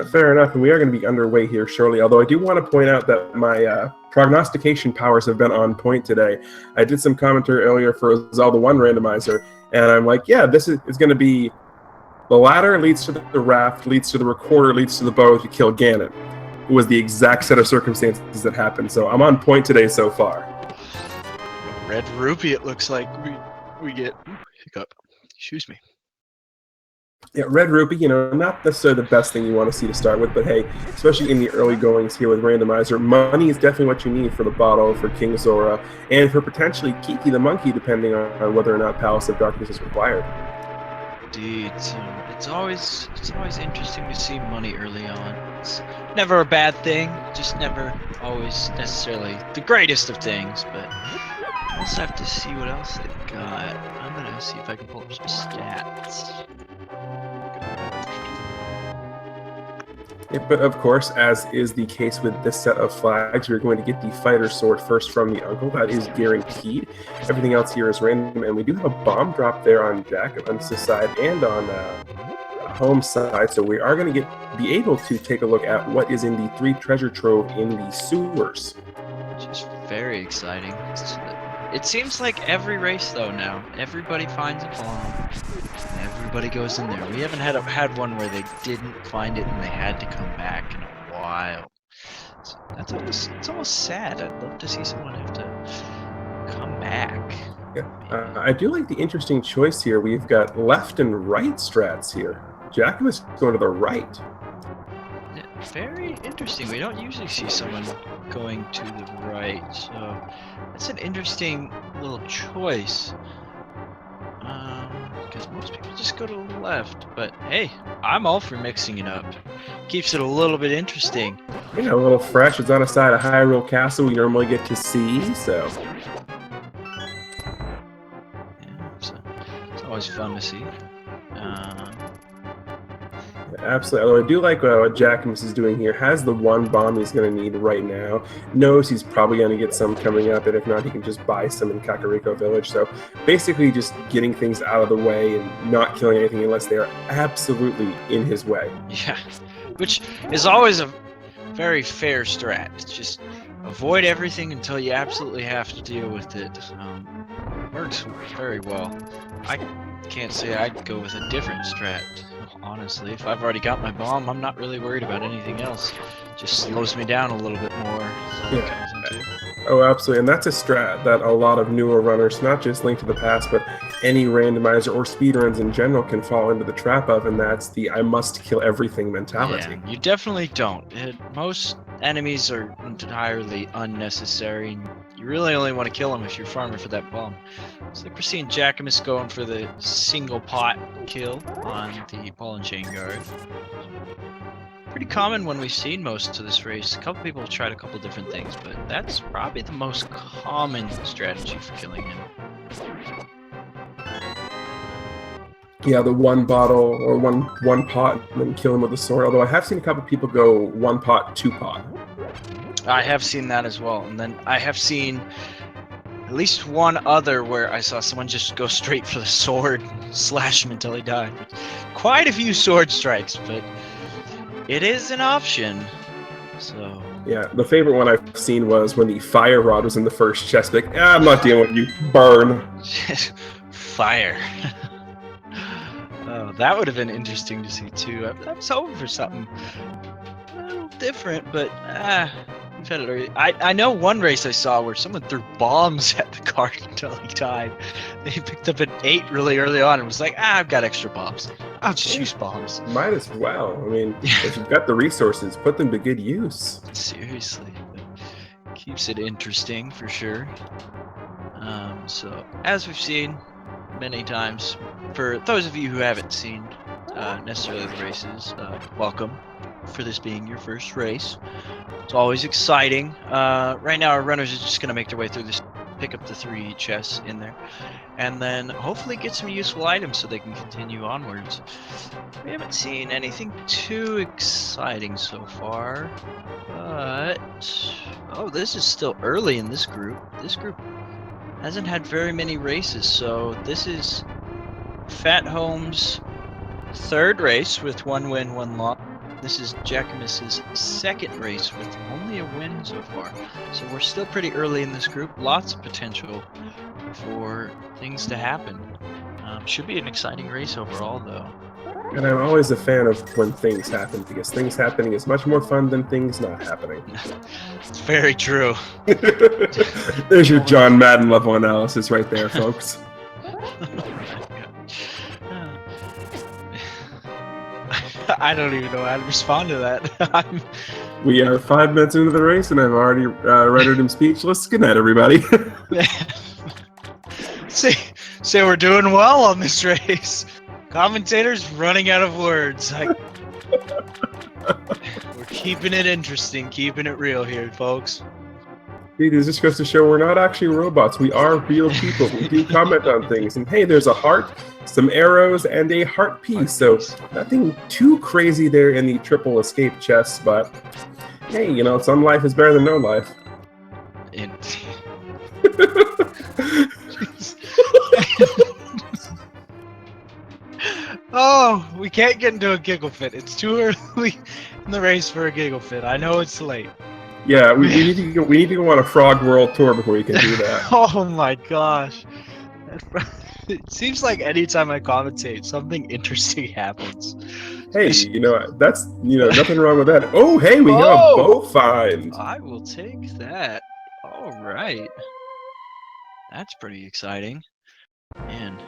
Fair enough, and we are going to be underway here shortly, although I do want to point out that my prognostication powers have been on point today. I did some commentary earlier for Zelda 1 Randomizer, and I'm like, yeah, this is going to be the ladder leads to the raft, leads to the recorder, leads to the bow to kill Ganon. It was the exact set of circumstances that happened, so I'm on point today so far. Red rupee, it looks like we get. Hiccup. Excuse me. Yeah, red rupee, not necessarily the best thing you want to see to start with, but hey, especially in the early goings here with Randomizer, money is definitely what you need for the bottle, for King Zora, and for potentially Kiki the monkey, depending on whether or not Palace of Darkness is required. Indeed, it's always interesting to see money early on. It's never a bad thing, just never always necessarily the greatest of things, but I also have to see what else they got. I'm gonna see if I can pull up some stats. Yeah, but of course, as is the case with this set of flags, we're going to get the fighter sword first from the uncle. That is guaranteed. Everything else here is random, and we do have a bomb drop there on Jackimus' side and on Home's side, so we are going to be able to take a look at what is in the 3 treasure trove in the sewers. Which is very exciting. It seems like every race, though, now, everybody finds a bomb. Everybody goes in there. We haven't had one where they didn't find it and they had to come back in a while. So it's almost sad. I'd love to see someone have to come back. Yeah, I do like the interesting choice here. We've got left and right strats here. Jackimus going to the right. Yeah, very interesting. We don't usually see someone going to the right, so that's an interesting little choice. Because most people just go to the left, but hey, I'm all for mixing it up. Keeps it a little bit interesting. A little fresh. It's on a side of Hyrule Castle we normally get to see, so. Yeah, so it's always fun to see. Absolutely. Although I do like what Jackimus is doing here. Has the one bomb he's going to need right now. Knows he's probably going to get some coming up, and if not, he can just buy some in Kakariko Village. So basically just getting things out of the way and not killing anything unless they are absolutely in his way. Yeah, which is always a very fair strat. Just avoid everything until you absolutely have to deal with it. Works very well. I can't say I'd go with a different strat. Honestly, if I've already got my bomb, I'm not really worried about anything else. Just slows me down a little bit more. Oh, absolutely. And that's a strat that a lot of newer runners, not just Link to the Past, but any randomizer or speedruns in general can fall into the trap of, and that's the I must kill everything mentality. Yeah, you definitely don't. Most enemies are entirely unnecessary. You really only want to kill them if you're farming for that bomb. So like we're seeing Jackimus going for the single pot kill on the ball and chain guard. Pretty common when we've seen most of this race. A couple people have tried a couple different things, but that's probably the most common strategy for killing him. Yeah, the one bottle or one pot and then kill him with a sword. Although I have seen a couple people go 1 pot, 2 pot. I have seen that as well, and then I have seen at least one other where I saw someone just go straight for the sword and slash him until he died. Quite a few sword strikes, but it is an option. So yeah, the favorite one I've seen was when the fire rod was in the first chest. Like, I'm not dealing with you. Burn. Fire. Oh, that would have been interesting to see too. I was hoping for something a little different, but we've had it already. I know one race I saw where someone threw bombs at the cart until he died. They picked up an 8 really early on and was like, I've got extra bombs. I'll just use bombs. Might as well. I mean, if you've got the resources, put them to good use. Seriously. Keeps it interesting for sure. So, as we've seen many times, for those of you who haven't seen necessarily the races, welcome for this being your first race. It's always exciting. Right now our runners are just going to make their way through this, pick up the 3 chests in there, and then hopefully get some useful items so they can continue onwards. We haven't seen anything too exciting so far, but oh, this is still early in this group. This group hasn't had very many races, so this is PHatHome's 3rd race with 1 win, 1 loss. This is Jackimus's second race with only a win so far. So we're still pretty early in this group. Lots of potential for things to happen. Should be an exciting race overall, though. And I'm always a fan of when things happen, because things happening is much more fun than things not happening. It's very true. There's your John Madden level analysis right there, folks. I don't even know how to respond to that. We are 5 minutes into the race, and I've already rendered him speechless. Good night, everybody. Say we're doing well on this race. Commentators running out of words. We're keeping it interesting, keeping it real here, folks. See, this just goes to show we're not actually robots. We are real people. We do comment on things. And hey, there's a heart, some arrows, and a heart piece. So nothing too crazy there in the triple escape chest, but hey, you know, some life is better than no life. Oh, we can't get into a giggle fit. It's too early in the race for a giggle fit. I know it's late. Yeah, we need to go on a Frog World Tour before we can do that. Oh my gosh. It seems like anytime I commentate, something interesting happens. Hey, you know, that's, you know, nothing wrong with that. Oh, hey, we got a bow find. I will take that. All right. That's pretty exciting. And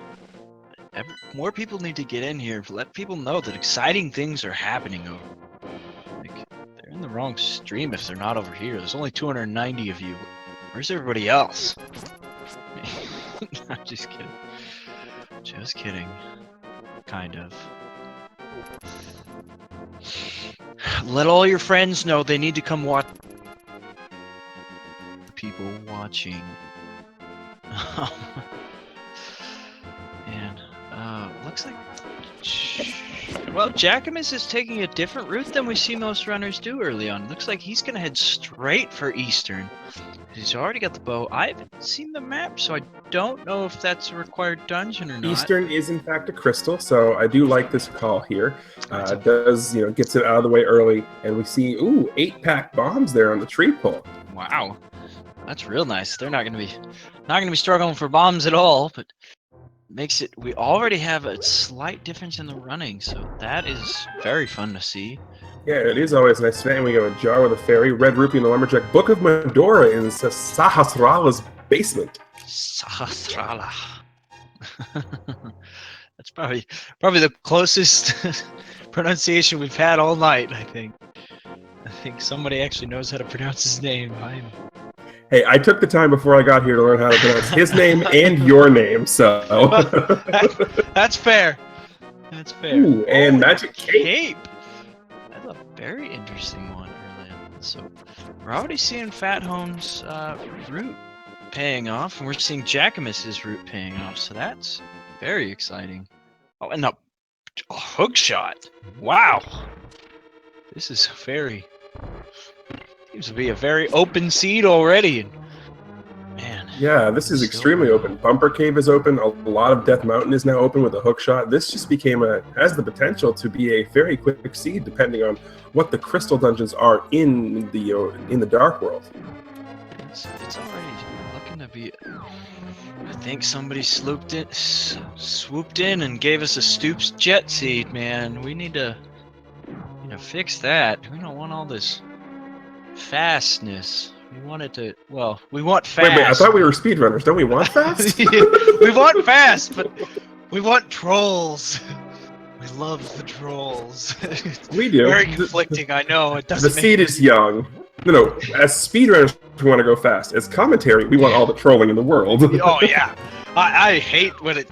more people need to get in here. Let people know that exciting things are happening over. Like, they're in the wrong stream if they're not over here. There's only 290 of you. Where's everybody else? I'm just kidding. Just kidding. Kind of. Let all your friends know they need to come watch. People watching. And looks like, well, Jackimus is taking a different route than we see most runners do early on. Looks like he's gonna head straight for Eastern. He's already got the bow. I haven't seen the map, so I don't know if that's a required dungeon or not. Eastern is in fact a crystal, so I do like this call here. It does, you know, gets it out of the way early, and we see 8-pack bombs there on the tree pole. Wow, that's real nice. They're not gonna be struggling for bombs at all, but makes it. We already have a slight difference in the running, so that is very fun to see. Yeah, it is always nice. And we got a jar with a fairy, red rupee, and the lumberjack. Book of Medora in Sahasrala's basement. Sahasrala. That's probably the closest pronunciation we've had all night. I think somebody actually knows how to pronounce his name. Hey, I took the time before I got here to learn how to pronounce his name and your name, so that's fair. That's fair. Ooh, and Magic Cape. That's a very interesting one early on. So we're already seeing PHatHome's route paying off, and we're seeing Jackimus's route paying off. So that's very exciting. Oh, and a hook shot. Wow. This is seems to be a very open seed already. Man. Yeah, this is extremely open. Bumper Cave is open. A lot of Death Mountain is now open with a hook shot. This just has the potential to be a very quick seed, depending on what the crystal dungeons are in the Dark World. It's already looking to be. I think somebody swooped in and gave us a Stoops jet seed. Man, we need to fix that. We don't want all this fastness. We want it to. Well, we want fast. Wait, I thought we were speedrunners. Don't we want fast? We want fast, but we want trolls. We love the trolls. We do. Very conflicting, I know. It doesn't. The seed is young. No. As speedrunners, we want to go fast. As commentary, we want all the trolling in the world. Oh yeah. I hate when a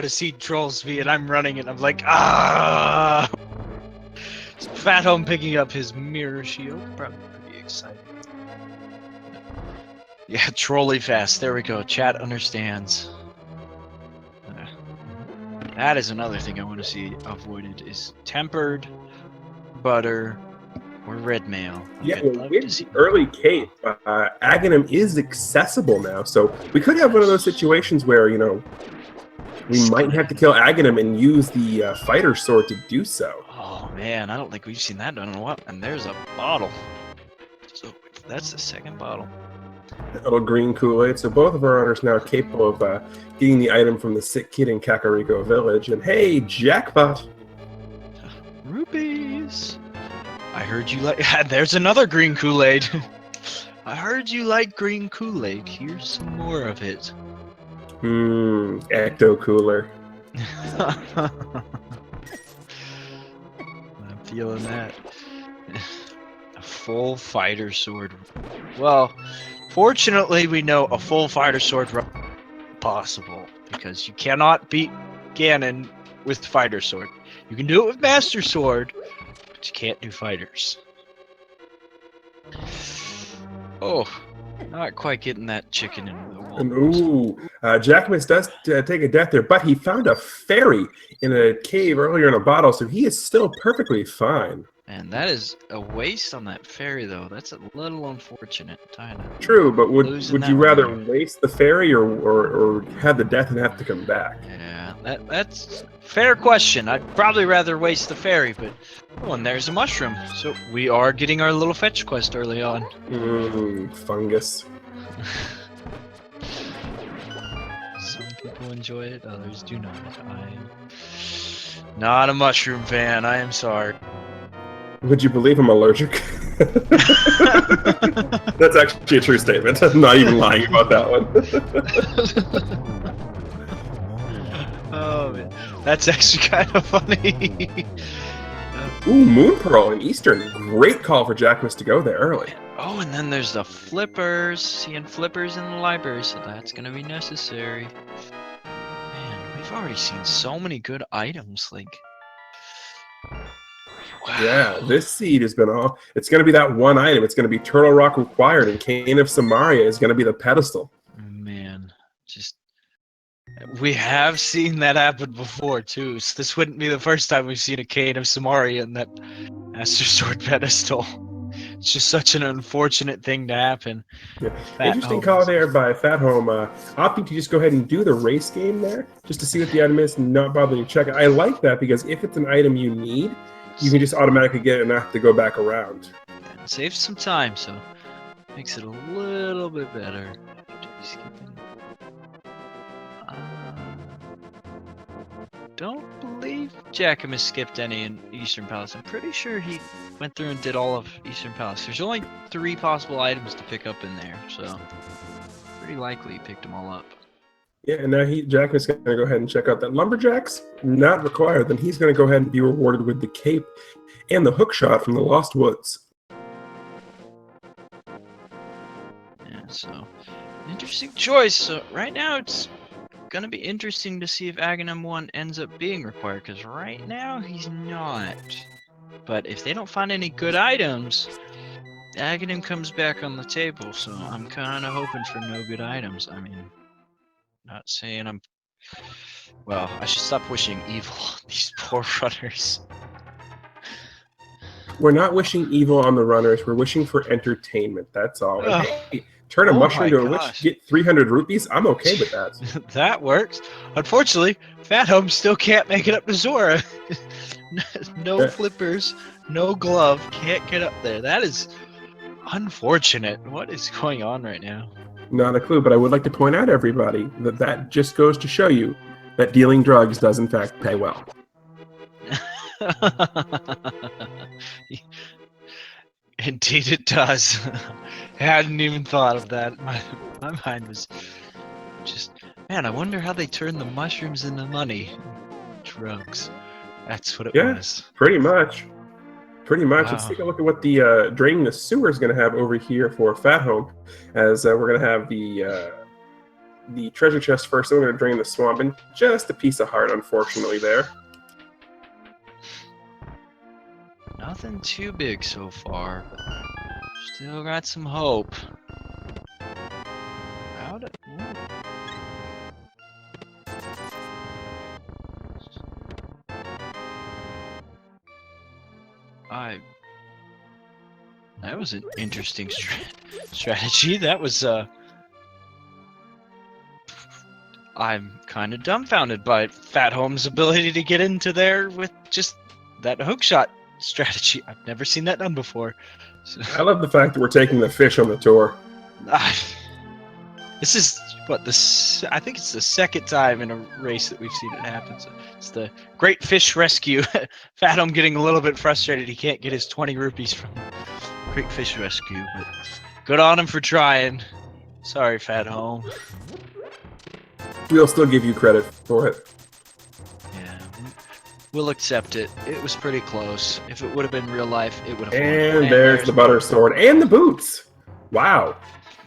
seed trolls me and I'm running and I'm like, ah. PHatHome picking up his mirror shield. Probably pretty exciting. Yeah, trolley fast. There we go. Chat understands. That is another thing I want to see avoided is tempered butter or red mail. Yeah, with early Cape, Aghanim is accessible now, so we could have one of those situations where, we might have to kill Aghanim and use the fighter sword to do so. Oh man, I don't think we've seen that done in a while. And there's a bottle. So that's the second bottle. A little green Kool-Aid. So both of our runners now capable of getting the item from the sick kid in Kakariko Village. And hey, jackpot! Rupees! I heard you like... There's another green Kool-Aid. I heard you like green Kool-Aid. Here's some more of it. Ecto Cooler. I'm feeling that. A full fighter sword. Well, fortunately, we know a full fighter sword is possible because you cannot beat Ganon with fighter sword. You can do it with Master Sword, but you can't do fighters. Oh, not quite getting that chicken into the wall. And Jackimus does take a death there, but he found a fairy in a cave earlier in a bottle, so he is still perfectly fine. And that is a waste on that fairy, though. That's a little unfortunate. True, but would you rather one. waste the fairy or have the death and have to come back? Yeah, that's fair question. I'd probably rather waste the fairy, but oh, and there's a mushroom. So we are getting our little fetch quest early on. Fungus. Some people enjoy it, others do not. I am not a mushroom fan. I am sorry. Would you believe I'm allergic? That's actually a true statement. I'm not even lying about that one. Oh man, that's actually kind of funny. Ooh, Moon Pearl in Eastern. Great call for Jackimus to go there early. Oh, and then there's the flippers. Seeing flippers in the library, so that's gonna be necessary. Man, we've already seen so many good items. Like, wow. Yeah, this seed has been all. It's going to be that one item. It's going to be Turtle Rock required, and Cane of Samaria is going to be the pedestal. Man, just we have seen that happen before too. So this wouldn't be the first time we've seen a Cane of Samaria in that Master Sword pedestal. It's just such an unfortunate thing to happen. Yeah. Interesting call there by PHatHome, opting to just go ahead and do the race game there, just to see what the item is and not bother to check it. I like that because if it's an item you need, you can just automatically get it and not have to go back around. And saves some time, so makes it a little bit better. Don't believe Jackimus skipped any in Eastern Palace. I'm pretty sure he went through and did all of Eastern Palace. There's only 3 possible items to pick up in there, so pretty likely he picked them all up. Yeah, and now Jackimus is going to go ahead and check out that Lumberjacks. Not required. Then he's going to go ahead and be rewarded with the cape and the hook shot from the Lost Woods. Yeah, so interesting choice. So right now it's going to be interesting to see if Aghanim 1 ends up being required, because right now he's not. But if they don't find any good items, Aghanim comes back on the table, so I'm kind of hoping for no good items. I mean, not saying I'm... Well, I should stop wishing evil on these poor runners. We're not wishing evil on the runners. We're wishing for entertainment. That's all. And hey, turn a mushroom to a witch, get 300 rupees. I'm okay with that. That works. Unfortunately, PHatHome still can't make it up to Zora. No flippers, no glove, can't get up there. That is unfortunate. What is going on right now? Not a clue, but I would like to point out, everybody, that just goes to show you that dealing drugs does in fact pay well. Indeed it does. I hadn't even thought of that. My mind was just, man, I wonder how they turn the mushrooms into money. Drugs. That's what it was. Pretty much. Pretty much. Wow. Let's take a look at what the draining the sewer is going to have over here for PHatHome, as we're going to have the treasure chest first, then we're going to drain the swamp, and just a piece of heart, unfortunately, there. Nothing too big so far, but still got some hope. That was an interesting strategy. That was I'm kind of dumbfounded by PHatHome's ability to get into there with just that hook shot strategy. I've never seen that done before. So, I love the fact that we're taking the fish on the tour. this is what this. I think it's the second time in a race that we've seen it happen. So it's the Great Fish Rescue. PHatHome getting a little bit frustrated. He can't get his 20 rupees from Great Fish Rescue, but good on him for trying. Sorry, PHatHome. We'll still give you credit for it. Yeah, we'll accept it. It was pretty close. If it would have been real life, it would have won. And there's the butter sword and the boots. Wow.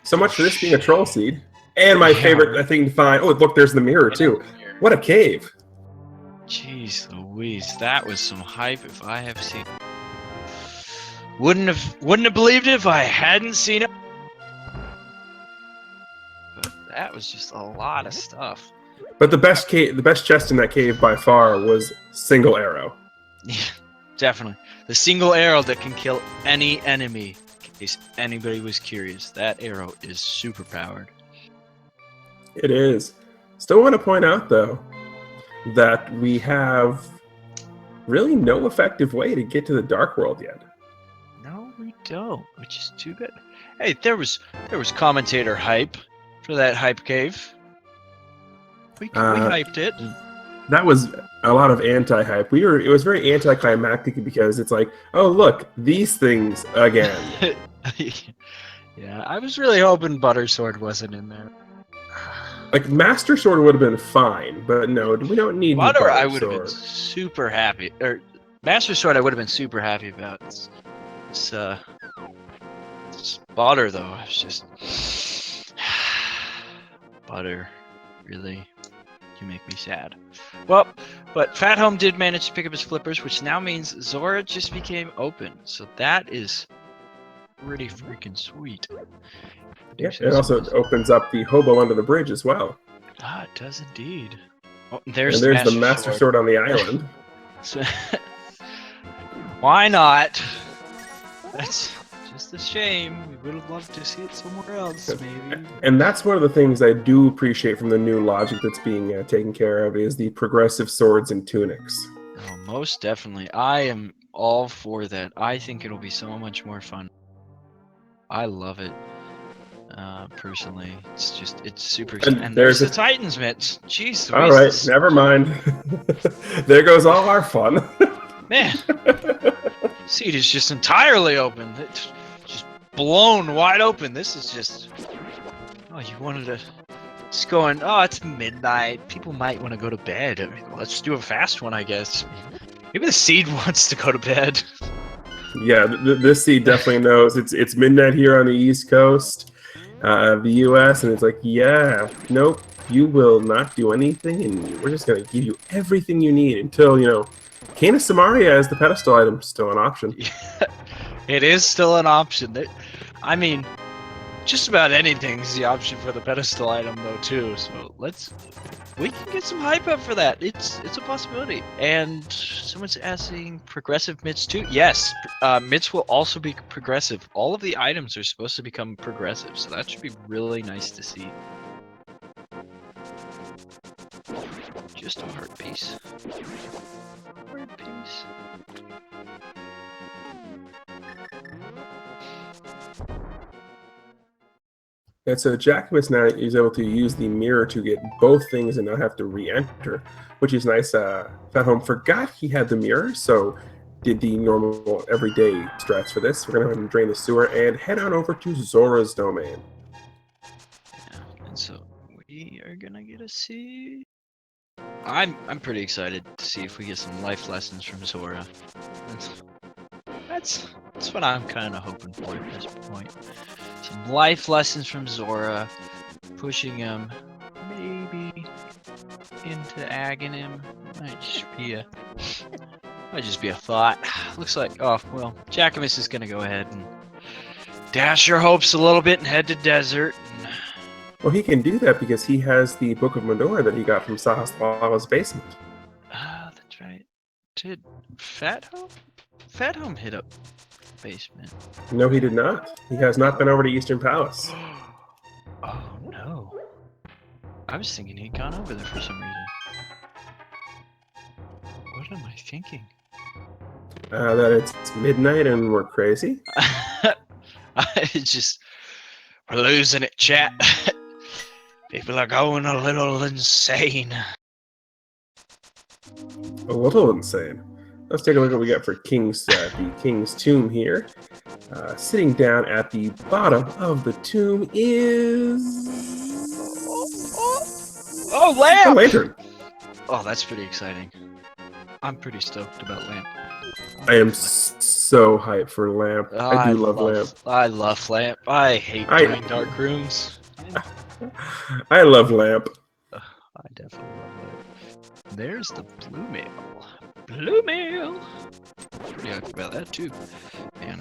So much for this being a troll seed. And my favorite thing to find. Oh, look, there's the mirror too. What a cave. Jeez Louise, that was some hype if I have seen. Wouldn't have believed it if I hadn't seen it. But that was just a lot of stuff. But the best chest in that cave by far was single arrow. Yeah, definitely. The single arrow that can kill any enemy, in case anybody was curious. That arrow is super powered. It is. Still want to point out, though, that we have really no effective way to get to the Dark World yet. No, we don't, which is too bad. Hey, there was commentator hype for that hype cave. We hyped it. That was a lot of anti-hype. It was very anticlimactic because it's like, oh look, these things again. Yeah, I was really hoping Butter Sword wasn't in there. Like Master Sword would have been fine, but no, we don't need Butter. I Sword. would have been super happy, or Master Sword. I would have been super happy about. It's Butter though. I was just Butter. Really, you make me sad. Well, but PHatHome did manage to pick up his flippers, which now means Zora just became open. So that is pretty freaking sweet. Yeah, it also opens up the hobo under the bridge as well. Ah, it does indeed. Oh, And there's there's the Master Sword on the island. So, why not? That's just a shame. We would have loved to see it somewhere else, maybe. And that's one of the things I do appreciate from the new logic that's being taken care of is the progressive swords and tunics. Oh, most definitely. I am all for that. I think it'll be so much more fun. I love it. Personally, it's super. And there's the Titans mitts. Jeez. All right, never mind. There goes all our fun. Man, seat is just entirely open. It's just blown wide open. This is just. Oh, you wanted to. It's going. Oh, it's midnight. People might want to go to bed. I mean, let's do a fast one, I guess. Maybe the seed wants to go to bed. Yeah, this seed definitely knows it's midnight here on the East Coast. The U.S. and it's like, yeah, nope, you will not do anything, and we're just gonna give you everything you need until Cane of Samaria as the pedestal item still an option. Yeah, it is still an option. I mean, just about anything's the option for the pedestal item though too. So we can get some hype up for that. It's a possibility. And someone's asking progressive mitts too. Yes, mitts will also be progressive. All of the items are supposed to become progressive, so that should be really nice to see. Just a heart piece. Heart piece. And so Jackimus now is able to use the mirror to get both things and not have to re-enter, which is nice. PHatHome forgot he had the mirror, so did the normal everyday strats for this. We're going to go ahead and drain the sewer and head on over to Zora's domain. Yeah, and so we are going to get a see. I'm pretty excited to see if we get some life lessons from Zora. That's what I'm kind of hoping for at this point. Some life lessons from Zora, pushing him maybe into Aghanim. Might just be a thought. Looks like, oh well, Jackimus is gonna go ahead and dash your hopes a little bit and head to desert. Well, he can do that because he has the Book of Medora that he got from Sahaslava's basement. Ah, that's right. Did PHatHome hit up basement? No, he did not. He has not been over to Eastern Palace. Oh no. I was thinking he'd gone over there for some reason. What am I thinking? That it's midnight and we're crazy. It's just we're losing it, chat. People are going a little insane. A little insane. Let's take a look at what we got for the King's Tomb here. Sitting down at the bottom of the tomb is Oh, a lamp! lantern. Oh, that's pretty exciting. I'm pretty stoked about lamp. I am so hyped for lamp. I do love lamp. I love lamp. I hate doing dark rooms. I love lamp. I definitely love lamp. There's the blue mail. Blue mail. Pretty hyped about that too, man.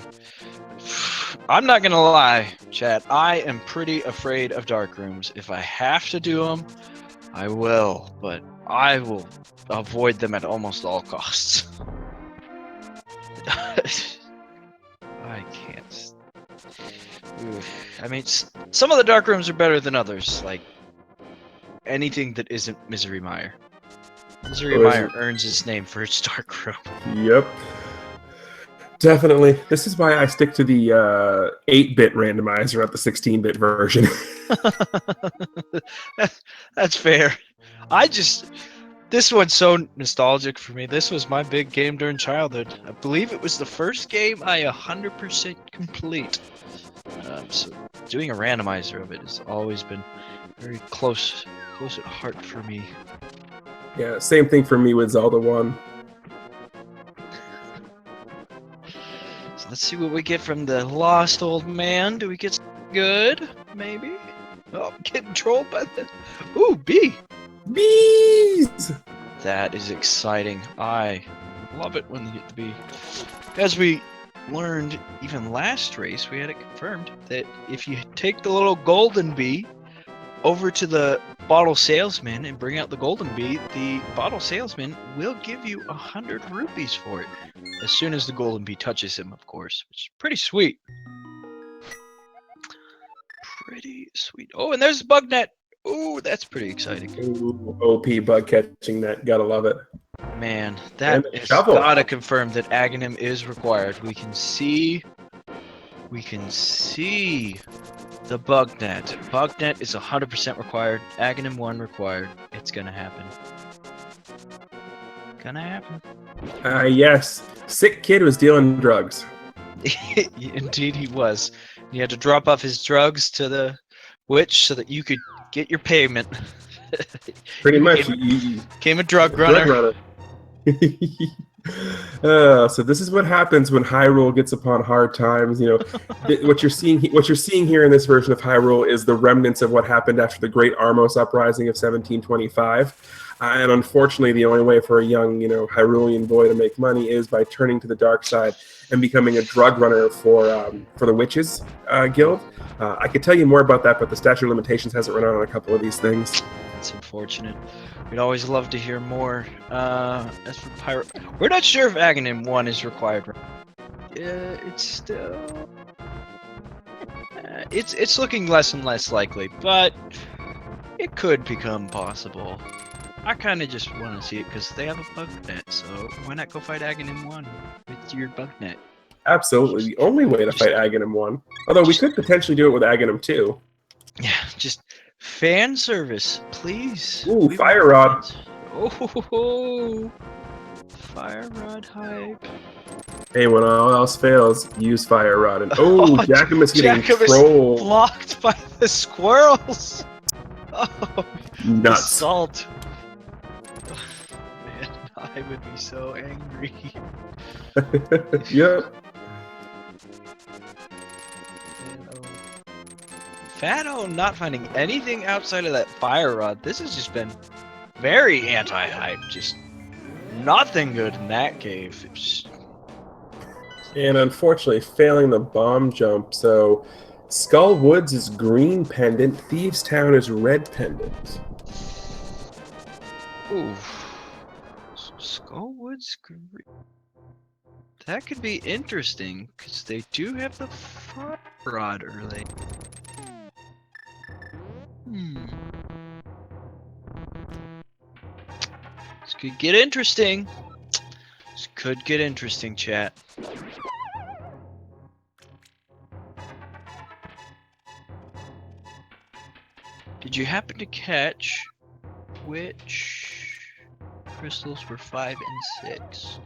I'm not gonna lie, chat. I am pretty afraid of dark rooms. If I have to do them, I will, but I will avoid them at almost all costs. I can't. I mean, some of the dark rooms are better than others. Like anything that isn't Misery Mire. Misery Mire earns its name for its dark room. Yep. Definitely. This is why I stick to the 8-bit randomizer, not the 16-bit version. That's fair. This one's so nostalgic for me. This was my big game during childhood. I believe it was the first game I 100% complete. So doing a randomizer of it has always been very close at heart for me. Yeah, same thing for me with Zelda 1. So let's see what we get from the lost old man. Do we get good? Maybe? Oh, I'm getting trolled by the... Ooh, bee! Bees! That is exciting. I love it when they get the bee. As we learned even last race, we had it confirmed that if you take the little golden bee over to the bottle salesman and bring out the golden bee, the bottle salesman will give you 100 rupees for it. As soon as the golden bee touches him, of course, which is pretty sweet. Pretty sweet. Oh, and there's the bug net. Ooh, that's pretty exciting. Ooh, OP bug catching net. Gotta love it. Man, that has gotta confirm that Aghanim is required. We can see the bug net. Bug net is 100% required. Aghanim 1 required. It's gonna happen. Gonna happen. Yes. Sick kid was dealing drugs. Indeed he was. He had to drop off his drugs to the witch so that you could get your payment. Pretty much. Became a drug runner. So this is what happens when Hyrule gets upon hard times. You know, what you're seeing here in this version of Hyrule is the remnants of what happened after the Great Armos Uprising of 1725. And unfortunately, the only way for a young, Hyrulean boy to make money is by turning to the dark side and becoming a drug runner for the Witches Guild. I could tell you more about that, but the statute of limitations hasn't run out on a couple of these things. It's unfortunate. We'd always love to hear more. As for Pirate, we're not sure if Aghanim 1 is required. It's still... it's looking less and less likely, but it could become possible. I kind of just want to see it because they have a bug net, so why not go fight Aghanim 1 with your bug net? Absolutely, the only way to fight Aghanim 1. Although we could potentially do it with Aghanim 2. Yeah, just fan service, please. Ooh, Fire Rod. Oh, Fire Rod hype. Hey, when all else fails, use Fire Rod. And Jackimus getting trolled. Blocked by the squirrels. Oh, nuts. Salt. Man, I would be so angry. Yep. Fado not finding anything outside of that Fire Rod. This has just been very anti-hype. Just nothing good in that cave. And unfortunately, failing the bomb jump. So, Skull Woods is green pendant. Thieves Town is red pendant. Ooh. Skull Woods green. That could be interesting because they do have the Fire Rod early. This could get interesting. This could get interesting, chat. Did you happen to catch which crystals were 5 and 6?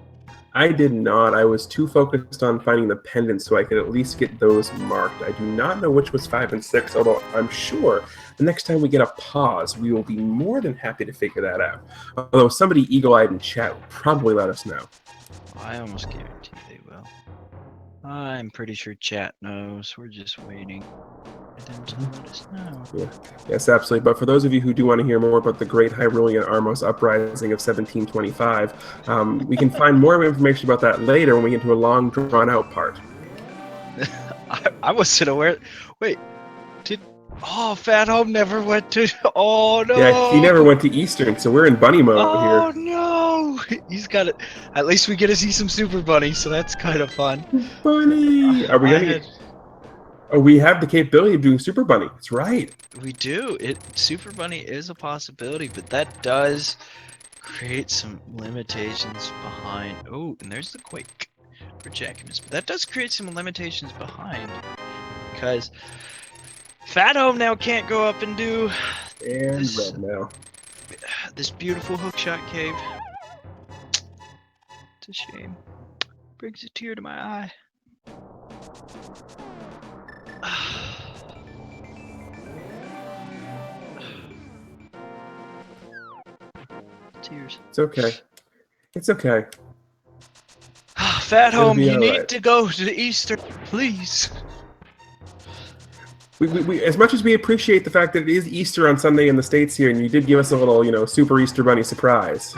I did not. I was too focused on finding the pendants so I could at least get those marked. I do not know which was 5 and 6, although I'm sure the next time we get a pause, we will be more than happy to figure that out. Although somebody eagle-eyed in chat will probably let us know. I almost guarantee they will. I'm pretty sure chat knows. We're just waiting for them to let us know. Yeah. Yes, absolutely. But for those of you who do want to hear more about the Great Hyrulean Armos Uprising of 1725, we can find more information about that later when we get to a long, drawn-out part. I wasn't aware. Wait, PHatHome never went to. Oh no! Yeah, he never went to Eastern, so we're in bunny mode here. Oh no! He's got it. At least we get to see some Super Bunny, so that's kind of fun. Bunny! Are we gonna get... Oh, we have the capability of doing Super Bunny. That's right. We do. Super Bunny is a possibility, but that does create some limitations behind. Oh, and there's the Quake for Jackimus. But that does create some limitations behind, because PHatHome now can't go up and do this beautiful hookshot cave. It's a shame. Brings a tear to my eye. Tears. It's okay. It's okay. PHatHome, you need to go to Easter, please. We as much as we appreciate the fact that it is Easter on Sunday in the States here, and you did give us a little, super Easter Bunny surprise.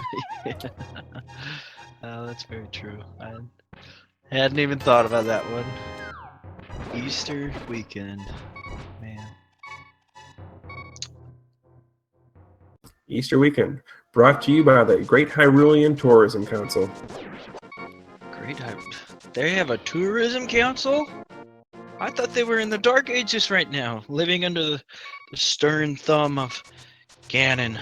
That's very true. I hadn't even thought about that one. Easter weekend, man. Easter weekend, brought to you by the Great Hyrulean Tourism Council. They have a tourism council? I thought they were in the Dark Ages right now, living under the stern thumb of Ganon.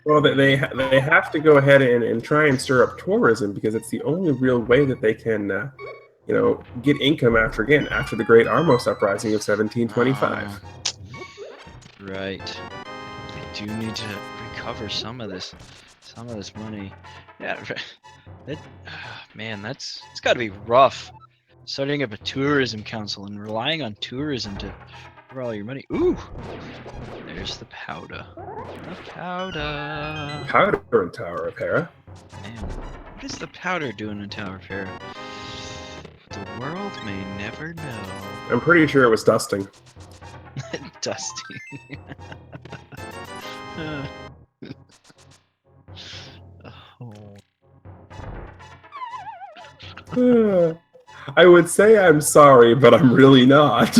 Well, they have to go ahead and try and stir up tourism because it's the only real way that they can, get income after the Great Armos Uprising of 1725. Right. They do need to recover some of this money. Yeah, man, it's got to be rough. Starting up a tourism council and relying on tourism to cover all your money. Ooh, there's the powder. The powder. Powder in Tower of Hera. Man, what is the powder doing in Tower of Hera? The world may never know. I'm pretty sure it was dusting. Dusty. I would say I'm sorry, but I'm really not.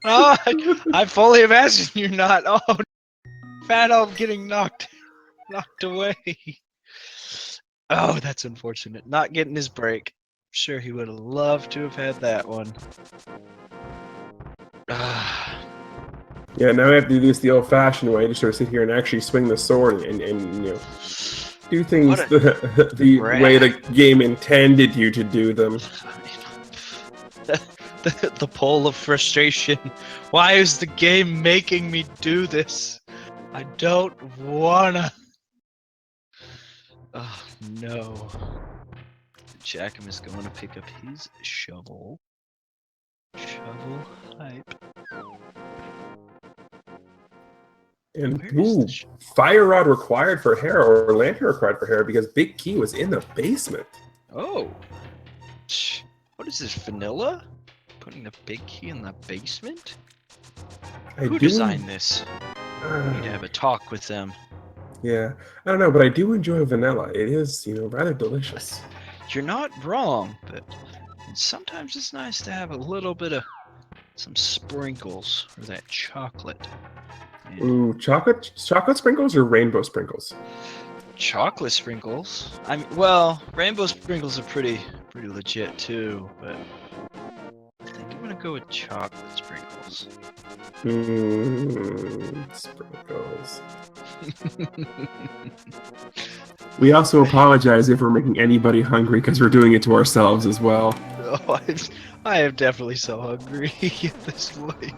I fully imagine you're not. Oh, PHatHome getting knocked away. Oh, that's unfortunate. Not getting his break. Sure, he would have loved to have had that one. Yeah, now I have to do this the old-fashioned way, to sort of sit here and actually swing the sword and do things the way the game intended you to do them. The pole of frustration. Why is the game making me do this? I don't wanna. Oh no. Jackimus is going to pick up his shovel. Shovel hype. And fire rod required for Hera, or lantern required for Hera, because Big Key was in the basement. Oh. What is this, vanilla? Putting the Big Key in the basement? Who designed this? I need to have a talk with them. Yeah, I don't know, but I do enjoy vanilla. It is, rather delicious. You're not wrong, but sometimes it's nice to have a little bit of some sprinkles, or that chocolate. And ooh, chocolate sprinkles or rainbow sprinkles? Chocolate sprinkles. Well, rainbow sprinkles are pretty legit too, but I think I'm gonna go with chocolate sprinkles. Sprinkles. We also apologize if we're making anybody hungry because we're doing it to ourselves as well. Oh, I am definitely so hungry at this point.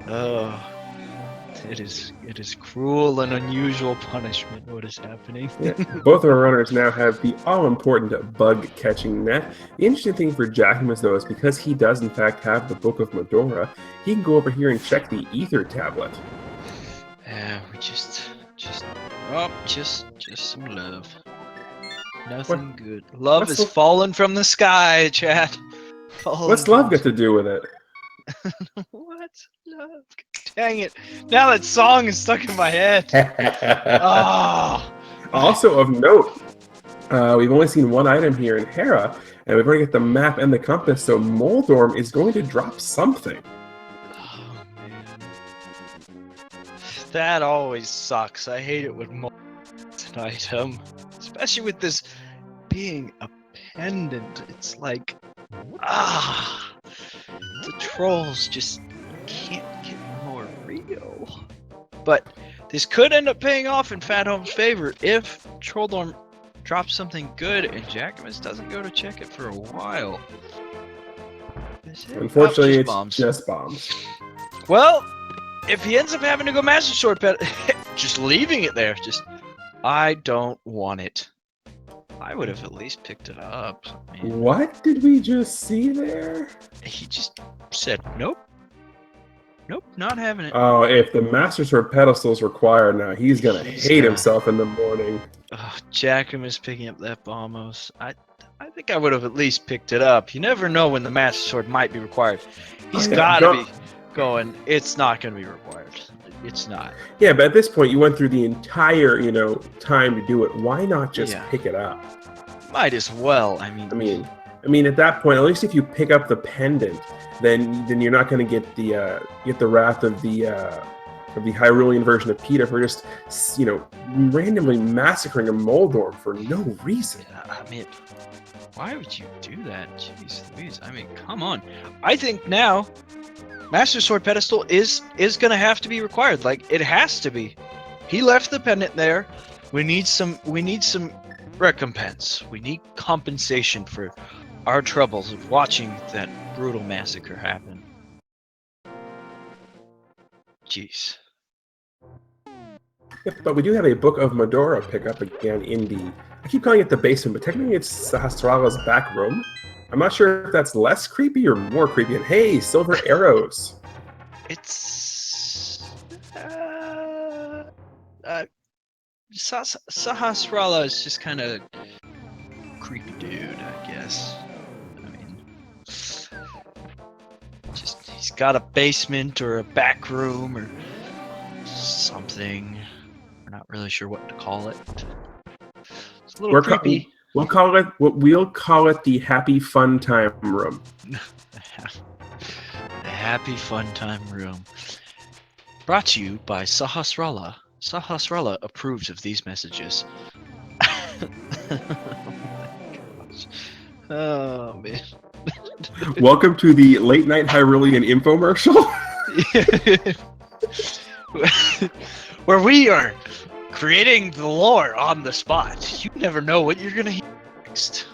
Oh, it is cruel and unusual punishment. What is happening? Yeah, both of our runners now have the all-important bug-catching net. The interesting thing for Jackimus, though, is because he does in fact have the Book of Medora, he can go over here and check the Ether tablet. We just some love. Nothing good. Love is fallen from the sky, chat. What's love got to do with it? What? Love? Dang it. Now that song is stuck in my head. Oh. Also of note, we've only seen one item here in Hera, and we've already got the map and the compass, so Moldorm is going to drop something. Oh, man. That always sucks. I hate it when it's an item. Especially with this being a pendant. It's like, the trolls just can't get more real. But this could end up paying off in PHatHome's favor if Trolldorm drops something good and Jackimus doesn't go to check it for a while. Unfortunately, it's just bombs. Well, if he ends up having to go Master Sword Pet, just leaving it there, I don't want it. I would have at least picked it up. Man. What did we just see there? He just said, nope. Nope, not having it. Oh, if the Master Sword pedestal is required now, he's gonna hate himself in the morning. Oh, Jackimus picking up that bombos. I think I would have at least picked it up. You never know when the Master Sword might be required. He's gotta be going, it's not gonna be required. It's not. Yeah, but at this point, you went through the entire, time to do it. Why not just pick it up? Might as well. I mean, at that point, at least if you pick up the pendant, then you're not going to get the wrath of the Hyrulean version of PETA for just randomly massacring a Moldorm for no reason. I mean, why would you do that? Jeez Louise. I mean, come on. I think now Master Sword pedestal is gonna have to be required. Like, it has to be. He left the pendant there. We need some recompense. We need compensation for our troubles of watching that brutal massacre happen. Jeez. Yep, but we do have a Book of Medora pickup again in the... I keep calling it the basement, but technically it's Sahasrara's back room. I'm not sure if that's less creepy or more creepy. And hey, silver arrows. It's... Sahasrara is just kind of creepy dude, I guess. I mean, just he's got a basement or a back room or something. We're not really sure what to call it. It's a little creepy. We'll call it the Happy Fun Time Room. The Happy Fun Time Room. Brought to you by Sahasrara. Sahasrara approves of these messages. Oh my gosh. Oh man. Welcome to the Late Night Hyrulean infomercial. Where we are creating the lore on the spot. You never know what you're gonna hear next.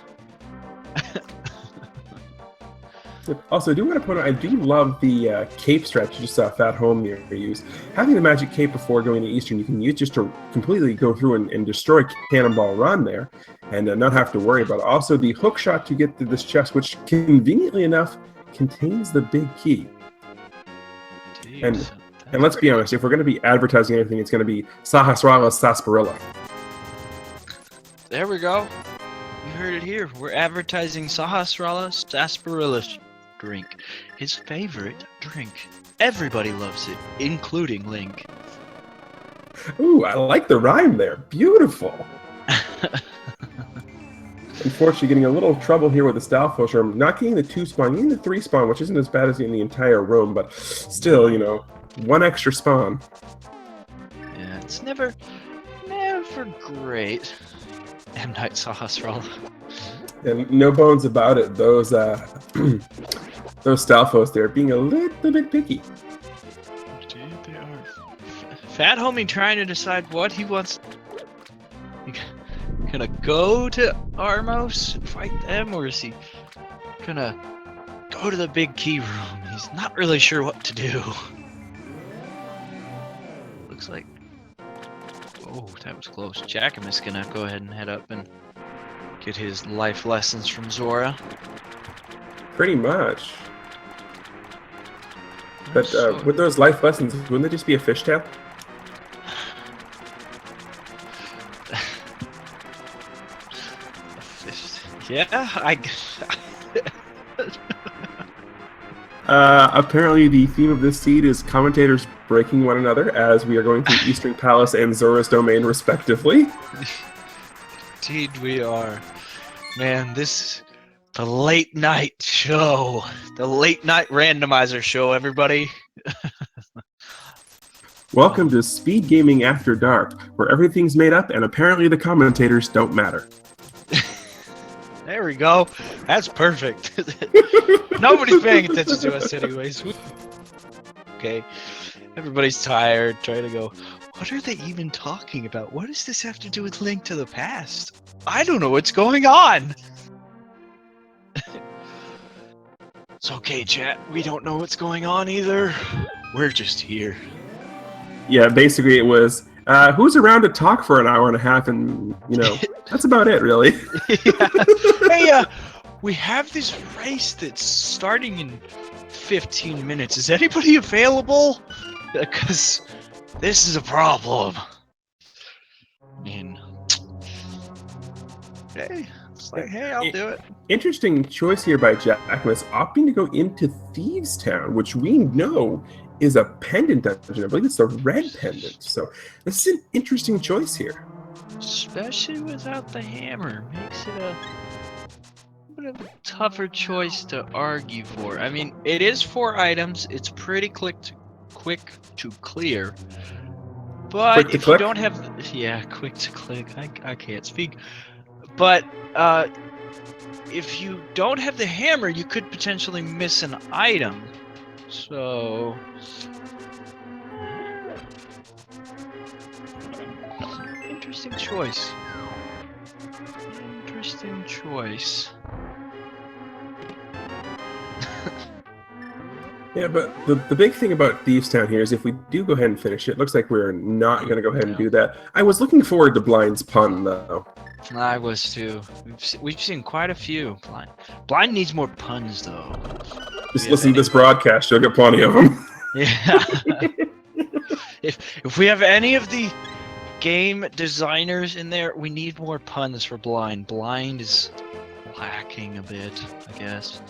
Also, I do want to point out, I do love the cape stretch you just saw PHatHome use. Having the magic cape before going to Eastern, you can use just to completely go through and destroy Cannonball Run there, and not have to worry about it. Also, the hook shot to get to this chest, which conveniently enough contains the big key. And let's be honest, if we're going to be advertising anything, it's going to be Sahasrara's Sarsaparilla. There we go. You heard it here. We're advertising Sahasrara's Sarsaparilla drink. His favorite drink. Everybody loves it, including Link. Ooh, I like the rhyme there. Beautiful. Unfortunately, getting a little trouble here with the Stalfos room. Not getting the 2 spawn, getting the 3 spawn, which isn't as bad as in the entire room, but still, 1 extra spawn. Yeah, it's never great. M. Night Sahasrara. And no bones about it, those Those Stalfos there being a little bit picky. Dude, they are. Fat homie trying to decide what he wants. He gonna go to Armos and fight them, or is he gonna go to the big key room? He's not really sure what to do. Looks like. Oh, that was close. Jackimus gonna go ahead and head up and get his life lessons from Zora. Pretty much. But with those life lessons, wouldn't they just be a fishtail? Yeah, apparently the theme of this seed is commentators breaking one another as we are going through Eastern Palace and Zora's Domain respectively. Indeed we are. Man, the late night show. The late night randomizer show, everybody. Welcome to Speed Gaming After Dark, where everything's made up and apparently the commentators don't matter. There we go. That's perfect. Nobody's paying attention to us anyways. Okay. Everybody's tired, trying to go, what are they even talking about? What does this have to do with Link to the Past? I don't know what's going on. It's okay, chat. We don't know what's going on either. We're just here. Yeah, basically it was, who's around to talk for an hour and a half, and, that's about it, really. Yeah. Hey, we have this race that's starting in 15 minutes. Is anybody available? Because this is a problem. I mean, hey, it's like, hey, I'll do it. Interesting choice here by Jackimus, opting to go into Thieves Town, which we know is a pendant dungeon. I believe it's the red pendant. So this is an interesting choice here. Especially without the hammer. Makes it a bit of a tougher choice to argue for. I mean, it is 4 items. It's pretty quick to clear. But if you don't have... Yeah, quick to click. I can't speak. But if you don't have the hammer, you could potentially miss an item. So... Interesting choice. Interesting choice. Yeah, but the big thing about Thieves Town here is if we do go ahead and finish it, looks like we're not going to go ahead and do that. I was looking forward to Blind's pun, though. I was too. We've seen quite a few. Blind needs more puns, though. Just listen to this broadcast, you'll get plenty of them. Yeah. If we have any of the game designers in there, we need more puns for Blind. Blind is lacking a bit, I guess.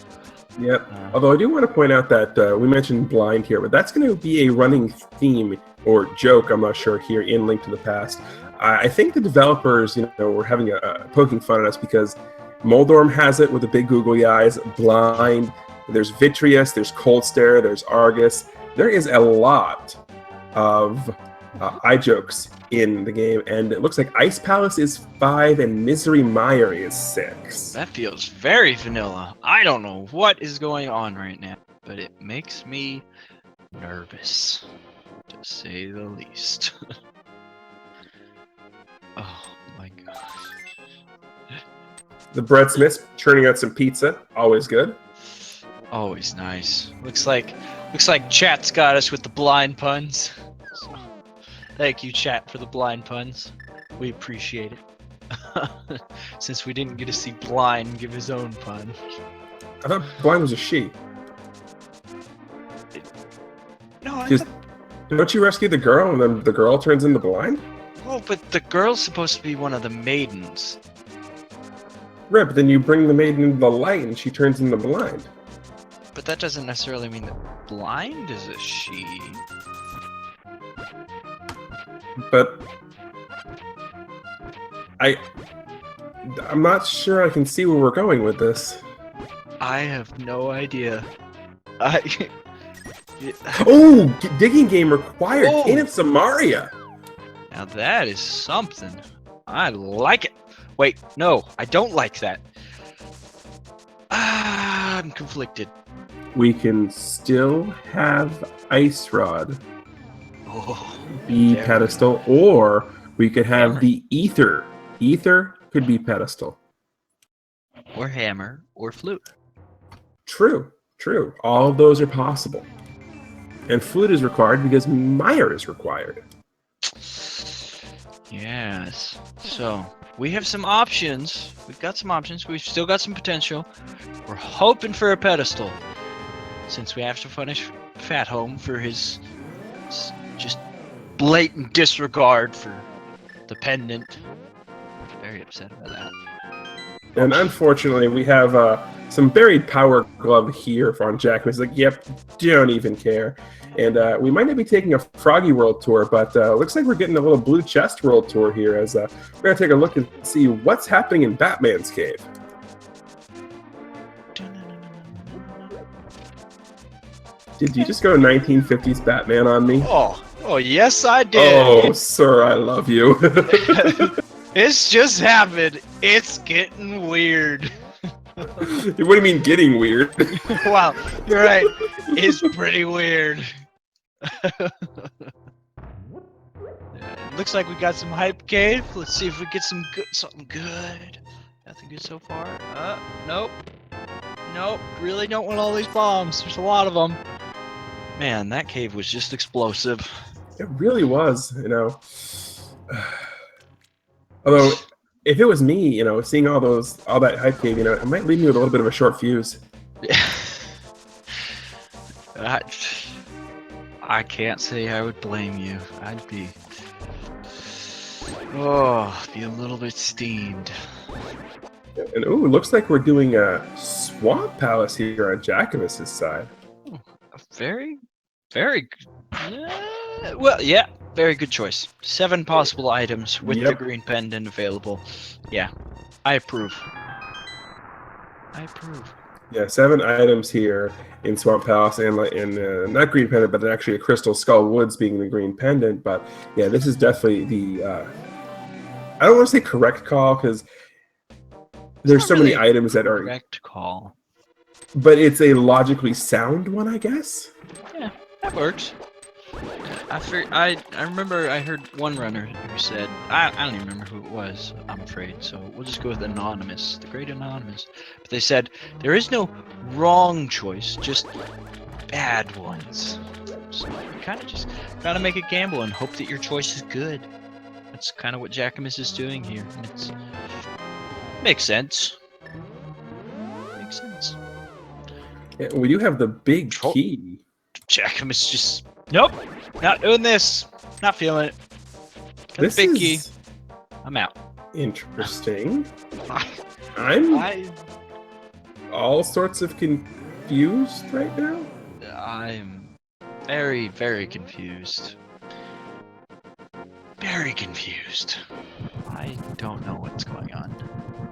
Yep. Although I do want to point out that we mentioned Blind here, but that's going to be a running theme or joke, I'm not sure, here in Link to the Past. I think the developers, were having a poking fun at us because Moldorm has it with the big googly eyes, Blind, there's Vitreous, there's Cold Stare, there's Argus. There is a lot of eye jokes in the game, and it looks like Ice Palace is 5 and Misery Mire is 6. That feels very vanilla. I don't know what is going on right now, but it makes me nervous, to say the least. Oh my gosh. The breadsmith's churning out some pizza, always good. Always nice. Looks like chat's got us with the blind puns. So, thank you, chat, for the blind puns. We appreciate it. Since we didn't get to see Blind give his own pun. I thought Blind was a she. No, don't you rescue the girl and then the girl turns into Blind? Well, but the girl's supposed to be one of the maidens. Right, but then you bring the maiden into the light and she turns into Blind. But that doesn't necessarily mean that Blind is a she. But I'm not sure I can see where we're going with this. I have no idea. Oh, digging game required. Oh. Cane of Samaria. Now that is something. I like it. Wait, no, I don't like that. I'm conflicted. We can still have Ice Rod Oh, be very pedestal, or we could have Hammer. the Ether. Ether could be pedestal. Or hammer, or flute. True, true. All of those are possible. And flute is required because Mire is required. Yes. So, we have some options. We've got some options. We've still got some potential. We're hoping for a pedestal. Since we have to punish PHatHome for his just blatant disregard for the pendant. Very upset about that. And unfortunately, we have some buried power glove here on Jackimus. Like, yep, don't even care. And we might not be taking a Froggy World tour, but looks like we're getting a little Blue Chest World tour here as we're going to take a look and see what's happening in Batman's cave. Did you just go 1950s Batman on me? Oh, yes, I did. Oh, sir, I love you. It's just happened. It's getting weird. What do you mean getting weird? Wow, you're right. It's pretty weird. Looks like we got some hype cave. Let's see if we get something good. Nothing good so far. Nope. Nope. Really don't want all these bombs. There's a lot of them. Man, that cave was just explosive. It really was, you know. Although, if it was me, you know, seeing all that hype cave, you know, it might leave me with a little bit of a short fuse. I can't say I would blame you. I'd be a little bit steamed. And ooh, looks like we're doing a Swamp Palace here on Jackimus' side. Very, very. Well, yeah, very good choice. 7 possible items with the green pendant available. Yeah, I approve. I approve. Yeah, 7 items here in Swamp Palace, and not green pendant, but actually a Crystal Skull Woods being the green pendant. But yeah, this is definitely the I don't want to say correct call because there's so many items that are correct call, but it's a logically sound one, I guess. Yeah, that works. I remember I heard one runner who said, I don't even remember who it was, I'm afraid, so we'll just go with Anonymous, the great Anonymous. But they said, there is no wrong choice, just bad ones. So you kind of just gotta make a gamble and hope that your choice is good. That's kind of what Jackimus is doing here. It's makes sense. Makes sense. Yeah, we do have the big key. Jackimus just, nope, not doing this. Not feeling it. Got This the big is key. I'm out. Interesting. I'm all sorts of confused right now. I'm very, very confused. Very confused. I don't know what's going on.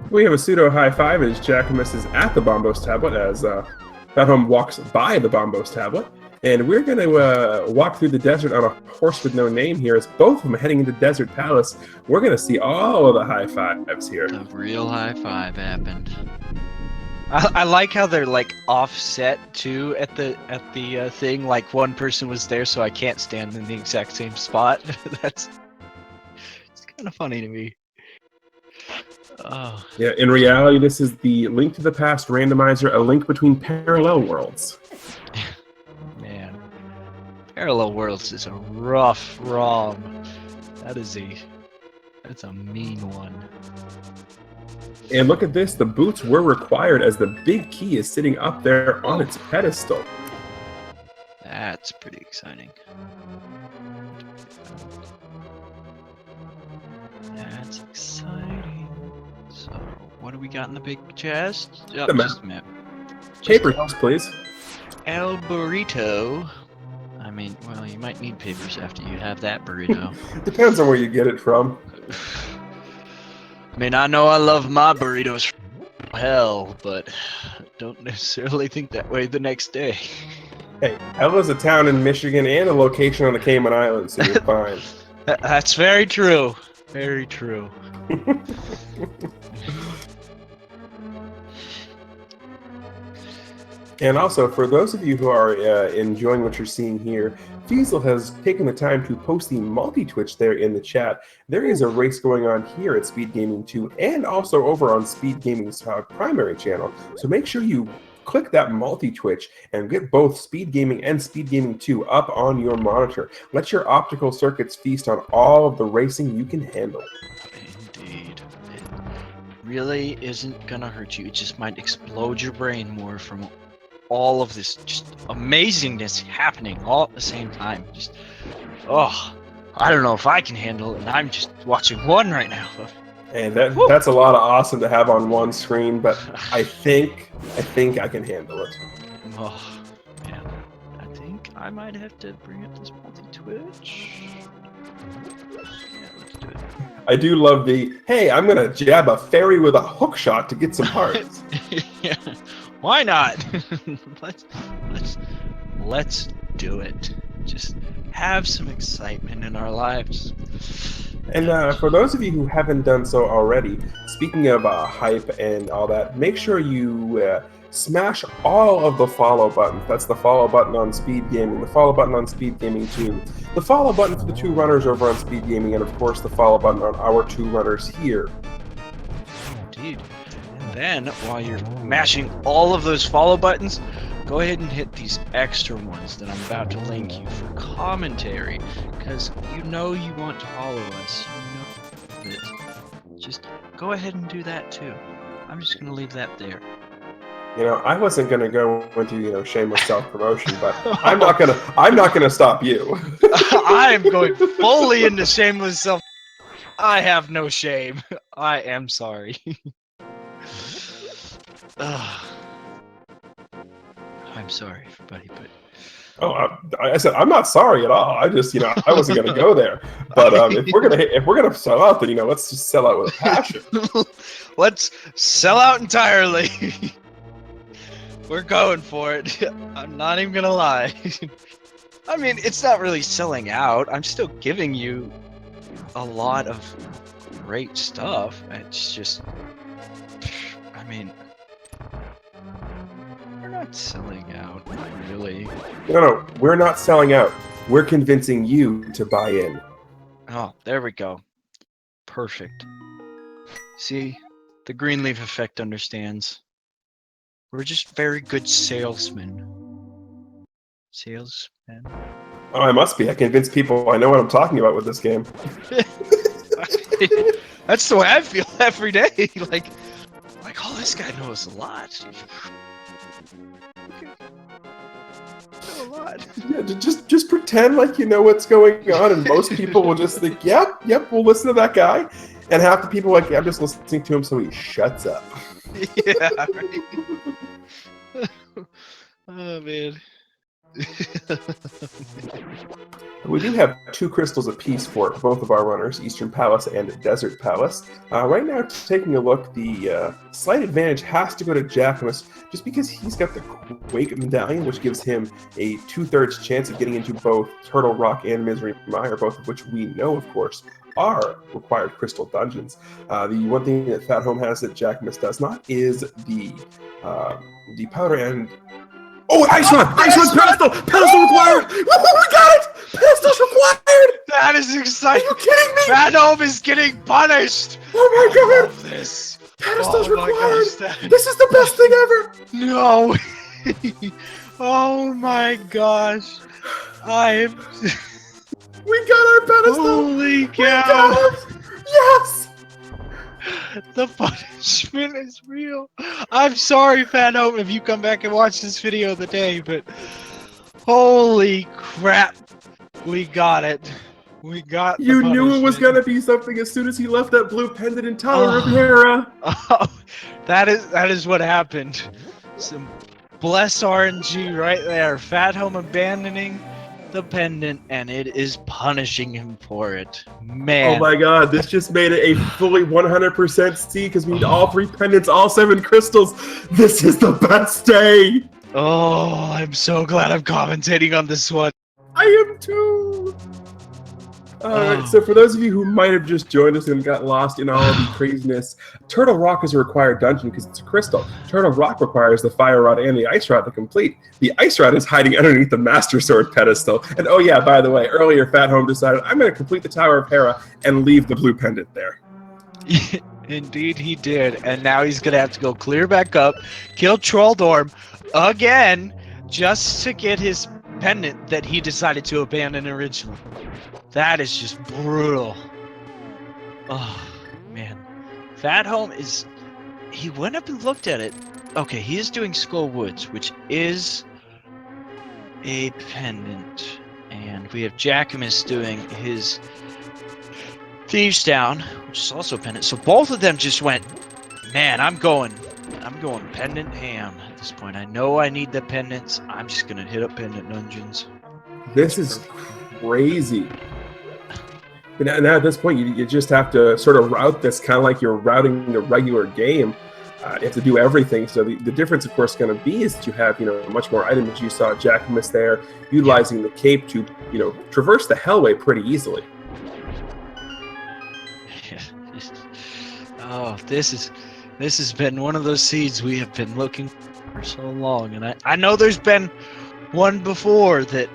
We have a pseudo high five as Jackimus is at the Bombos tablet as PHatHome walks by the Bombos tablet. And we're going to walk through the desert on a horse with no name here as both of them heading into Desert Palace. We're going to see all of the high fives here. The real high five happened. I like how they're like offset too at the thing. Like one person was there, so I can't stand in the exact same spot. It's kind of funny to me. Oh. Yeah, in reality, this is the Link to the Past randomizer, a link between parallel worlds. Man, Parallel Worlds is a rough ROM. That's a mean one. And look at this, the boots were required as the big key is sitting up there on its pedestal. That's pretty exciting. That's exciting. So, what do we got in the big chest? Oh, just a minute. Papers, please. El Burrito. I mean, well, you might need papers after you have that burrito. Depends on where you get it from. I mean, I know I love my burritos from hell, but don't necessarily think that way the next day. Hey, hell is a town in Michigan and a location on the Cayman Islands, so you're fine. That's very true. Very true. And also, for those of you who are enjoying what you're seeing here, Fiesel has taken the time to post the multi-Twitch there in the chat. There is a race going on here at Speed Gaming 2 and also over on Speed Gaming's primary channel. So make sure you click that multi-Twitch and get both Speed Gaming and Speed Gaming 2 up on your monitor. Let your optical circuits feast on all of the racing you can handle. Indeed. It really isn't gonna hurt you. It just might explode your brain more from all of this just amazingness happening all at the same time. Just, oh, I don't know if I can handle it, and I'm just watching one right now. And that's a lot of awesome to have on one screen, but I think I can handle it. Oh, man. I think I might have to bring up this multi-Twitch. Yeah, let's do it. I do love the, hey, I'm gonna jab a fairy with a hook shot to get some parts. Yeah, why not? let's do it. Just have some excitement in our lives. And for those of you who haven't done so already, speaking of hype and all that, make sure you smash all of the follow buttons. That's the follow button on Speed Gaming, the follow button on Speed Gaming 2, the follow button for the two runners over on Speed Gaming, and of course the follow button on our two runners here. Indeed. And then, while you're mashing all of those follow buttons, go ahead and hit these extra ones that I'm about to link you for commentary, because you know you want to follow us. You know it. Just go ahead and do that too. I'm just gonna leave that there. You know, I wasn't gonna go into shameless self-promotion, but I'm not gonna stop you. I'm going fully into shameless self. I have no shame. I am sorry. I'm sorry, everybody, but Oh, I said I'm not sorry at all. I just, I wasn't gonna go there. But if we're gonna sell out, then let's just sell out with passion. Let's sell out entirely. We're going for it. I'm not even gonna lie. I mean, it's not really selling out. I'm still giving you a lot of great stuff. It's just, I mean, we're not selling out, not really. No, we're not selling out. We're convincing you to buy in. Oh, there we go. Perfect. See, the Greenleaf effect understands. We're just very good salesmen. Salesmen? Oh, I must be. I convince people I know what I'm talking about with this game. That's the way I feel every day. Like, oh, this guy knows a lot. A lot. Yeah, just pretend like you know what's going on, and most people will just think, yep, we'll listen to that guy. And half the people I'm just listening to him so he shuts up. Yeah, right. Oh, man. We do have 2 crystals apiece for both of our runners, Eastern Palace and Desert Palace. Right now, taking a look, the slight advantage has to go to Jackimus, just because he's got the Quake Medallion, which gives him a 2/3 chance of getting into both Turtle Rock and Misery Mire, both of which we know, of course, are required crystal dungeons. The one thing that PHatHome has that Jackimus does not is the powder and... Oh, Ice Run! Ice Run's pedestal! Pedestal required! We got it! Pedestal's required! That is exciting! Are you kidding me? PHatHome is getting punished! Oh my god! I love this! Pedestal's Oh my required! gosh, This is the best thing ever! No! Oh my gosh! We got our pedestal! Holy cow! We got it! Yes! The punishment is real. I'm sorry, PHatHome, if you come back and watch this video of the day, but holy crap, we got it. We got. You knew it was gonna be something as soon as he left that blue pendant in Tower of Hera. Oh, that is what happened. Some bless RNG right there. PHatHome abandoning the pendant, and it is punishing him for it. Man. Oh my god, this just made it a fully 100% C because we need all 3 pendants, all 7 crystals. This is the best day! Oh, I'm so glad I'm commentating on this one. I am too! All right, so for those of you who might have just joined us and got lost in all of the craziness, Turtle Rock is a required dungeon because it's a crystal. Turtle Rock requires the Fire Rod and the Ice Rod to complete. The Ice Rod is hiding underneath the Master Sword pedestal. And oh yeah, by the way, earlier PHatHome decided I'm going to complete the Tower of Hera and leave the blue pendant there. Indeed he did, and now he's gonna have to go clear back up, kill Trolldorm again, just to get his pendant that he decided to abandon originally. That is just brutal. Oh, man. PHatHome is... He went up and looked at it. Okay, he is doing Skull Woods, which is a pendant. And we have Jackimus doing his Thieves Down, which is also a pendant. So both of them just went, man, I'm going pendant ham at this point. I know I need the pendants. I'm just going to hit up pendant dungeons. This is crazy. But now at this point, you just have to sort of route this kind of like you're routing a regular game. You have to do everything. So the difference, of course, going to be is that you have much more items. You saw Jackimus there utilizing the cape to traverse the Hellway pretty easily. Oh, this has been one of those seeds we have been looking for so long, and I know there's been one before that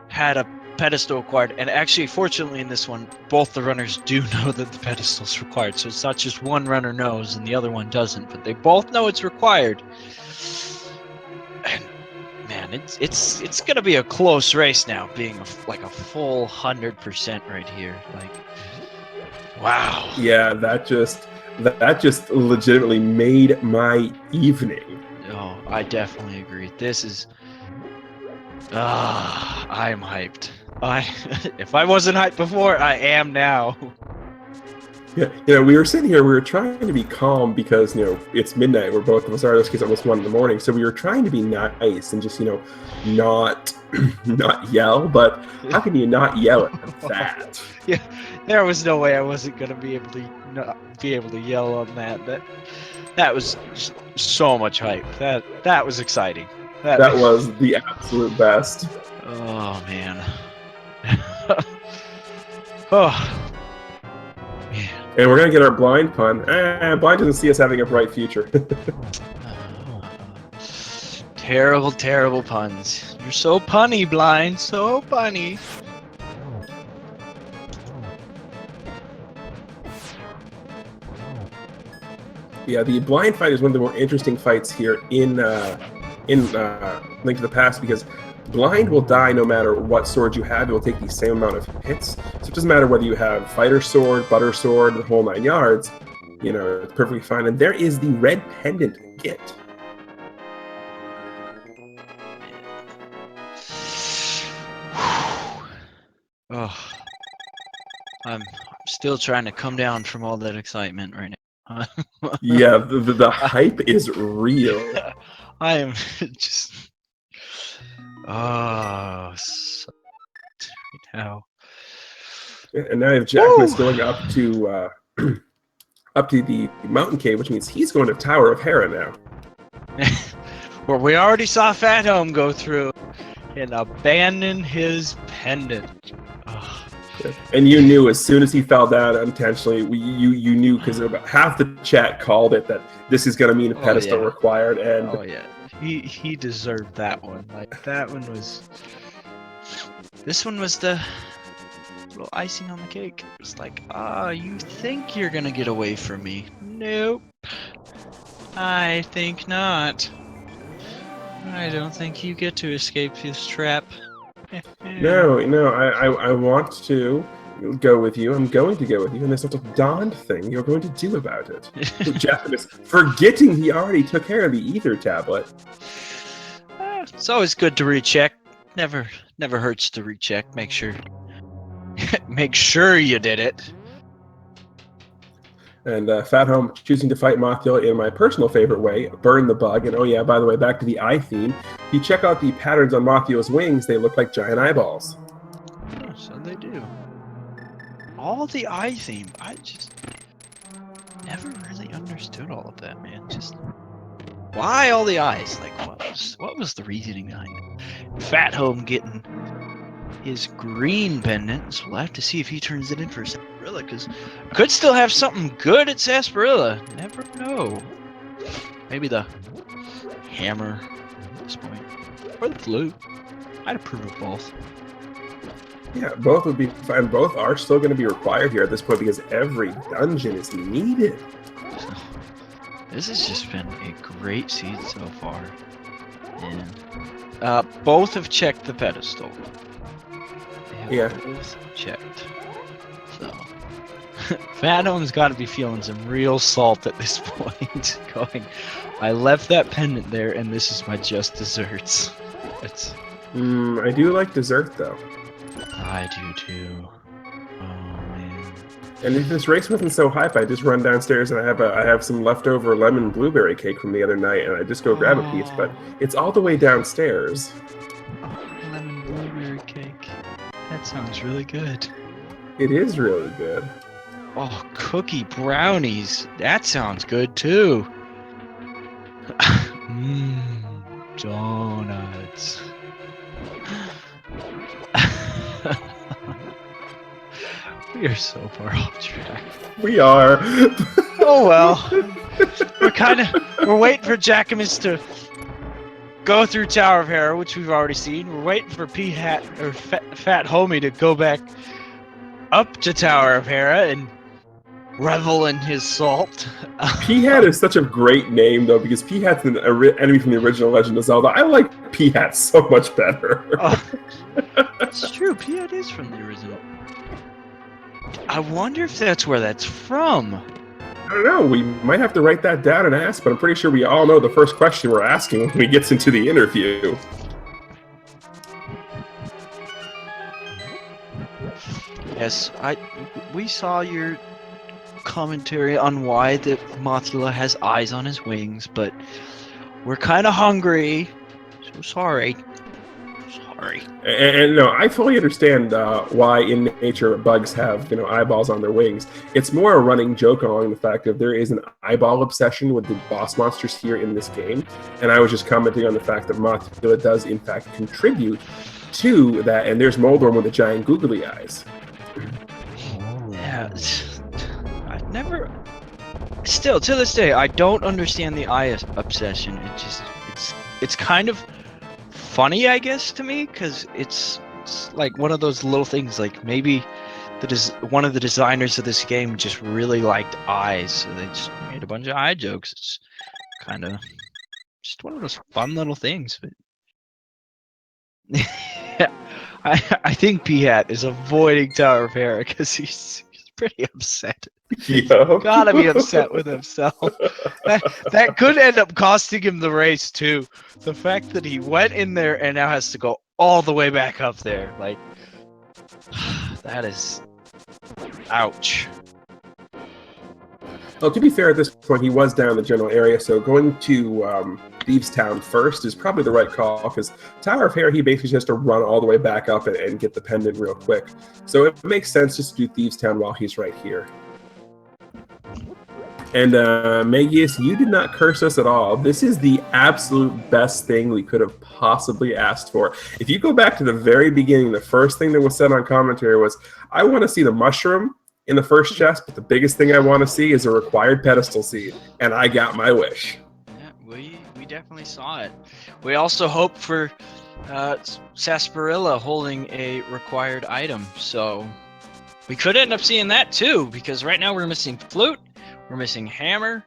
had a pedestal required, and actually, fortunately, in this one, both the runners do know that the pedestal's required, so it's not just one runner knows and the other one doesn't, but they both know it's required. And man, it's gonna be a close race now, being like a full 100% right here. Like, wow. Yeah, that just legitimately made my evening. Oh, I definitely agree. This is... I am hyped. If I wasn't hyped before, I am now. Yeah, we were sitting here, we were trying to be calm because, it's midnight where both of us are, this is almost 1 in the morning, so we were trying to be nice and just, not yell, but how can you not yell at that? Yeah, there was no way I wasn't going to be able to yell on that. That was just so much hype. That was exciting. That was the absolute best. Oh, man. Oh, man. And we're going to get our blind pun. Blind doesn't see us having a bright future. Terrible, terrible puns. You're so punny, Blind. So punny. Yeah, the blind fight is one of the more interesting fights here in Link to the Past, because blind will die no matter what sword you have. It will take the same amount of hits. So it doesn't matter whether you have fighter sword, butter sword, the whole 9 yards. It's perfectly fine. And there is the red pendant kit. Oh, I'm still trying to come down from all that excitement right now. Yeah, the hype is real. I am just... Oh, so now. And now you have Jackimus going up to the mountain cave, which means he's going to Tower of Hera now. Where we already saw PHatHome go through and abandon his pendant. Oh. And you knew as soon as he fell down unintentionally, you knew, because about half the chat called it that this is going to mean a pedestal required. And oh yeah, he deserved that one. Like, that one was... This one was the little icing on the cake. It's like, you think you're gonna get away from me? Nope. I think not. I don't think you get to escape this trap. No, I want to go with you. I'm going to go with you, and there's not a darned thing you're going to do about it. Jackimus, forgetting he already took care of the ether tablet. It's always good to recheck. Never hurts to recheck. Make sure you did it. And PHatHome choosing to fight Mothula in my personal favorite way, burn the bug. And oh yeah, by the way, back to the eye theme. If you check out the patterns on Mothula's wings, they look like giant eyeballs. Oh, so they do. All the eye theme. I just never really understood all of that, man. Just why all the eyes? Like, what was the reasoning behind it? PHatHome getting his green pendant, so we'll have to see if he turns it in for Sarsaparilla, because could still have something good at Sarsaparilla. Never know. Maybe the hammer at this point, or the flute. I'd approve of both. Yeah, both would be fine. Both are still going to be required here at this point because every dungeon is needed. So, this has just been a great seed so far. And both have checked the pedestal. They have both checked. So PHatHome's got to be feeling some real salt at this point. Going, I left that pendant there, and this is my just desserts. It's. I do like dessert though. I do too. Oh man. And if this race wasn't so hype, I just run downstairs and I have some leftover lemon blueberry cake from the other night, and I just go grab a piece. But it's all the way downstairs. Lemon blueberry cake. That sounds really good. It is really good. Oh, cookie brownies. That sounds good too. Donuts. We are so far off track. We are. Oh well. We're waiting for Jackimus to go through Tower of Hera, which we've already seen. We're waiting for PHatHome to go back up to Tower of Hera and revel in his salt. PHat is such a great name though, because PHat's an enemy from the original Legend of Zelda. I like PHat so much better. It's true, PHat is from the original. I wonder if that's where that's from. I don't know. We might have to write that down and ask, but I'm pretty sure we all know the first question we're asking when we get into the interview. Yes, we saw your commentary on why the Mothula has eyes on his wings, but we're kind of hungry. So sorry. And no, I fully understand why in nature bugs have eyeballs on their wings. It's more a running joke along the fact that there is an eyeball obsession with the boss monsters here in this game, and I was just commenting on the fact that Mothula does in fact contribute to that, and there's Moldorm with the giant googly eyes. Yeah, I've never. Still, to this day, I don't understand the eye obsession. It's kind of funny, I guess, to me, because it's like one of those little things. Like maybe one of the designers of this game just really liked eyes, so they just made a bunch of eye jokes. It's kind of just one of those fun little things. But I think PHat is avoiding Tower of Hera because he's pretty upset. Yeah. Gotta be upset with himself. That could end up costing him the race too. The fact that he went in there and now has to go all the way back up there, like that is, ouch. Well, to be fair, at this point, he was down in the general area, so going to Thieves Town first is probably the right call, because Tower of Hera, he basically just has to run all the way back up and get the pendant real quick. So it makes sense just to do Thieves Town while he's right here. And Magius, you did not curse us at all. This is the absolute best thing we could have possibly asked for. If you go back to the very beginning, the first thing that was said on commentary was, I want to see the mushroom in the first chest, but the biggest thing I want to see is a required pedestal seed. And I got my wish. Yeah, we definitely saw it. We also hope for Sarsaparilla holding a required item. So we could end up seeing that too, because right now we're missing flute. We're missing hammer,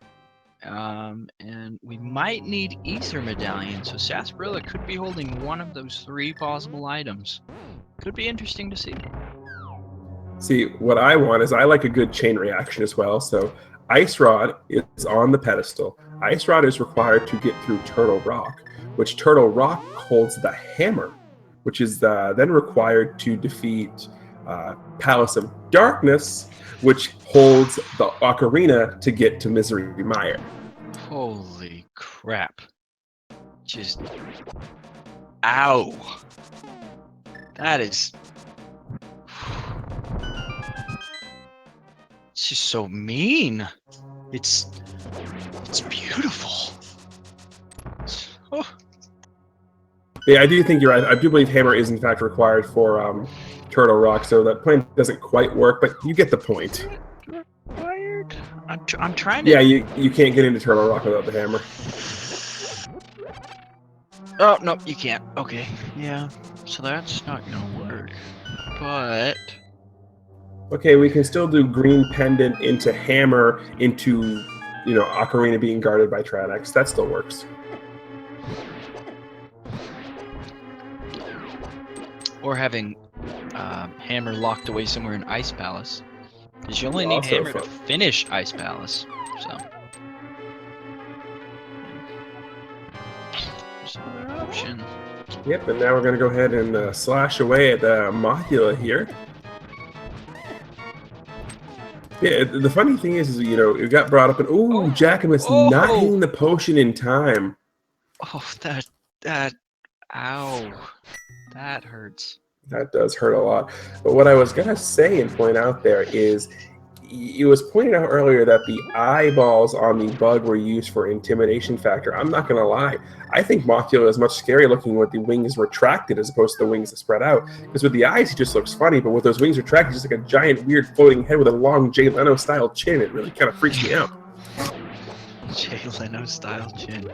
and we might need ether medallion, so Sarsaparilla could be holding one of those 3 possible items. Could be interesting to see. See, what I want is I like a good chain reaction as well, so Ice Rod is on the pedestal. Ice Rod is required to get through Turtle Rock, which Turtle Rock holds the hammer, which is then required to defeat Palace of Darkness, which holds the ocarina to get to Misery Mire. Holy crap. Just... ow. That is... it's just so mean. It's beautiful. Oh. But yeah, I do think you're right. I do believe hammer is in fact required for Turtle Rock, so that plan doesn't quite work, but you get the point. Required? I'm trying to. Yeah, you can't get into Turtle Rock without the hammer. Oh no, you can't. Okay, yeah. So that's not gonna work. But Okay, we can still do green pendant into hammer into, Ocarina being guarded by Tranex. That still works. or having hammer locked away somewhere in Ice Palace, because you only need Also hammer to fun. finish Ice Palace. So there's another option. Yep, and now we're going to go ahead and slash away at Mothula here. Yeah, the funny thing is it got brought up, and Jackimus not hitting the potion in time. Oh, ow, that hurts. That does hurt a lot. But what I was going to say and point out there is, it was pointed out earlier that the eyeballs on the bug were used for intimidation factor. I'm not going to lie. I think Mothula is much scarier looking with the wings retracted as opposed to the wings spread out. Because with the eyes, he just looks funny, but with those wings retracted, he's just like a giant, weird floating head with a long Jay Leno-style chin. It really kind of freaks me out. Jay Leno-style chin.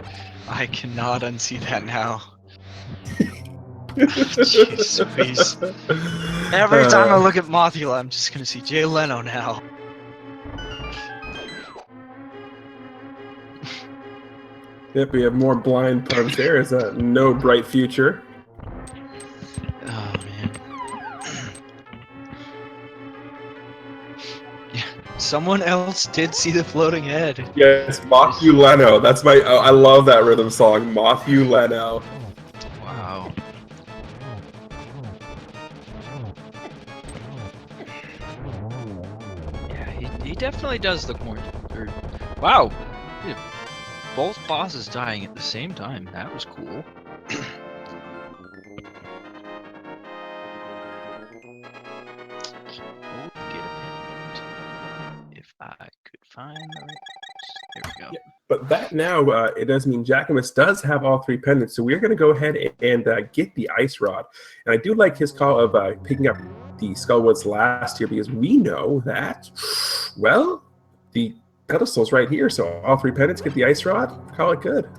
I cannot unsee that now. Jeez Louise. Every time I look at Mothula, I'm just going to see Jay Leno now. Yep, we have more blind puns there. Is no bright future. Oh, man. Someone else did see the floating head. Yes, Mothuleno. That's my... I love that rhythm song. Mothuleno. Wow. Yeah, he definitely does look more... Wow! Dude, both bosses dying at the same time. That was cool. If I could find the right... There we go. Yeah, but that now, it does mean Jackimus does have all 3 pendants, so we're going to go ahead and get the Ice Rod. And I do like his call of picking up the Skullwoods last here, because we know that, well, the pedestal's right here, so all 3 pendants get the Ice Rod. Call it good.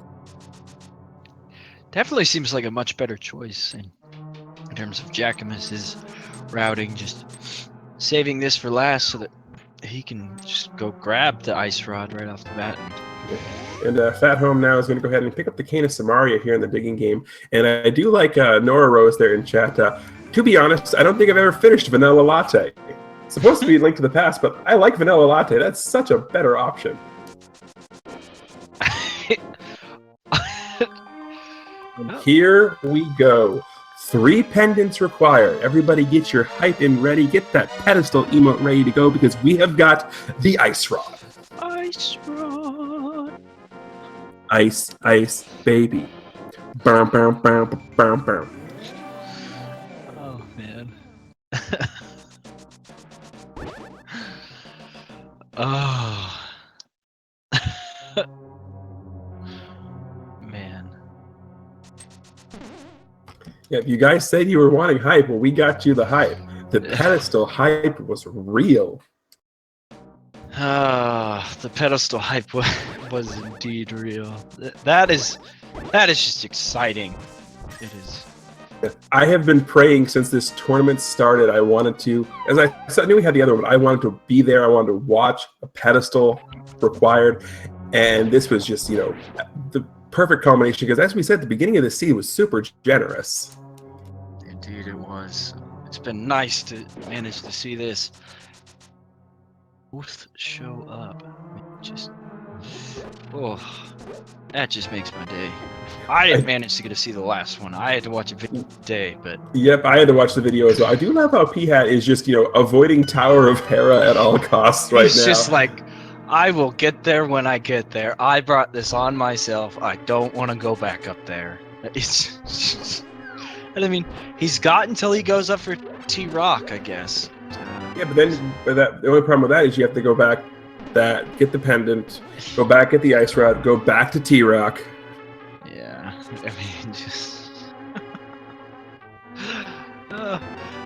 Definitely seems like a much better choice in terms of Jackimus's routing, just saving this for last so that he can just go grab the Ice Rod right off the bat. And PHatHome now is going to go ahead and pick up the Cane of Samaria here in the digging game. And I do like Nora Rose there in chat. To be honest, I don't think I've ever finished Vanilla Latte. It's supposed to be Link to the Past, but I like Vanilla Latte. That's such a better option. And here we go. 3 pendants required. Everybody get your hype and ready. Get that pedestal emote ready to go, because we have got the Ice Rod. Ice Rod. Ice, ice, baby. Bam, bam, bam, bam, bam. Oh, man. Oh. Man. Yeah, if you guys said you were wanting hype, well, we got you the hype. The pedestal hype was real. The pedestal hype was indeed real. That is just exciting. It is. I have been praying since this tournament started. I wanted to, as I knew we had the other one, I wanted to be there. I wanted to watch a pedestal required. And this was just, the perfect combination, because as we said, the beginning of the seed was super generous. Indeed it was. It's been nice to manage to see this both show up. That just makes my day. I didn't manage to get to see the last one. I had to watch a video today, but... Yep, I had to watch the video as well. I do love how PHat is just, avoiding Tower of Hera at all costs right now. He's just like, I will get there when I get there. I brought this on myself. I don't want to go back up there. It's just... And I mean, he's got until he goes up for T-Rock, I guess. Yeah, but then the only problem with that is you have to go back, get the pendant, go back, get the Ice Rod, go back to T-Rock. Yeah, I mean, just...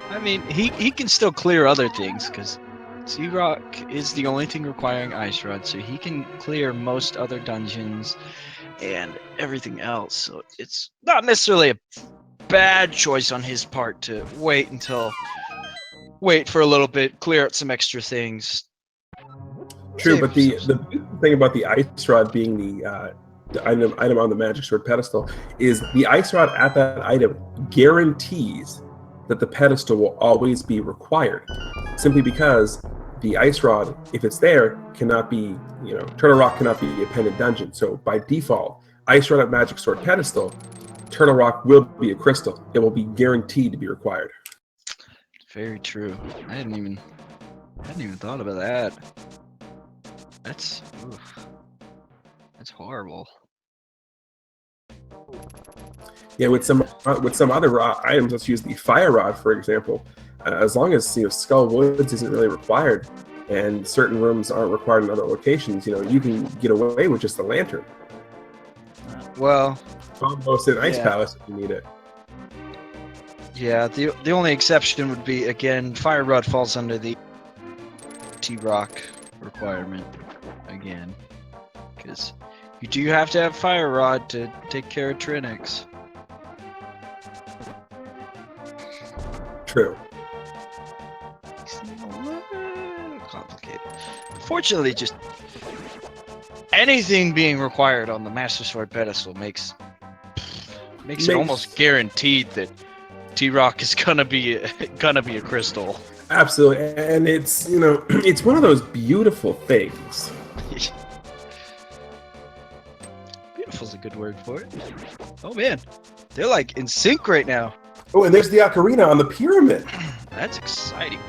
I mean, he can still clear other things because T-Rock is the only thing requiring Ice Rod, so he can clear most other dungeons and everything else. So it's not necessarily a bad choice on his part to wait for a little bit, clear out some extra things. True, Save but the yourself thing about the ice rod being the item on the magic sword pedestal is the ice rod at that item guarantees that the pedestal will always be required, simply because the ice rod, if it's there, cannot be, Turtle Rock cannot be a pendant dungeon. So by default, ice rod at magic sword pedestal, Turtle Rock will be a crystal. It will be guaranteed to be required. Very true. I hadn't even thought about that. That's horrible. Yeah, with some other items, let's use the fire rod for example. As long as Skull Woods isn't really required, and certain rooms aren't required in other locations, you can get away with just the lantern. Well, Almost an ice palace if you need it. Yeah, the only exception would be, again, Fire Rod falls under the T-Rock requirement again, because you do have to have Fire Rod to take care of Trinix. True. It's a little complicated. Fortunately, just anything being required on the Master Sword pedestal makes it almost guaranteed that T-Rock is gonna be a crystal. Absolutely, and it's it's one of those beautiful things. Beautiful's a good word for it. Oh man, they're like in sync right now. Oh, and there's the ocarina on the pyramid. That's exciting.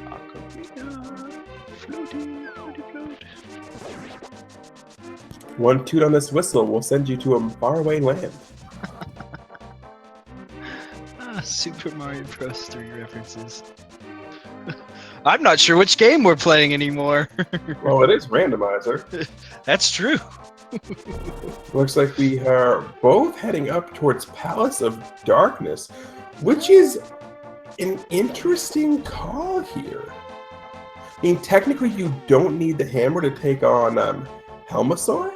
Ocarina, floaty, floaty, float. One toot on this whistle will send you to a faraway land. Super Mario Bros. 3 references. I'm not sure which game we're playing anymore. Well, it is Randomizer. That's true. Looks like we are both heading up towards Palace of Darkness, which is an interesting call here. I mean, technically, you don't need the hammer to take on Helmasaur.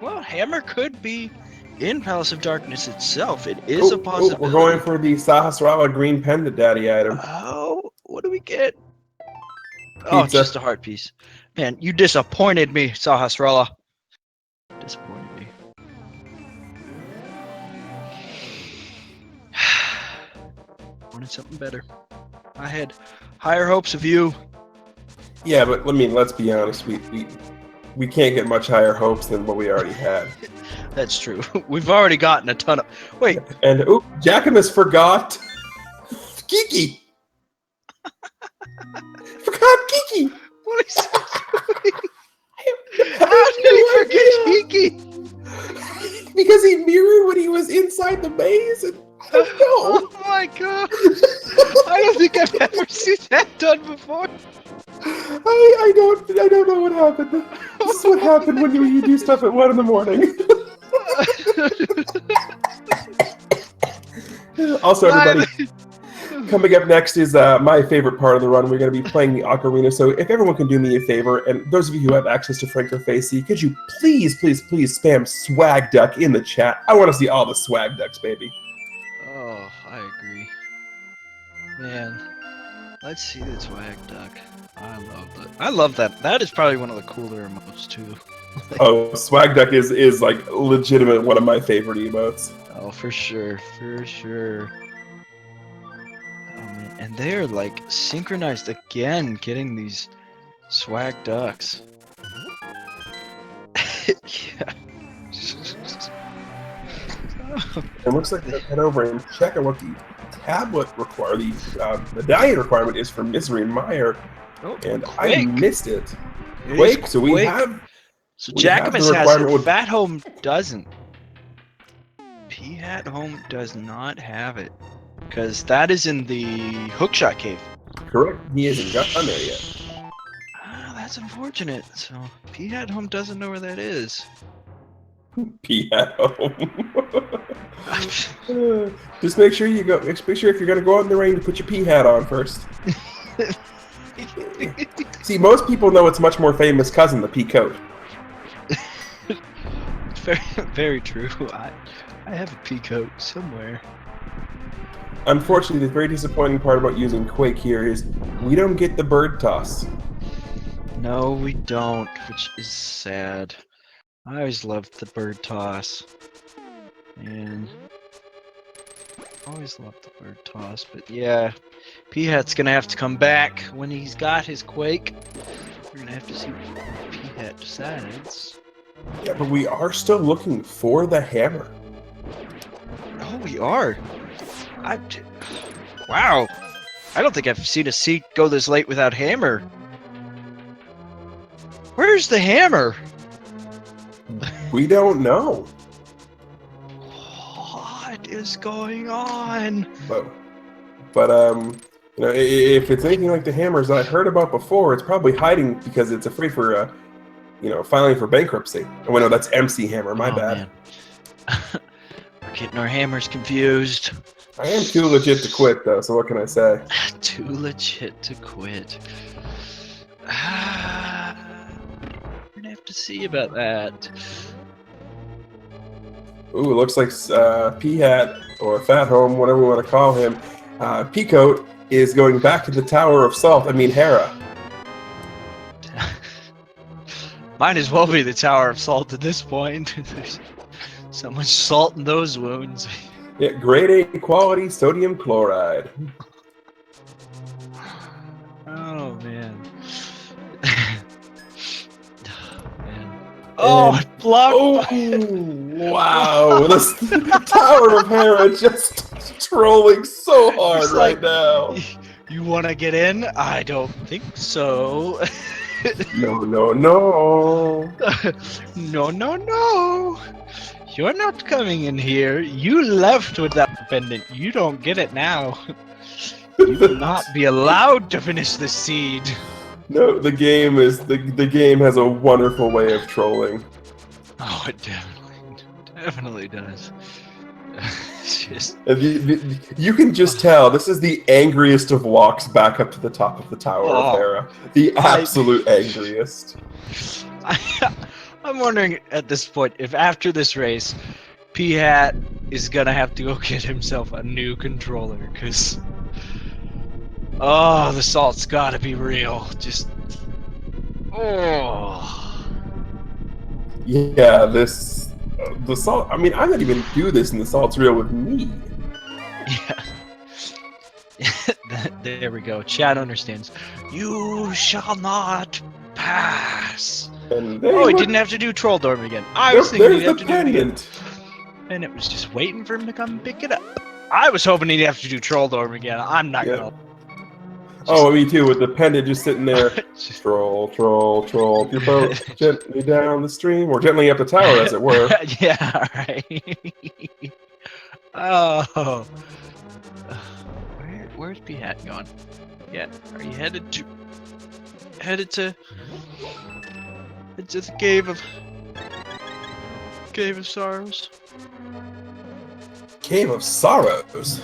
Well, hammer could be in Palace of Darkness itself. It is a possibility. We're going for the Sahasrara green pendant daddy item. Oh, what do we get? Pizza. Oh, it's just a heart piece. Man, you disappointed me, Sahasrara. Disappointed me. Wanted something better. I had higher hopes of you. Yeah, but let's be honest. We can't get much higher hopes than what we already had. That's true. We've already gotten a ton of... Wait. And, Jackimus forgot Kiki! Forgot Kiki! What is he doing? How did he forget Kiki? Because he mirrored when he was inside the maze, and I don't know. Oh my god! I don't think I've ever seen that done before. I don't know what happened. This is what happened when you do stuff at 1 in the morning. Also, everybody, coming up next is my favorite part of the run. We're going to be playing the Ocarina, so if everyone can do me a favor, and those of you who have access to Frank or Facey, could you please spam Swag Duck in the chat? I want to see all the Swag Ducks, baby. Oh, I agree. Man, let's see the Swag Duck. I love that. That is probably one of the cooler emotes too. Oh, Swag Duck is like legitimate one of my favorite emotes. Oh, for sure, for sure. Oh, man. And they're like synchronized again, getting these Swag Ducks. Yeah. It looks like we head over and check out what the tablet the medallion requirement is for Misery and Meyer. Oh, and Quake. I missed it. Quake. So we have. So Jackimus has it. PHatHome doesn't. PHatHome does not have it because that is in the Hookshot Cave. Correct. He hasn't gotten there yet. Ah, that's unfortunate. So PHatHome doesn't know where that is. PHatHome. Just make sure you go. Make sure if you're gonna go out in the rain, to put your P hat on first. See, most people know its much more famous cousin, the pea coat. Very, very true. I have a pea coat somewhere. Unfortunately, the very disappointing part about using Quake here is we don't get the bird toss. No, we don't, which is sad. I always loved the bird toss. And always loved the bird toss, but yeah, PHat's gonna have to come back when he's got his Quake. We're gonna have to see what PHat decides. Yeah, but we are still looking for the hammer. Oh, we are. Wow. I don't think I've seen a seat go this late without hammer. Where's the hammer? We don't know. What is going on? But you know, if it's anything like the hammers that I heard about before, it's probably hiding because it's afraid for, you know, filing for bankruptcy. Oh, wait, no, that's MC Hammer. My bad. Man. We're getting our hammers confused. I am too legit to quit, though. So what can I say? Too legit to quit. We're gonna have to see about that. Ooh, it looks like PHat or PHatHome, whatever we want to call him, Peacoat is going back to the Tower of Salt. I mean, Hera. Might as well be the Tower of Salt at this point. There's so much salt in those wounds. Yeah, grade A quality sodium chloride. Oh man. Oh, it blocked. Oh, wow. The Tower of Hera just trolling so hard It's right like, now. You want to get in? I don't think so. No, no, no. No, no, no. You're not coming in here. You left with that pendant. You don't get it now. You will not be allowed to finish the seed. No, the game has a wonderful way of trolling. Oh, it definitely does. It's just... You can just tell this is the angriest of walks back up to the top of the Tower of Hera. The absolute angriest. I'm wondering at this point if after this race, PHat is gonna have to go get himself a new controller, because oh, the salt's gotta be real. Just Yeah, the salt. I mean, I'm not even do this, and the salt's real with me. Yeah. There we go. Chat understands. You shall not pass. And He didn't have to do Troll Dorm again. I was thinking he'd have to do it again. And it was just waiting for him to come pick it up. I was hoping he'd have to do Troll Dorm again. I'm not gonna. Oh, me too, with the pendant just sitting there. Troll, troll, troll. Your boat gently down the stream, or gently up the tower, as it were. Yeah, right. Oh. Where's PHat going? Yeah, are you headed to the Cave of Sorrows? Cave of Sorrows?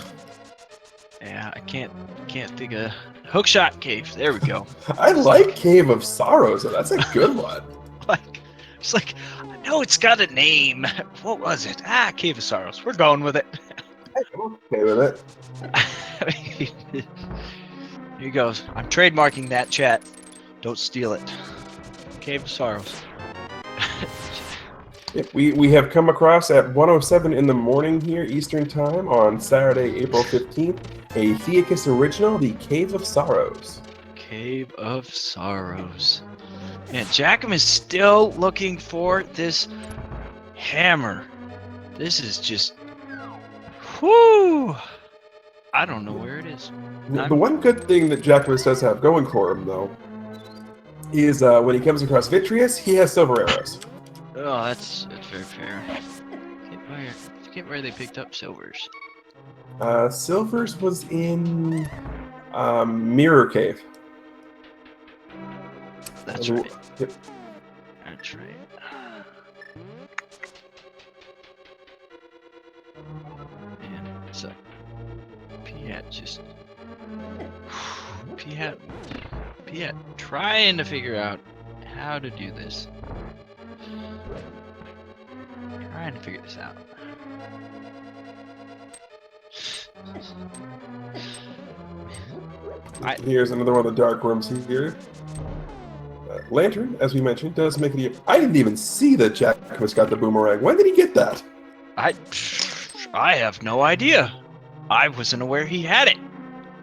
Yeah, I can't think of Hookshot Cave. There we go. I like Cave of Sorrows. That's a good one. It's like, I know it's got a name. What was it? Cave of Sorrows. We're going with it. I'm okay with it. Here he goes. I'm trademarking that, chat. Don't steal it. Cave of Sorrows. We have come across at 1:07 in the morning here, Eastern Time, on Saturday, April 15th, a Theacus original, the Cave of Sorrows. Cave of Sorrows. And Jackimus is still looking for this hammer. This is just... whoo! I don't know where it is. The one good thing that Jackimus does have going for him, though, is when he comes across Vitreous, he has silver arrows. Oh, that's very fair. Forget where they picked up silvers. Silvers was in Mirror Cave. That's right. That's right. PHat just... PHat trying to figure out how to do this. Trying to figure this out. Here's another one of the dark rooms here. Lantern, as we mentioned, does make it. I didn't even see that Jackimus got the boomerang. When did he get that? I have no idea. I wasn't aware he had it.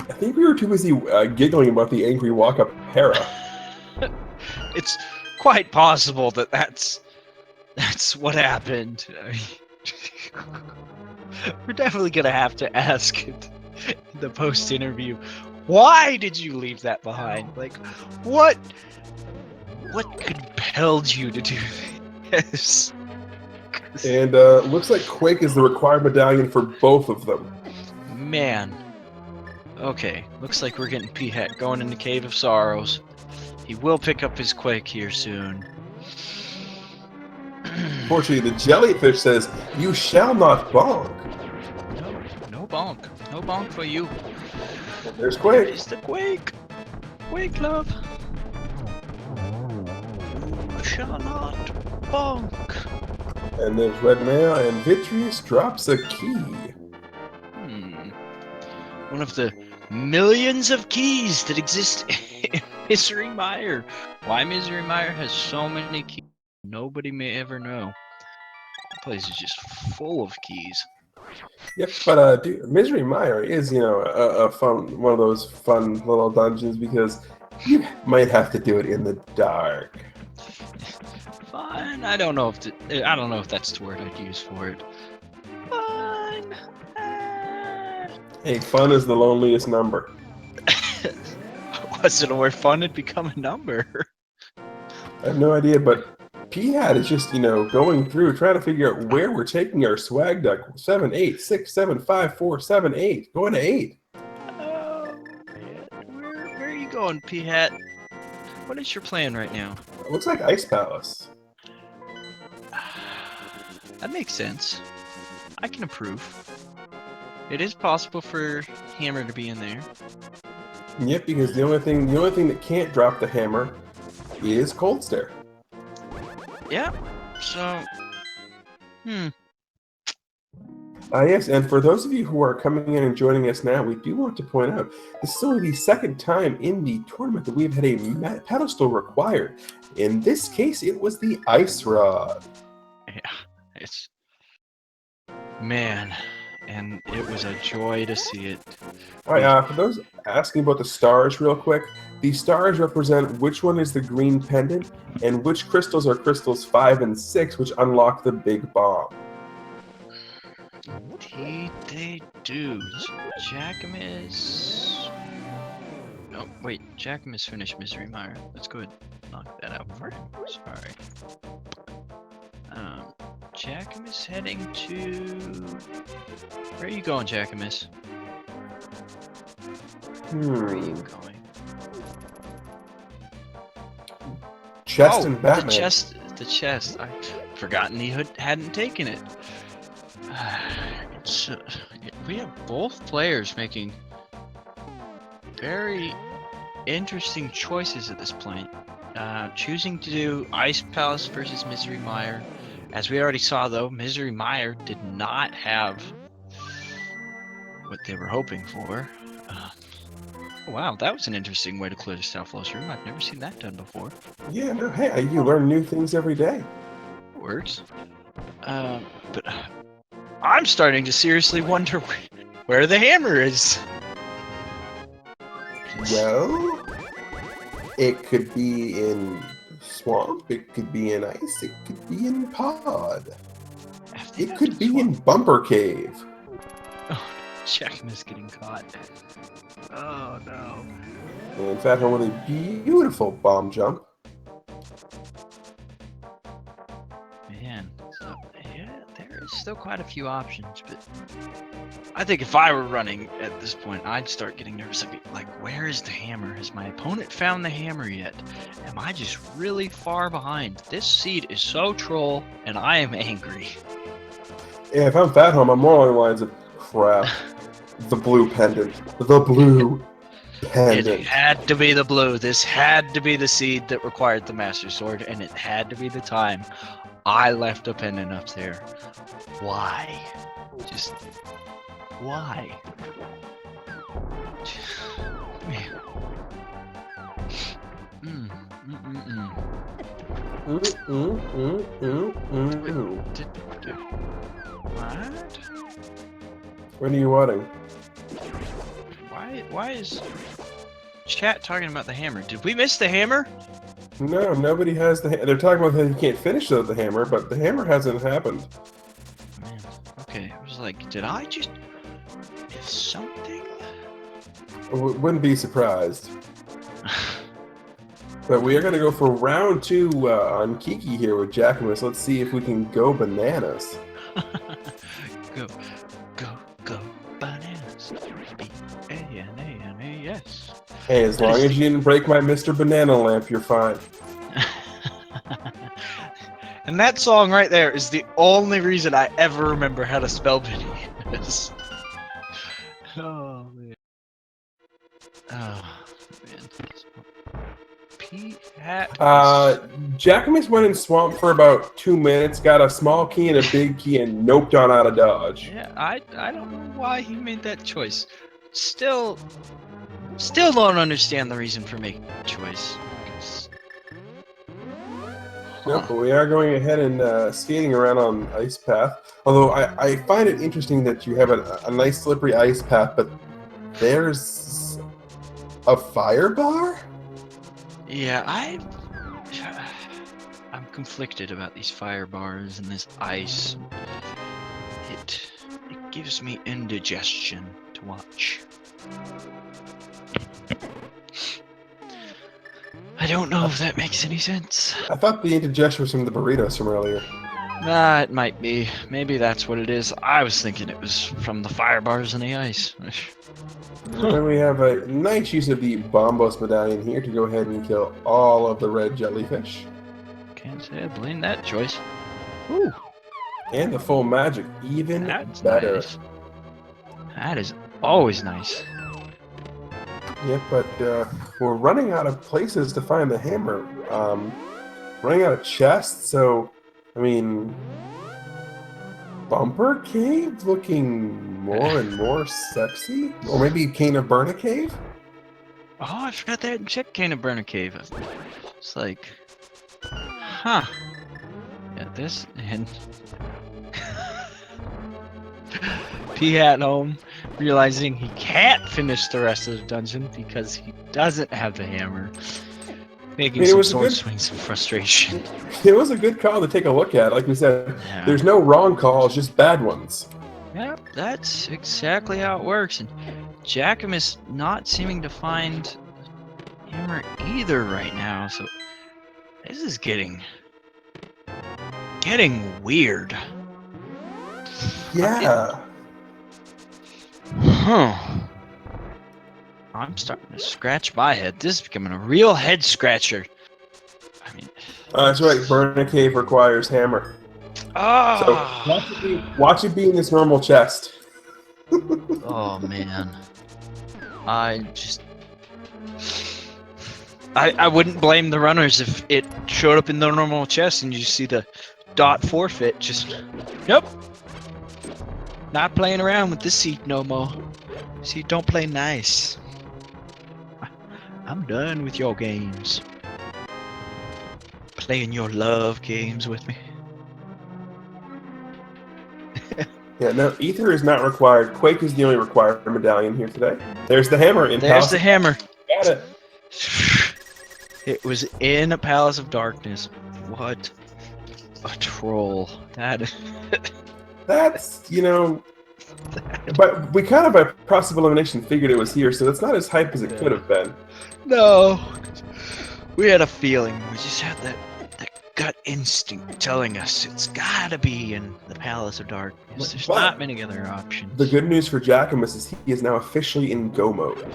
I think we were too busy giggling about the angry walk-up Hera. It's quite possible that that's what happened. We're definitely gonna have to ask in the post-interview, why did you leave that behind? Like, what compelled you to do this? And looks like Quake is the required medallion for both of them. Man. Okay, looks like we're getting PHat going in the Cave of Sorrows. He will pick up his Quake here soon. Fortunately, the jellyfish says, "You shall not bonk." No bonk. No bonk for you. There's Quake. There's the Quake. Quake, love. You shall not bonk. And there's Red Mail, and Vitreous drops a key. One of the millions of keys that exist in Misery Mire. Why Misery Mire has so many keys, nobody may ever know. The place is just full of keys. Yep, but dude, Misery Mire is, a fun, one of those fun little dungeons because you might have to do it in the dark. Fun. I don't know if that's the word I'd use for it. Fun. Hey, fun is the loneliest number. Wasn't aware fun had become a number. I have no idea, but PHat is just, going through, trying to figure out where we're taking our swag deck. 7, 8, 6, 7, 5, 4, 7, 8. Going to 8. Oh, man. Where are you going, PHat? What is your plan right now? It looks like Ice Palace. That makes sense. I can approve. It is possible for Hammer to be in there. Yep, because the only thing that can't drop the hammer is Cold Stare. Yeah. So. Yes, and for those of you who are coming in and joining us now, we do want to point out this is only the second time in the tournament that we've had a pedestal required. In this case, it was the Ice Rod. Yeah, it's. Man, and it was a joy to see it. All right, for those asking about the stars real quick, the stars represent which one is the green pendant and which crystals are crystals 5 and 6, which unlock the big bomb. They do. Jackimus. Oh, wait. Jackimus finished Misery Mire. Let's go ahead and knock that out for him. Sorry. Jackimus heading to... Where are you going, Jackimus? Where are you going? Chest and Batman. The chest. I'd forgotten he hadn't taken it. We have both players making very interesting choices at this point. Choosing to do Ice Palace versus Misery Mire. As we already saw, though, Misery Mire did not have what they were hoping for. Wow, that was an interesting way to clear the Southflows room. I've never seen that done before. Yeah, no, hey, you learn new things every day. Works. But I'm starting to seriously wonder where the hammer is. Well, it could be in swamp, it could be in ice, it could be in pod. It could be in Bumper Cave. Oh, Jackimus getting caught. Oh no. And PHatHome with a beautiful bomb jump. Man, so yeah, there is still quite a few options, but I think if I were running at this point, I'd start getting nervous. I'd be like, where is the hammer? Has my opponent found the hammer yet? Am I just really far behind? This seed is so troll, and I am angry. Yeah, if I'm PHatHome, I'm more along the lines of crap. The blue pendant. The blue It pendant. had to be the blue. This had to be the seed that required the Master Sword, and it had to be the time I left a pendant up there. Why? Just why? Man. What? What are you wanting? Why is chat talking about the hammer? Did we miss the hammer? No, nobody has the. They're talking about how you can't finish the hammer, but the hammer hasn't happened. Man, okay. I was like, did I just miss something? Wouldn't be surprised. But we are going to go for round 2 on Kiki here with Jackimus. Let's see if we can go bananas. Go bananas. B-A-N-A-N-A-S. Hey, as long as you didn't break my Mr. Banana lamp, you're fine. And that song right there is the only reason I ever remember how to spell bananas. Oh man. Oh man. Jackimus went in swamp for about 2 minutes, got a small key and a big key, and noped on out of Dodge. Yeah, I don't know why he made that choice. Still don't understand the reason for making that choice. Nope, but we are going ahead and skating around on ice path. Although I find it interesting that you have a nice slippery ice path, but there's a fire bar? Yeah, I'm conflicted about these fire bars and this ice. It gives me indigestion to watch. I don't know if that makes any sense. I thought the indigestion was from the burritos from earlier. Nah, it might be. Maybe that's what it is. I was thinking it was from the fire bars and the ice. And we have a nice use of the Bombos medallion here to go ahead and kill all of the red jellyfish. Can't say I blame that choice. Ooh. And the full magic, even That's better. nice. That is always nice. Yeah, but we're running out of places to find the hammer. Running out of chests, so, I mean, Bumper Cave looking more and more sexy? Or maybe Cane of Burna Cave? Oh, I forgot that and check Cane of Burna Cave. It's like, huh. Yeah, this and PHatHome realizing he can't finish the rest of the dungeon because he doesn't have the hammer. Making some sword swings of frustration. It was a good call to take a look at. Like we said, Yeah. There's no wrong calls, just bad ones. Yep, that's exactly how it works. And Jackimus not seeming to find hammer either right now, so this is getting weird. Yeah. Huh. I'm starting to scratch my head. This is becoming a real head scratcher. I mean, That's right. Burna Cave requires hammer. ah. So watch it be in this normal chest. Oh man. I wouldn't blame the runners if it showed up in the normal chest and you see the dot forfeit. Just nope. Not playing around with this seat no more. See, don't play nice. I'm done with your games. Playing your love games with me. Yeah, no, Ether is not required. Quake is the only required medallion here today. There's the hammer in There's the hammer. Got it. It was in a Palace of Darkness. What a troll. That's, but we kind of by process of elimination figured it was here, so it's not as hype as it could have been. No. We had a feeling. We just had that gut instinct telling us it's gotta be in the Palace of Darkness. There's not many other options. The good news for Jackimus is he is now officially in go mode.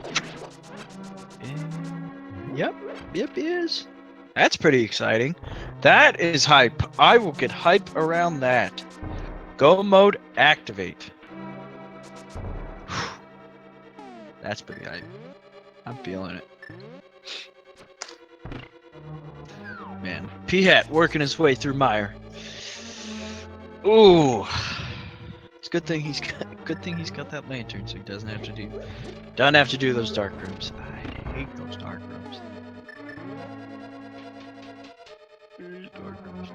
Yep, he is. That's pretty exciting. That is hype. I will get hype around that. Go mode activate. That's pretty hype. I'm feeling it. Man, PHat working his way through mire. Ooh, it's good thing he's got that lantern, so he doesn't have to do those dark rooms. I hate those dark rooms. Dark rooms.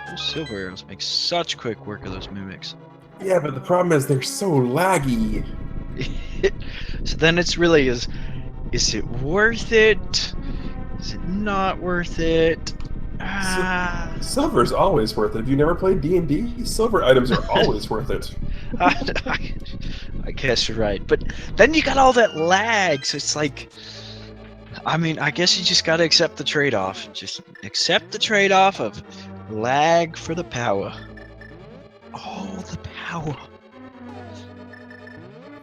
Those silver arrows make such quick work of those mimics. Yeah, but the problem is they're so laggy. So then it's really is it worth it? Is it not worth it? Silver's always worth it. If you never played D&D, silver items are always worth it. I guess you're right, but then you got all that lag, so it's like, I mean, I guess you just got to accept the trade-off. Just accept the trade-off of lag for the power. Oh, the power.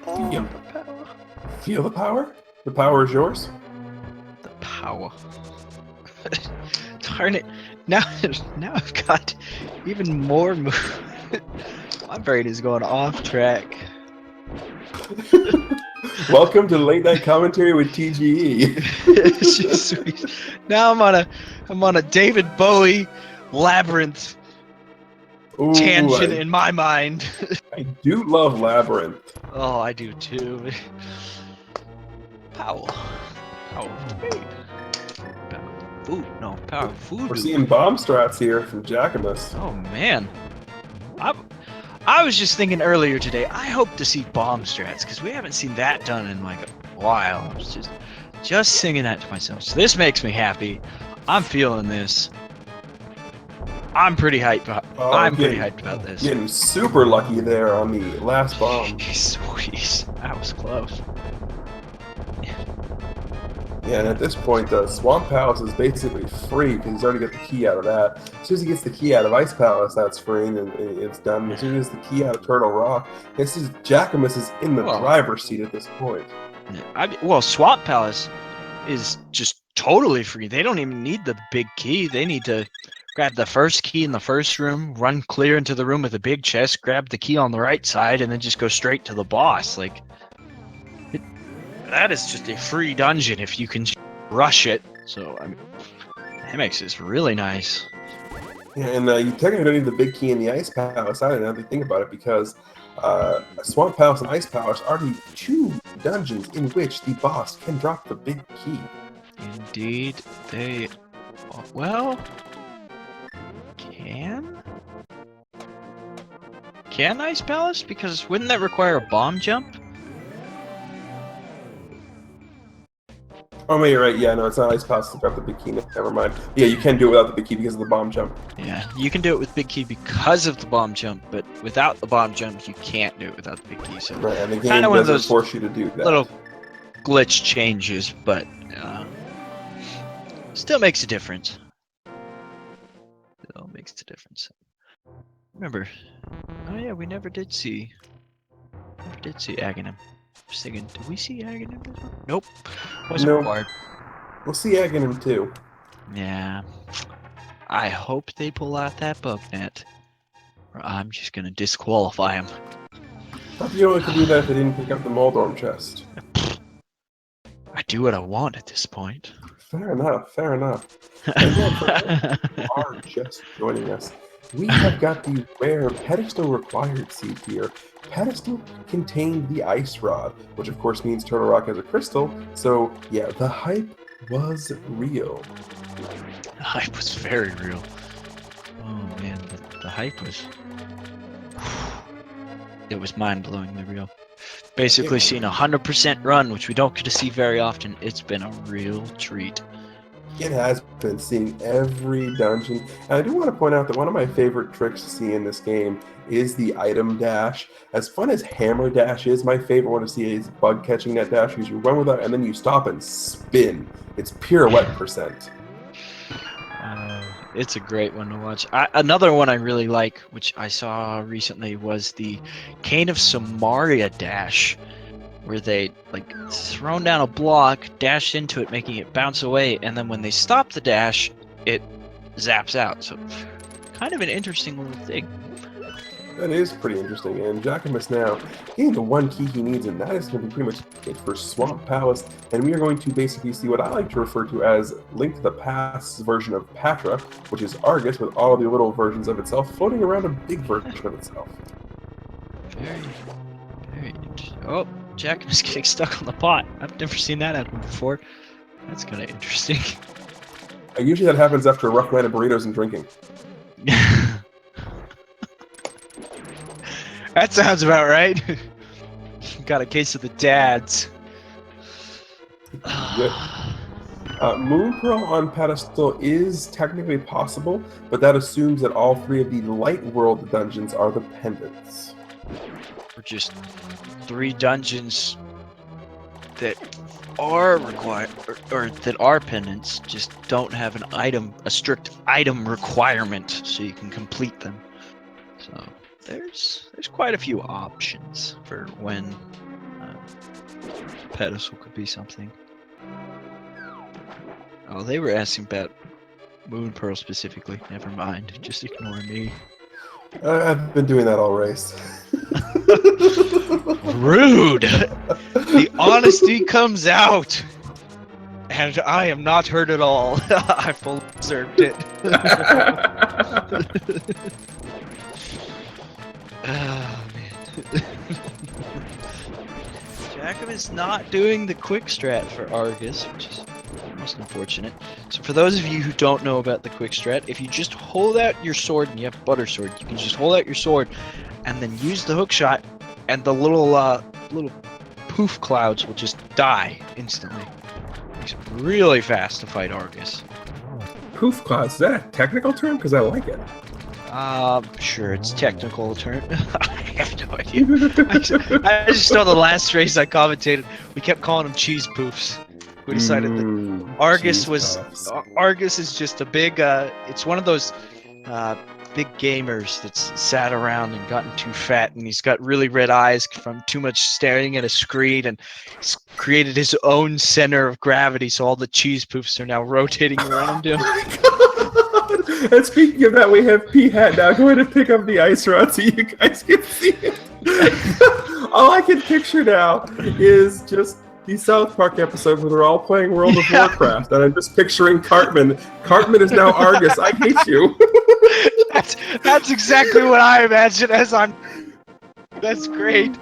Oh, Yep. the power. Feel the power? The power is yours? The power. Darn it. Now I've got even more My brain is going off track. Welcome to Late Night Commentary with TGE. It's just sweet. Now I'm on a David Bowie labyrinth Ooh, tangent in my mind. I do love Labyrinth. Oh, I do too. Power of trade. Power of food. No, power of food. We're seeing bomb strats here from Jackimus. Oh man, I was just thinking earlier today. I hope to see bomb strats because we haven't seen that done in like a while. I was just singing that to myself. So this makes me happy. I'm feeling this. I'm pretty hyped. I'm pretty hyped about this. Getting super lucky there on the last bomb. Sweet, that was close. Yeah, and at this point, Swamp Palace is basically free because he's already got the key out of that. As soon as he gets the key out of Ice Palace, that's free and it's done. As soon as the key out of Turtle Rock, Jackimus is in the driver's seat at this point. Well, Swamp Palace is just totally free. They don't even need the big key. They need to grab the first key in the first room, run clear into the room with a big chest, grab the key on the right side, and then just go straight to the boss. Like, that is just a free dungeon if you can rush it. So, I mean, that makes this really nice. Yeah, and you technically don't need the big key in the Ice Palace either, now that you think about it, because Swamp Palace and Ice Palace are the two dungeons in which the boss can drop the big key. Indeed, they... Well... Can Ice Palace? Because wouldn't that require a bomb jump? Oh, no, you're right. Yeah, no, it's not Ice Palace to grab the big key. Never mind. Yeah, you can do it without the big key because of the bomb jump. Yeah, you can do it with big key because of the bomb jump, but without the bomb jump, you can't do it without the big key. So right, and the game doesn't force you to do that. Little glitch changes, but still makes a difference. Still makes a difference. Remember, oh yeah, we never did see Aghanim. I was thinking, did we see Aghanim? Nope, wasn't required. We'll see Aghanim too. Yeah, I hope they pull out that bug net, or I'm just gonna disqualify him. Thought you only could do that if they didn't pick up the Moldorm chest. I do what I want at this point. Fair enough, fair enough. And then for those who are just joining us, we have got the rare pedestal required seed here. Pedestal contained the ice rod, which of course means Turtle Rock has a crystal, so yeah, the hype was real. The hype was very real. Oh man, the hype was... It was mind-blowingly real. Basically seeing 100% run, which we don't get to see very often. It's been a real treat. It has been seeing every dungeon. And I do want to point out that one of my favorite tricks to see in this game is the item dash. As fun as hammer dash is, my favorite one to see is bug catching that dash, because you run with it and then you stop and spin. It's pirouette percent. It's a great one to watch. Another one I really like, which I saw recently, was the Cane of Samaria dash, where they like thrown down a block, dashed into it, making it bounce away, and then when they stop the dash, it zaps out. So kind of an interesting little thing. That is pretty interesting. And Jackimus now getting the one key he needs, and that is going to be pretty much it for Swamp Palace. And we are going to basically see what I like to refer to as Link to the Past's version of Patra, which is Argus with all of the little versions of itself floating around a big version of itself. Very, very interesting. Oh, Jackimus getting stuck on the pot. I've never seen that happen before. That's kind of interesting. Usually that happens after a rough night of burritos and drinking. That sounds about right. Got a case of the dads. Moon Pearl on pedestal is technically possible, but that assumes that all three of the Light World dungeons are the pendants. Or just 3 dungeons that are required, or that are pendants, just don't have a strict item requirement, so you can complete them. So there's quite a few options for when pedestal could be something. Oh, they were asking about Moon Pearl specifically. Never mind. Just ignore me. I've been doing that all race. Rude! The honesty comes out! And I am not hurt at all. I fully deserved it. Oh, man. Jackimus is not doing the quick strat for Argus, which is most unfortunate. So for those of you who don't know about the quick strat, if you just hold out your sword, and you have butter sword, you can just hold out your sword and then use the hook shot, and the little poof clouds will just die instantly. It's really fast to fight Argus. Poof clouds, is that a technical term? Because I like it. Sure, it's technical term. I have no idea. I just know the last race I commentated, we kept calling them cheese poofs. We decided that Argus Argus is just a big, it's one of those big gamers that's sat around and gotten too fat, and he's got really red eyes from too much staring at a screen, and he's created his own center of gravity, so all the cheese poofs are now rotating around him. And speaking of that, we have PHat now going to pick up the ice rod so you guys can see it. All I can picture now is just the South Park episode where they're all playing World of Warcraft, and I'm just picturing Cartman. Cartman is now Argus. I hate you. That's exactly what I imagine as I'm. That's great.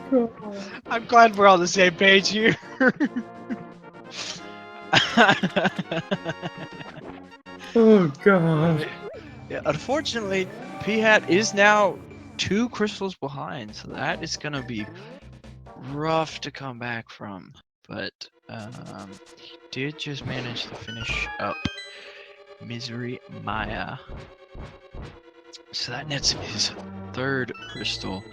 I'm glad we're on the same page here. Oh God. Yeah, unfortunately, PHat is now 2 crystals behind, so that is gonna be rough to come back from. But he did just manage to finish up Misery Maya. So that nets him his 3rd crystal.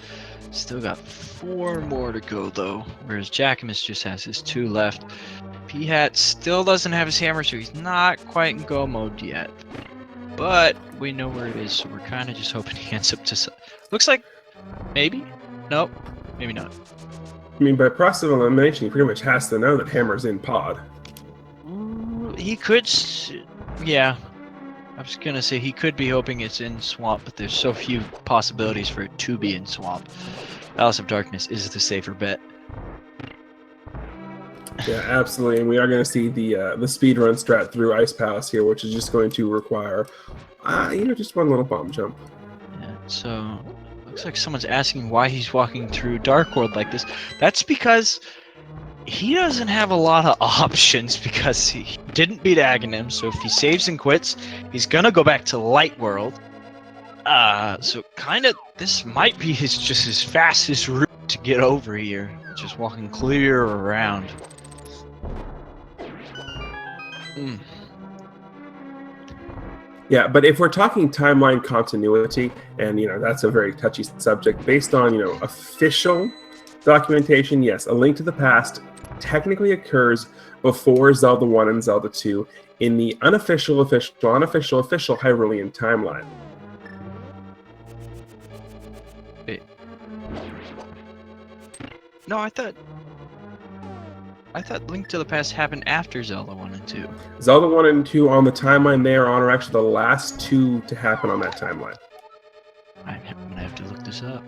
Still got 4 more to go though, whereas Jackimus just has his 2 left. PHat still doesn't have his hammer, so he's not quite in go mode yet. But we know where it is, so we're kind of just hoping he ends up to... Looks like... maybe? Nope. Maybe not. I mean, by process of elimination, he pretty much has to know that Hammer's in pod. He could... yeah. I was gonna say he could be hoping it's in Swamp, but there's so few possibilities for it to be in Swamp. Palace of Darkness is the safer bet. Yeah, absolutely, and we are going to see the speedrun strat through Ice Palace here, which is just going to require, just one little bomb jump. Yeah, so looks like someone's asking why he's walking through Dark World like this. That's because he doesn't have a lot of options, because he didn't beat Aghanim, so if he saves and quits, he's gonna go back to Light World. So kind of, this might be just his fastest route to get over here, just walking clear around. Yeah, but if we're talking timeline continuity, and that's a very touchy subject, based on official documentation, yes, A Link to the Past technically occurs before Zelda 1 and Zelda 2 in the unofficial Hyrulean timeline. Wait. No, I thought Link to the Past happened after Zelda 1 and 2. Zelda 1 and 2 on the timeline they are on are actually the last 2 to happen on that timeline. I'm gonna have to look this up.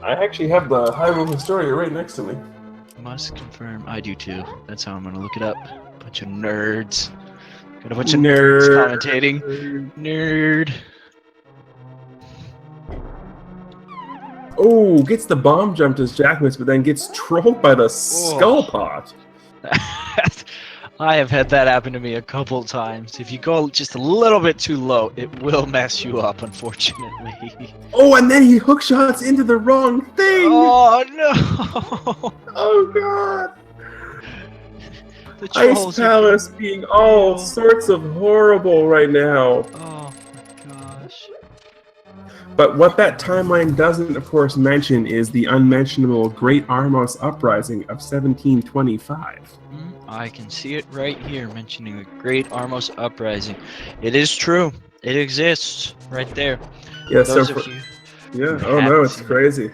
I actually have the Hyrule Historia right next to me. Must confirm. I do too. That's how I'm gonna look it up. Bunch of nerds. Got a bunch of Nerd. nerds commentating. Nerd. Oh, gets the bomb jumped as Jackimus, but then gets trolled by the skull pot. I have had that happen to me a couple times. If you go just a little bit too low, it will mess you up, unfortunately. Oh, and then he hookshots into the wrong thing! Oh no! Oh god! The Ice trolls Palace being all sorts of horrible right now. Oh my gosh. But what that timeline doesn't, of course, mention is the unmentionable Great Armos Uprising of 1725. I can see it right here, mentioning the Great Armos Uprising. It is true. It exists right there. Yeah, Those so of you yeah. who Oh no, haven't it's seen crazy.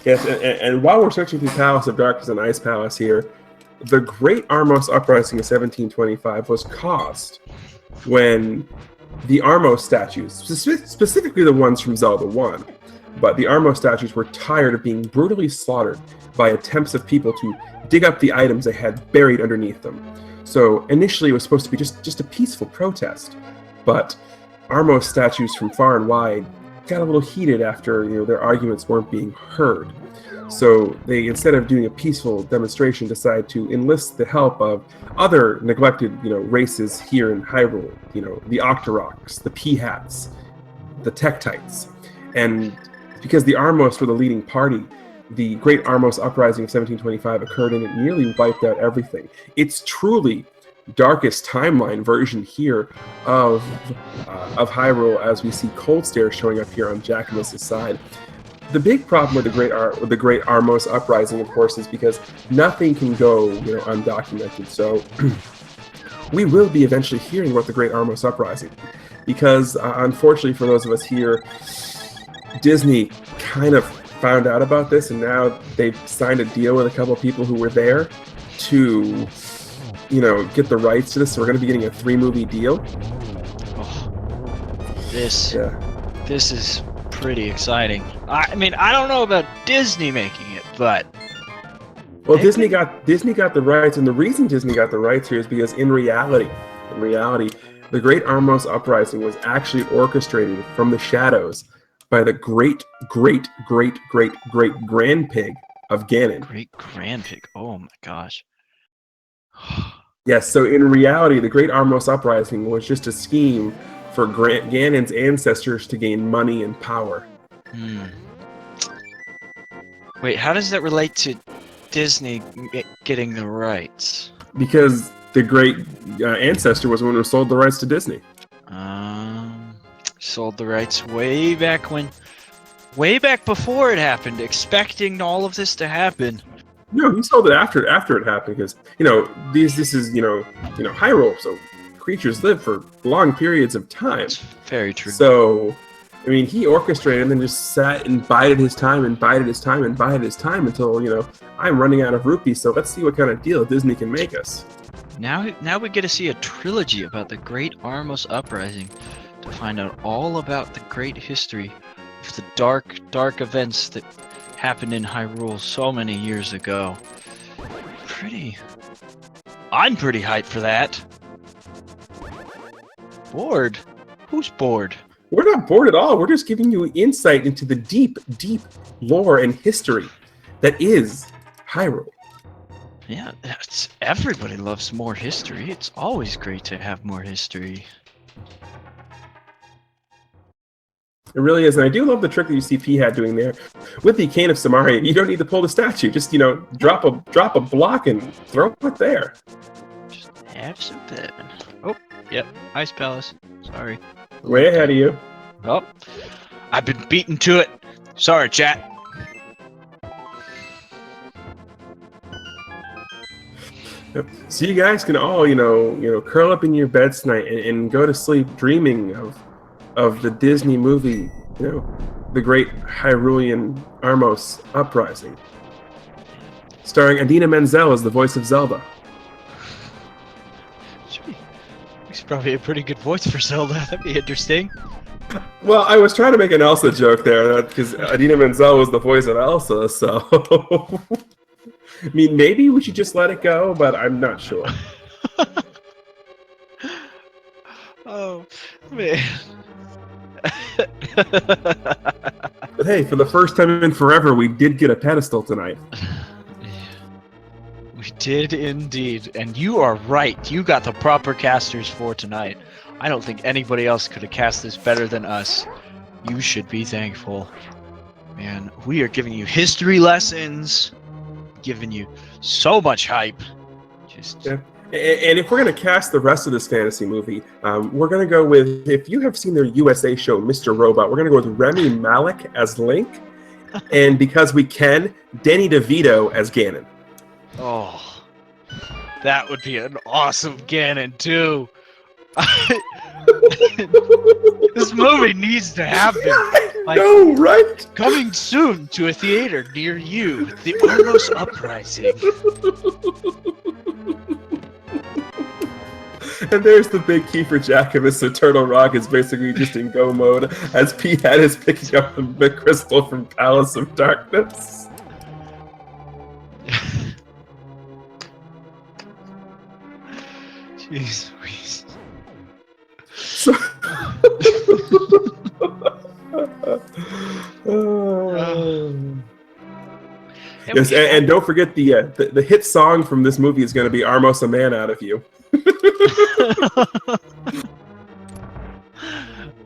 Yes, and while we're searching through Palace of Darkness and Ice Palace here, the Great Armos Uprising of 1725 was caused when the Armos statues, specifically the ones from Zelda 1, but the Armos statues were tired of being brutally slaughtered by attempts of people to dig up the items they had buried underneath them. So initially it was supposed to be just a peaceful protest, but Armos statues from far and wide got a little heated after their arguments weren't being heard. So they, instead of doing a peaceful demonstration, decided to enlist the help of other neglected races here in Hyrule. The Octoroks, the PHats, the Tektites, and because the Armos were the leading party, the Great Armos Uprising of 1725 occurred and it nearly wiped out everything. It's truly darkest timeline version here of Hyrule, as we see Cold Stare showing up here on Jackimus' side. The big problem with the Great Armos Uprising, of course, is because nothing can go undocumented. So we will be eventually hearing about the Great Armos Uprising, because unfortunately for those of us here, Disney kind of found out about this, and now they've signed a deal with a couple of people who were there to get the rights to this. So we're going to be getting a 3-movie deal. This is pretty exciting. I mean, I don't know about Disney making it, but Disney got the rights, and the reason Disney got the rights here is because in reality, the Great Armos Uprising was actually orchestrated from the shadows by the great grandpig of Ganon. Great grandpig. Oh my gosh. Yes, so in reality, the Great Armos Uprising was just a scheme for Ganon's ancestors to gain money and power. Wait, how does that relate to Disney getting the rights? Because the great ancestor was the one who sold the rights to Disney. Sold the rights way back before it happened, expecting all of this to happen. No, he sold it after it happened, because this is Hyrule, so creatures live for long periods of time. That's very true. So, I mean, he orchestrated and then just sat and bided his time until I'm running out of rupees. So let's see what kind of deal Disney can make us. Now we get to see a trilogy about the Great Armos Uprising, to find out all about the great history of the dark events that happened in Hyrule so many years ago. I'm pretty hyped for that. Bored? Who's bored? We're not bored at all. We're just giving you insight into the deep lore and history that is Hyrule. Yeah, everybody loves more history. It's always great to have more history. It really is, and I do love the trick that you see PHat doing there with the Cane of Samaria. You don't need to pull the statue; just drop a block and throw it there. Just have some fun. Oh, yep, Ice Palace. Sorry. Way ahead of you. Oh, I've been beaten to it. Sorry, chat. So you guys can all curl up in your beds tonight and go to sleep dreaming of the Disney movie, the Great Hyrulean Armos Uprising, starring Idina Menzel as the voice of Zelda. She's probably a pretty good voice for Zelda. That'd be interesting. Well, I was trying to make an Elsa joke there because Idina Menzel was the voice of Elsa, so I mean, maybe we should just let it go, but I'm not sure. Oh man. But hey, for the first time in forever, we did get a pedestal tonight. We did indeed, and you are right. You got the proper casters for tonight. I don't think anybody else could have cast this better than us. You should be thankful. Man, we are giving you history lessons, giving you so much hype. Just Yeah. And if we're going to cast the rest of this fantasy movie, we're going to go with, if you have seen their USA show, Mr. Robot, we're going to go with Remy Malek as Link, and because we can, Danny DeVito as Ganon. oh, that would be an awesome Ganon too. This movie needs to happen. Like, no, right? Coming soon to a theater near you, The Armos Uprising. And there's the big key for Jackimus, so Turtle Rock is basically just in go mode as PHat is picking up the crystal from Palace of Darkness. Jeez Louise. So... Yes, and don't forget the hit song from this movie is going to be "Armos a Man Out of You."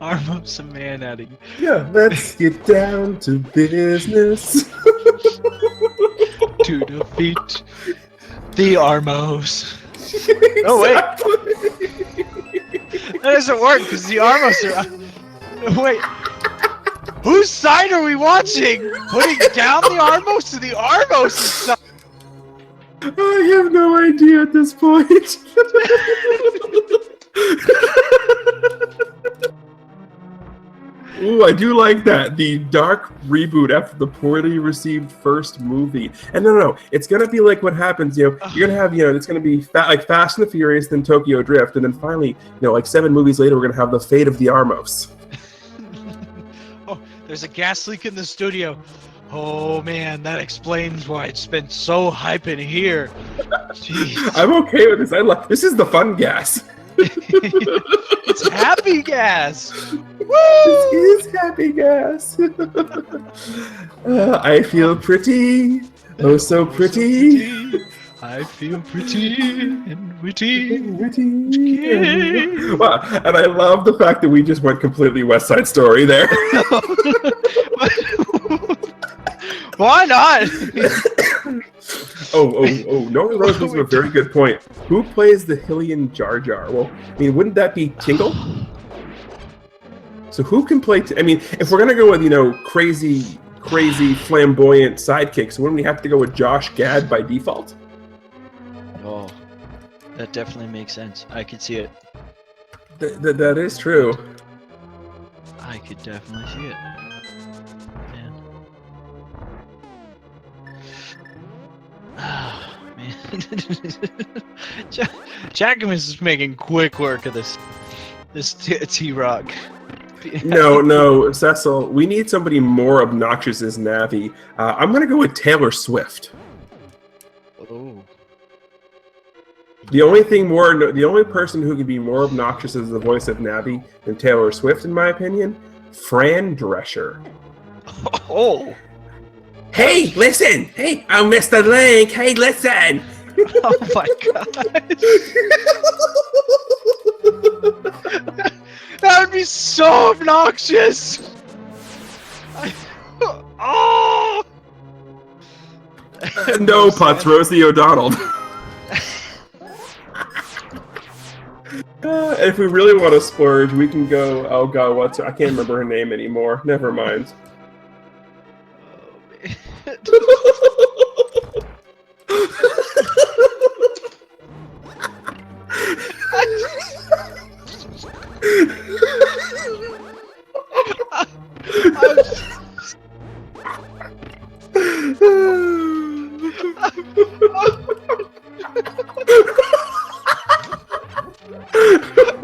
Armos a Man Out of You. Yeah, let's get down to business. To defeat the Armos. Oh wait, that doesn't work because the Armos are. Wait. Whose side are we watching? Putting down the Armos to the Armos' side? I have no idea at this point. Ooh, I do like that. The dark reboot after the poorly received first movie. And no, it's gonna be like what happens. You're gonna have, it's gonna be like Fast and the Furious, then Tokyo Drift, and then finally, like 7 movies later, we're gonna have the fate of the Armos. Oh, there's a gas leak in the studio. Oh man, that explains why it's been so hype in here. Jeez. I'm okay with this. This is the fun gas. It's happy gas. Woo! This is happy gas. I feel pretty. Oh, so pretty. I feel pretty and witty. Wow, and I love the fact that we just went completely West Side Story there. Why not? Oh, Norman Rose makes a very good point. Who plays the Hylian Jar Jar? Well, I mean, wouldn't that be Tingle? So who can play... if we're going to go with, crazy flamboyant sidekicks, wouldn't we have to go with Josh Gad by default? Oh, that definitely makes sense. I could see it. That is true. I could definitely see it. Man. Oh, man. Jackimus is making quick work of this T-Rock. No, Cecil, we need somebody more obnoxious as Navi. I'm going to go with Taylor Swift. Oh. The only person who can be more obnoxious as the voice of Navi than Taylor Swift, in my opinion, Fran Drescher. Oh. Hey, listen! Hey, I'm Mr. Link! Hey, listen! Oh my god. That would be so obnoxious! Oh! No, Putz, Rosie O'Donnell. If we really want to splurge, we can go. Oh god, I can't remember her name anymore. Never mind.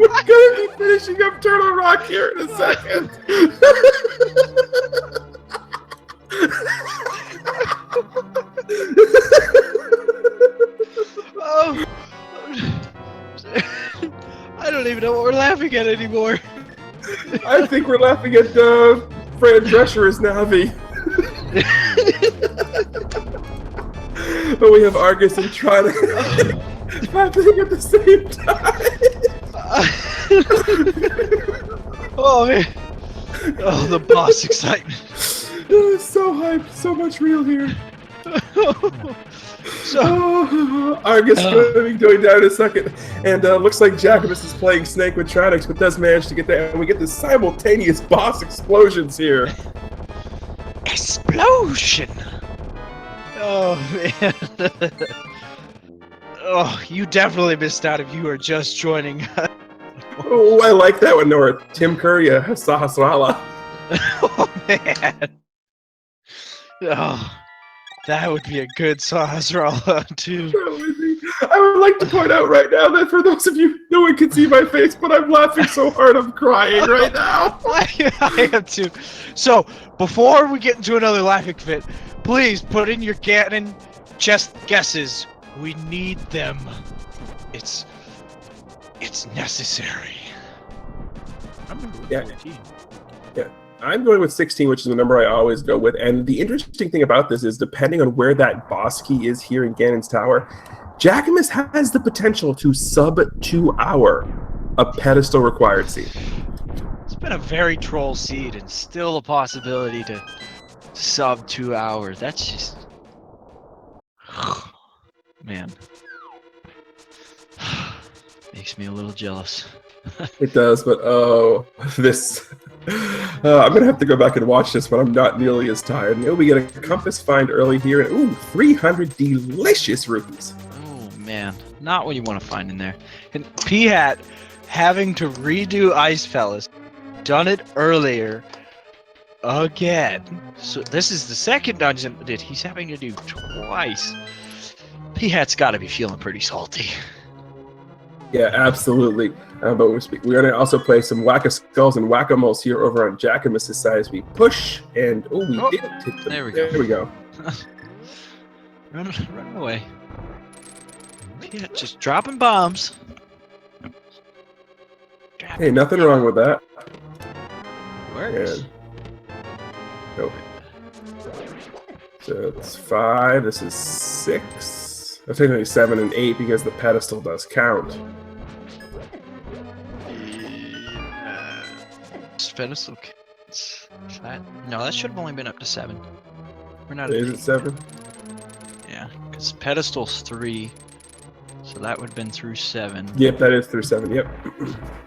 We're gonna be finishing up Turtle Rock here in a second. laughing at anymore. I think we're laughing at Fran Drescher as Navi. But we have Argus and Tronic happening at the same time. Oh man! Oh, the boss excitement. So hyped, so much real here. Argus going to be going down in a second, and looks like Jackimus is playing Snake with Tronics, but does manage to get there, and we get the simultaneous boss explosions here. Explosion! Oh man! Oh, you definitely missed out if you were just joining us. Oh, I like that one, Nora. Tim Curry, Sahasrala. Oh man! Oh, that would be a good Sahasrala too. I would like to point out right now that for those of you, no one can see my face, but I'm laughing so hard I'm crying right now. I am too. So, before we get into another laughing fit, please put in your Ganon chest guesses. We need them. It's necessary. Yeah. I'm going with 16, which is the number I always go with. And the interesting thing about this is, depending on where that boss key is here in Ganon's Tower, Jackimus has the potential to sub-2 hour a pedestal required seed. It's been a very troll seed, and still a possibility to sub 2 hours. That's just... Man. Makes me a little jealous. It does, but oh, this... I'm going to have to go back and watch this, but I'm not nearly as tired. And we get a compass find early here, and ooh, 300 delicious rupees. Oh, man. Not what you want to find in there. And PHat having to redo Ice Palace. Done it earlier. Again. So this is the second dungeon that he's having to do twice. PHat's got to be feeling pretty salty. Yeah, absolutely. But we're going to also play some Whack-A-Skulls and Whack-A-Moles here over on Jackimus' side as we push, and we did hit them. There we go. There we go. Run away. Yeah, just dropping bombs. Hey, nothing wrong with that. Works. And, nope. So it's 5. This is 6. That's technically 7 and 8 because the pedestal does count. Pedestal counts. No, that should have only been up to 7. We're not. Is it 7? Yeah, because pedestal's 3, so that would have been through 7. Yep, that is through 7. Yep.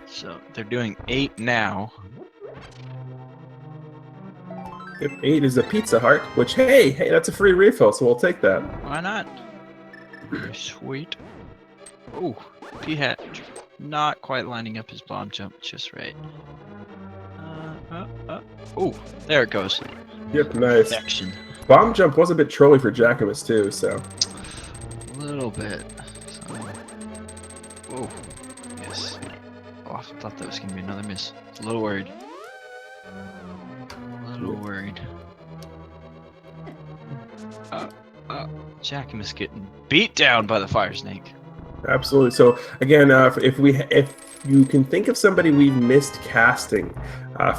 So they're doing 8 now. Yep, 8 is a Pizza Heart, which hey, that's a free refill, so we'll take that. Why not? Very sweet. Oh, PHat not quite lining up his bomb jump just right. Oh, there it goes. Yep, nice. Section. Bomb jump was a bit trolly for Jackimus too, so. A little bit. So... Oh, yes. Oh, I thought that was going to be another miss. A little worried. Jackimus getting beat down by the fire snake. Absolutely. So again, if you can think of somebody we've missed casting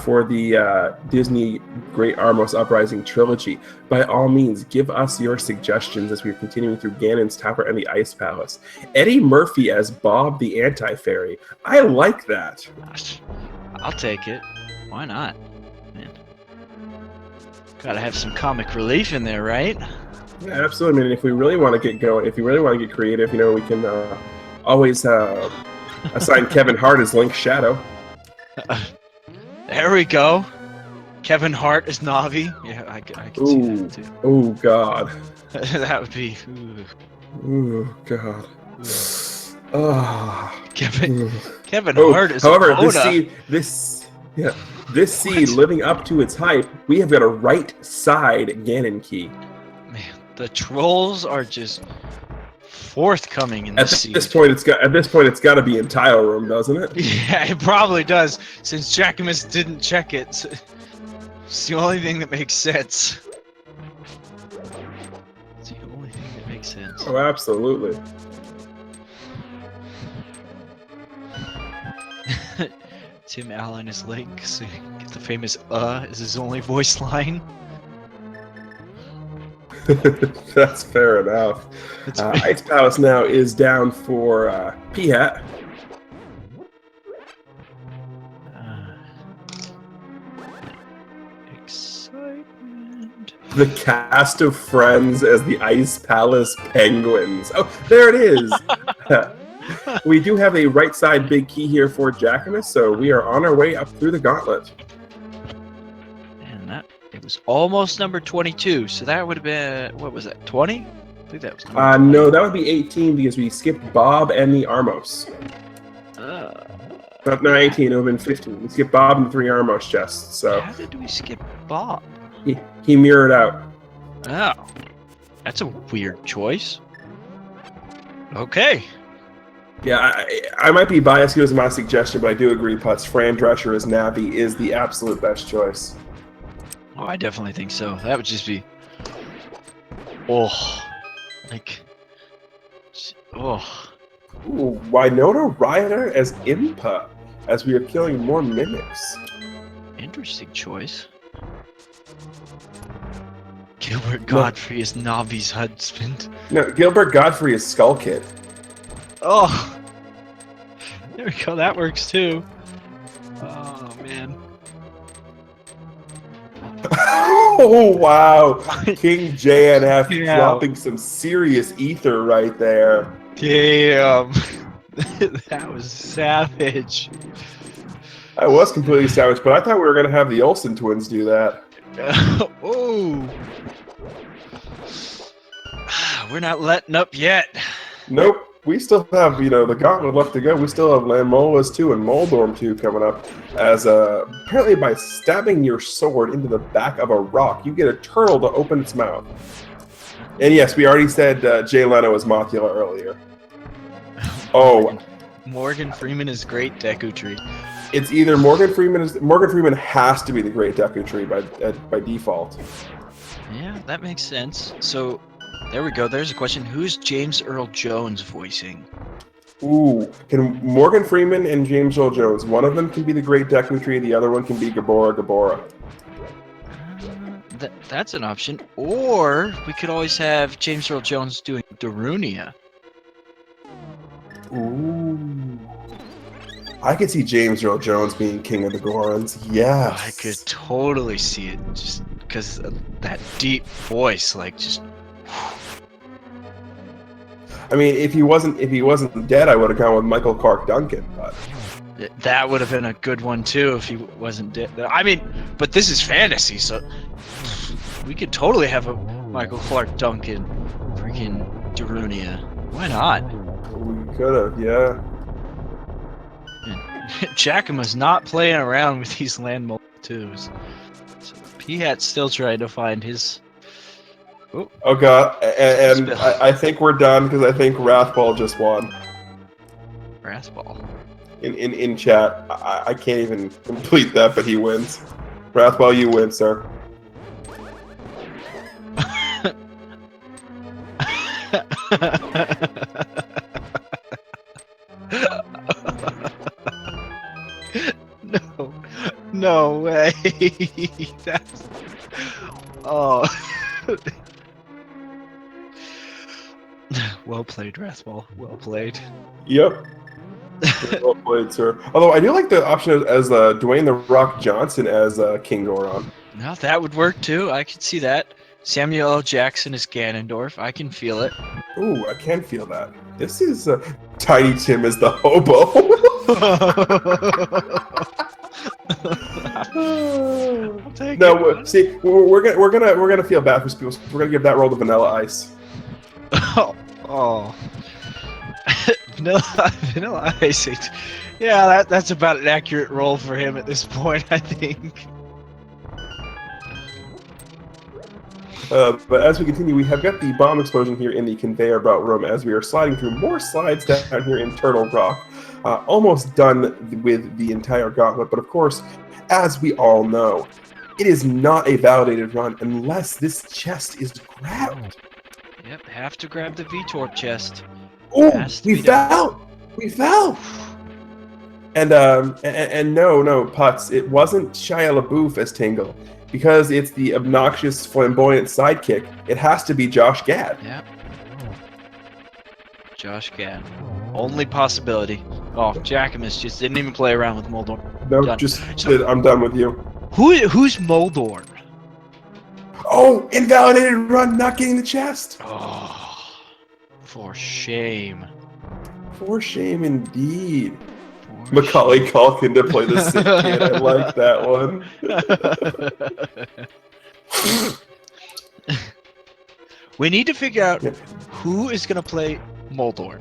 for the Disney Great Armos Uprising trilogy, by all means, give us your suggestions as we're continuing through Ganon's Tower and the Ice Palace. Eddie Murphy as Bob the Anti-Fairy. I like that. Gosh, I'll take it. Why not? Man. Gotta have some comic relief in there, right? Yeah, absolutely. I mean, if we really want to get going, if you really want to get creative, you know, we can always assign Kevin Hart as Link's shadow. There we go. Kevin Hart as Navi. Yeah, I can see that too. Oh God. That would be. Oh God. Oh. Kevin Hart is. However, this seed living up to its hype, we have got a right side Ganon key. Man, the trolls are just forthcoming in this seed. At this point, it's got to be in tile room, doesn't it? Yeah, it probably does. Since Jackimus didn't check it, it's the only thing that makes sense. It's the only thing that makes sense. Oh, absolutely. Tim Allen as Link, so you get the famous is his only voice line. That's fair enough. Ice Palace now is down for PHat. Excitement. The cast of Friends as the Ice Palace Penguins. Oh, there it is. We do have a right side big key here for Jackimus, so we are on our way up through the gauntlet. And it was almost number 22, so that would have been, what was that, 20? I think that was number 20. No, that would be 18 because we skipped Bob and the Armos. No, 18, it would have been 15. We skipped Bob and the 3 Armos chests, so... How did we skip Bob? He mirrored out. Oh, that's a weird choice. Okay. Yeah, I might be biased. It was my suggestion, but I do agree, Putz. Fran Drescher as Navi is the absolute best choice. Oh, I definitely think so. That would just be... Oh. Like... Oh. Ooh, Winona Ryder as Impa, as we are killing more mimics. Interesting choice. Gilbert Godfrey is Navi's husband. No, Gilbert Godfrey is Skull Kid. Oh! There we go, that works too. Oh, man. Oh, wow. King JNF Yeah. dropping some serious ether right there. Damn. That was savage. I was completely savage, but I thought we were going to have the Olsen twins do that. Oh! We're not letting up yet. Nope. We still have, the gauntlet left to go. We still have Lanmolas 2 and Moldorm 2 coming up. As apparently by stabbing your sword into the back of a rock, you get a turtle to open its mouth. And yes, we already said Jay Leno is Mothula earlier. Oh. Morgan Freeman is great Deku Tree. It's either Morgan Freeman has to be the great Deku Tree by default. Yeah, that makes sense. So, there we go. There's a question. Who's James Earl Jones voicing? Ooh, can Morgan Freeman and James Earl Jones, one of them can be the great Deku Tree, the other one can be Gabora. That's an option. Or we could always have James Earl Jones doing Darunia. Ooh. I could see James Earl Jones being King of the Gorons. Yes. I could totally see it, just because that deep voice, like just. I mean, if he wasn't dead, I would have gone with Michael Clark Duncan. But that would have been a good one too if he wasn't dead. I mean, but this is fantasy, so we could totally have a Michael Clark Duncan, freaking Darunia. Why not? We could have, yeah. Jackimus not playing around with these Landmold 2s. So PHat's still trying to find his. Oh god, and I think we're done because I think Wrathball just won. Wrathball. In chat, I can't even complete that, but he wins. Wrathball, you win, sir. No way. That's. Oh. Well played, Wrathball. Well played. Yep. Well played, sir. Although I do like the option as Dwayne The Rock Johnson as King Goron. No, that would work too. I could see that. Samuel L. Jackson is Ganondorf. I can feel it. Ooh, I can feel that. This is Tiny Tim as the hobo. No, see, we're gonna feel bad for people. So we're gonna give that role to Vanilla Ice. Oh. Vanilla Ice. Yeah, that's about an accurate role for him at this point, I think. But as we continue, we have got the bomb explosion here in the conveyor belt room as we are sliding through more slides down here in Turtle Rock. Almost done with the entire gauntlet, but of course, as we all know, it is not a validated run unless this chest is grabbed. Yep, have to grab the VTorp chest. Oh, we fell! We fell! And no, Putz, it wasn't Shia LaBeouf as Tingle. Because it's the obnoxious, flamboyant sidekick, it has to be Josh Gad. Yeah. Josh Gad. Only possibility. Oh, Jackimus just didn't even play around with Moldorn. No, Done. I'm done with you. Who's Moldorn? Oh, invalidated run, not getting the chest. Oh, for shame. For shame indeed. Macaulay Culkin to play the sick kid. I like that one. We need to figure out who is going to play Moldorn.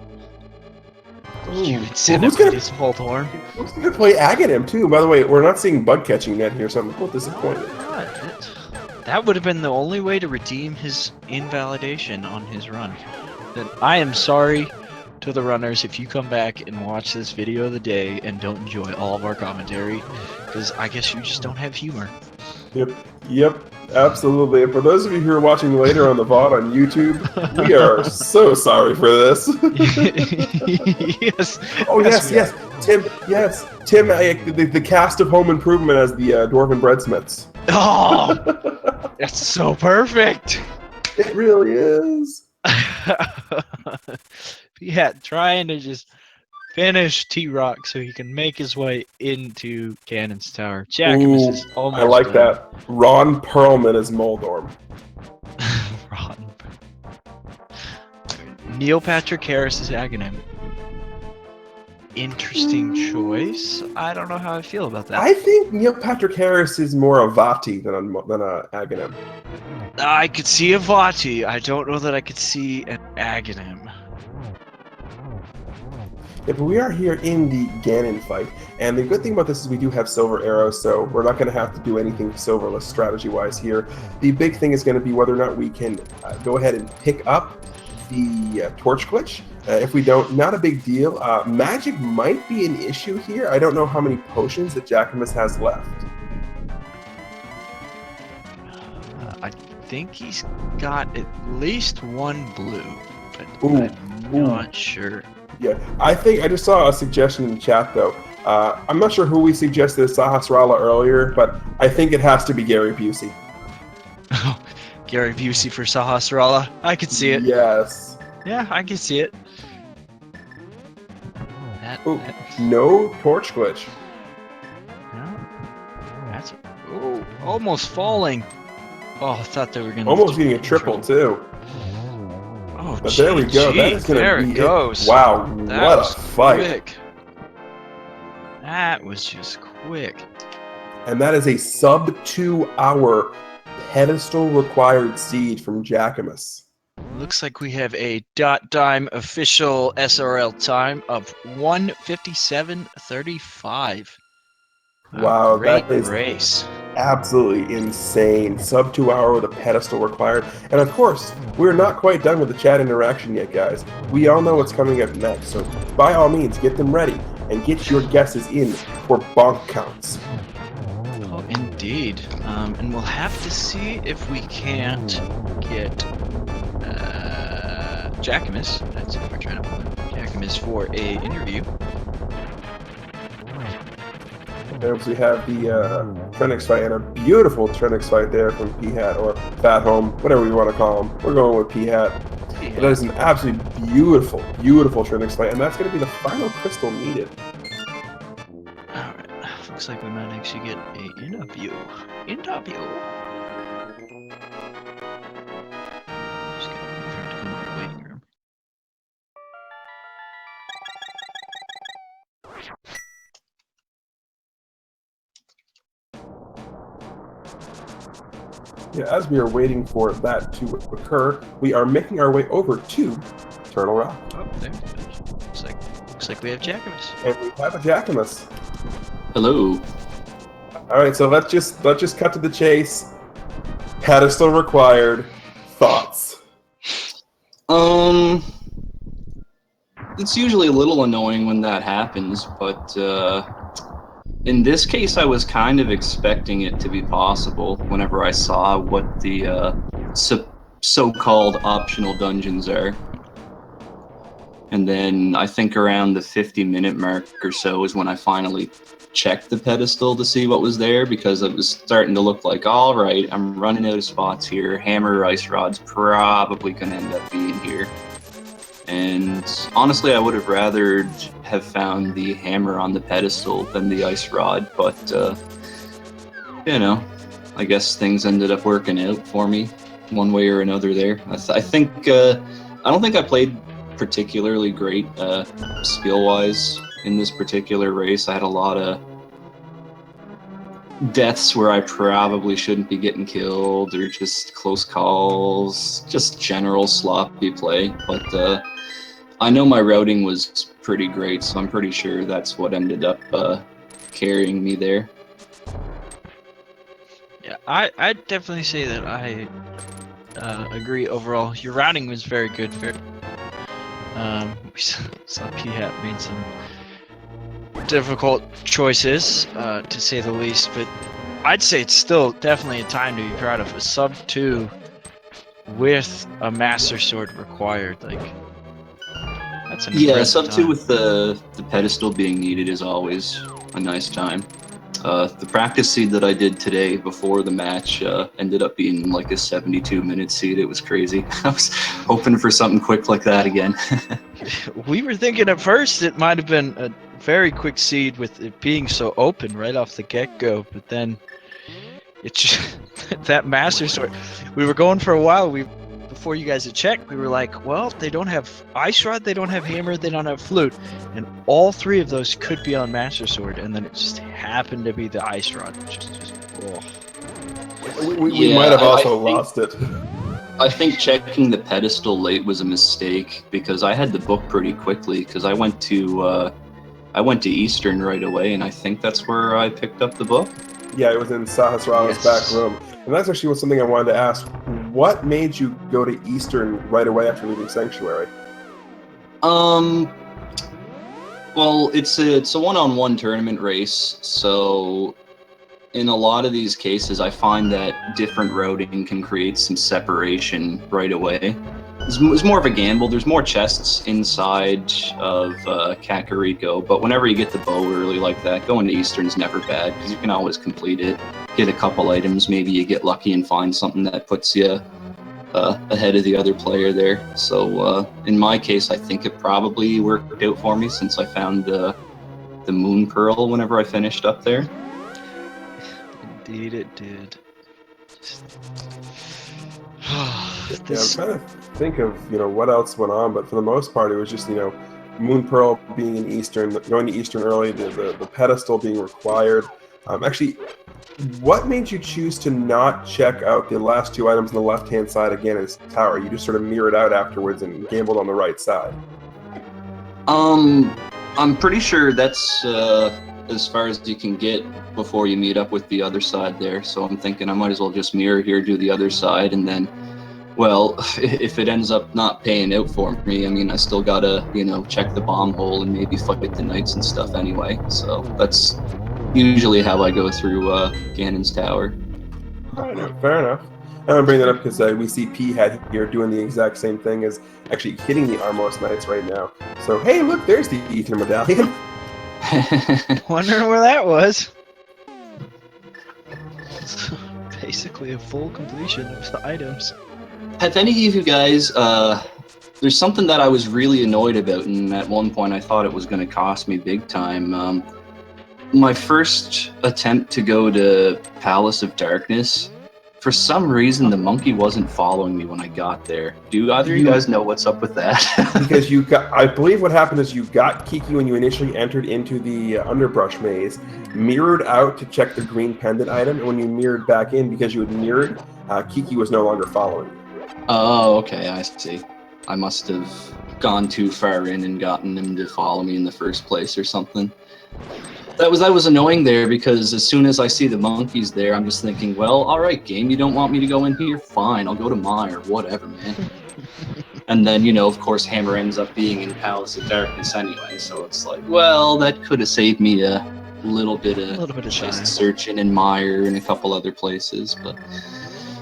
Who's gonna Moldorn? Who's gonna play Aghanim too? By the way, we're not seeing bug catching yet here, so I'm a little disappointed. That would have been the only way to redeem his invalidation on his run. Then I am sorry to the runners if you come back and watch this video of the day and don't enjoy all of our commentary, because I guess you just don't have humor. Yep, absolutely. And for those of you who are watching later on the VOD on YouTube, we are so sorry for this. Yes. Oh yes. Tim, the cast of Home Improvement as the Dwarven Breadsmiths. Oh, it's so perfect. It really is. Yeah, trying to just finish T-Rock so he can make his way into Cannon's Tower. Jackimus is almost I like done. that. Ron Perlman is Moldorm. Ron. Neil Patrick Harris is Aghanim. Interesting choice. I don't know how I feel about that. I think Neil Patrick Harris is more a Vati than a Aghanim. I could see a Vati. I don't know that I could see an Aghanim. Yeah, but we are here in the Ganon fight, and the good thing about this is we do have silver arrows, so we're not going to have to do anything silverless strategy-wise here. The big thing is going to be whether or not we can go ahead and pick up the torch glitch. If we don't, not a big deal. Magic might be an issue here. I don't know how many potions that Jackimus has left. I think he's got at least one blue, but I'm not sure. Yeah, I just saw a suggestion in the chat though. I'm not sure who we suggested as Sahasrara earlier, but I think it has to be Gary Busey. Oh, Gary Busey for Sahasrara. I could see it. Yes. Yeah, I can see it. No torch glitch. No. That's almost falling. Oh, I thought they were gonna almost getting a triple too. Oh, but there we go. That is gonna be it. Goes. Wow, what a fight! Quick. That was just quick. And that is a sub 2 hour pedestal required siege from Jackimus. Looks like we have a .time official SRL time of 1:57:35. Wow, great that is race. Absolutely insane. Sub 2 hour with a pedestal required. And of course, we're not quite done with the chat interaction yet, guys. We all know what's coming up next, so by all means, get them ready and get your guesses in for bonk counts. Oh, indeed. And we'll have to see if we can't get Jackimus. That's what we're trying to pull Jackimus for a interview. And we have the Trenix fight, and a beautiful Trenix fight there from PHat, or PHatHome, whatever you want to call him. We're going with PHat. But that is an absolutely beautiful, beautiful Trenix fight, and that's going to be the final crystal needed. Alright, looks like we might actually get an interview. Just gonna try to come to the waiting room. Yeah, as we are waiting for that to occur, we are making our way over to Turtle Rock. Oh, there. Looks like we have Jackimus. And we have a Jackimus. Hello. All right, so let's just cut to the chase. Pedestal required. Thoughts? It's usually a little annoying when that happens, but in this case, I was kind of expecting it to be possible whenever I saw what the so-called optional dungeons are. And then I think around the 50-minute mark or so is when I finally checked the pedestal to see what was there, because it was starting to look like, all right, I'm running out of spots here. Hammer or ice rod's probably going to end up being here. And honestly, I would have rather have found the hammer on the pedestal than the ice rod, but you know, I guess things ended up working out for me one way or another there. I think I don't think I played particularly great skill-wise in this particular race. I had a lot of deaths where I probably shouldn't be getting killed, or just close calls, just general sloppy play. But I know my routing was pretty great, so I'm pretty sure that's what ended up carrying me there. Yeah, I'd definitely say that I agree overall. Your routing was very good. We saw PHat made some difficult choices, to say the least, but I'd say it's still definitely a time to be proud of. A sub 2 with a Master Sword required, like, that's an impressive sub 2 time. with the pedestal being needed is always a nice time. The practice seed that I did today before the match ended up being like a 72-minute seed. It was crazy. I was hoping for something quick like that again. We were thinking at first it might have been a very quick seed with it being so open right off the get-go, but then it's just that Master Sword. We were going for a while. Before you guys had checked, we were like, well, they don't have Ice Rod, they don't have Hammer, they don't have Flute, and all three of those could be on Master Sword, and then it just happened to be the Ice Rod, which is just, oh. We might have also lost it. I think checking the pedestal late was a mistake, because I had the book pretty quickly, because I went to Eastern right away, and I think that's where I picked up the book. Yeah, it was in Sahasrara's back room. And that's actually something I wanted to ask. What made you go to Eastern right away after leaving Sanctuary? Well, it's a one-on-one tournament race, so in a lot of these cases, I find that different routing can create some separation right away. It's more of a gamble. There's more chests inside of Kakariko, but whenever you get the bow early like that, going to Eastern's never bad, because you can always complete it, get a couple items, maybe you get lucky and find something that puts you ahead of the other player there. So in my case, I think it probably worked out for me, since I found the Moon Pearl whenever I finished up there. Indeed it did. Yeah, I'm trying to think of what else went on, but for the most part, it was just Moon Pearl being in Eastern, going to Eastern early, the pedestal being required. Actually, what made you choose to not check out the last two items on the left-hand side again as tower? You just sort of mirrored out afterwards and gambled on the right side. I'm pretty sure that's as far as you can get before you meet up with the other side there. So I'm thinking I might as well just mirror here, do the other side, and then, well, if it ends up not paying out for me, I mean, I still gotta, check the bomb hole and maybe fight the knights and stuff anyway. So that's usually how I go through Ganon's Tower. Fair enough. I'm going to bring that up because we see PHat here doing the exact same thing as actually hitting the Armorous Knights right now. So, hey, look, there's the Ether Medallion. Wondering where that was. Basically a full completion of the items. Have any of you guys, there's something that I was really annoyed about, and at one point I thought it was going to cost me big time. My first attempt to go to Palace of Darkness, for some reason the monkey wasn't following me when I got there. Do either of you guys know what's up with that? Because I believe what happened is you got Kiki when you initially entered into the underbrush maze, mirrored out to check the green pendant item, and when you mirrored back in, because you had mirrored, Kiki was no longer following you. Oh, okay, I see. I must have gone too far in and gotten him to follow me in the first place or something. That was annoying there, because as soon as I see the monkeys there, I'm just thinking, well, all right, game, you don't want me to go in here? Fine, I'll go to mine or whatever, man. And then, of course, Hammer ends up being in Palace of Darkness anyway, so it's like, well, that could have saved me a little bit of chest searching in Mire and a couple other places, but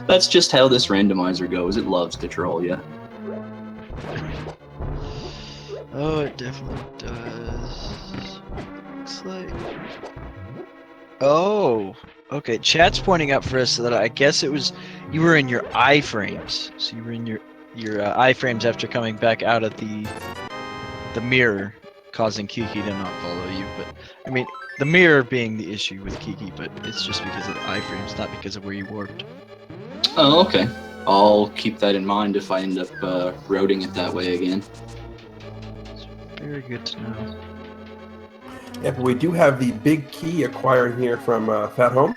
that's just how this randomizer goes. It loves to troll you. Oh, it definitely does. Looks like. Oh, okay. Chat's pointing out for us that I guess it was you were in your iframes. So you were in your iframes after coming back out of the mirror, causing Kiki to not follow you. But I mean, the mirror being the issue with Kiki, but it's just because of the iframes, not because of where you warped. Oh, okay. I'll keep that in mind if I end up roading it that way again. It's very good to know. Yeah, but we do have the big key acquired here from PHatHome,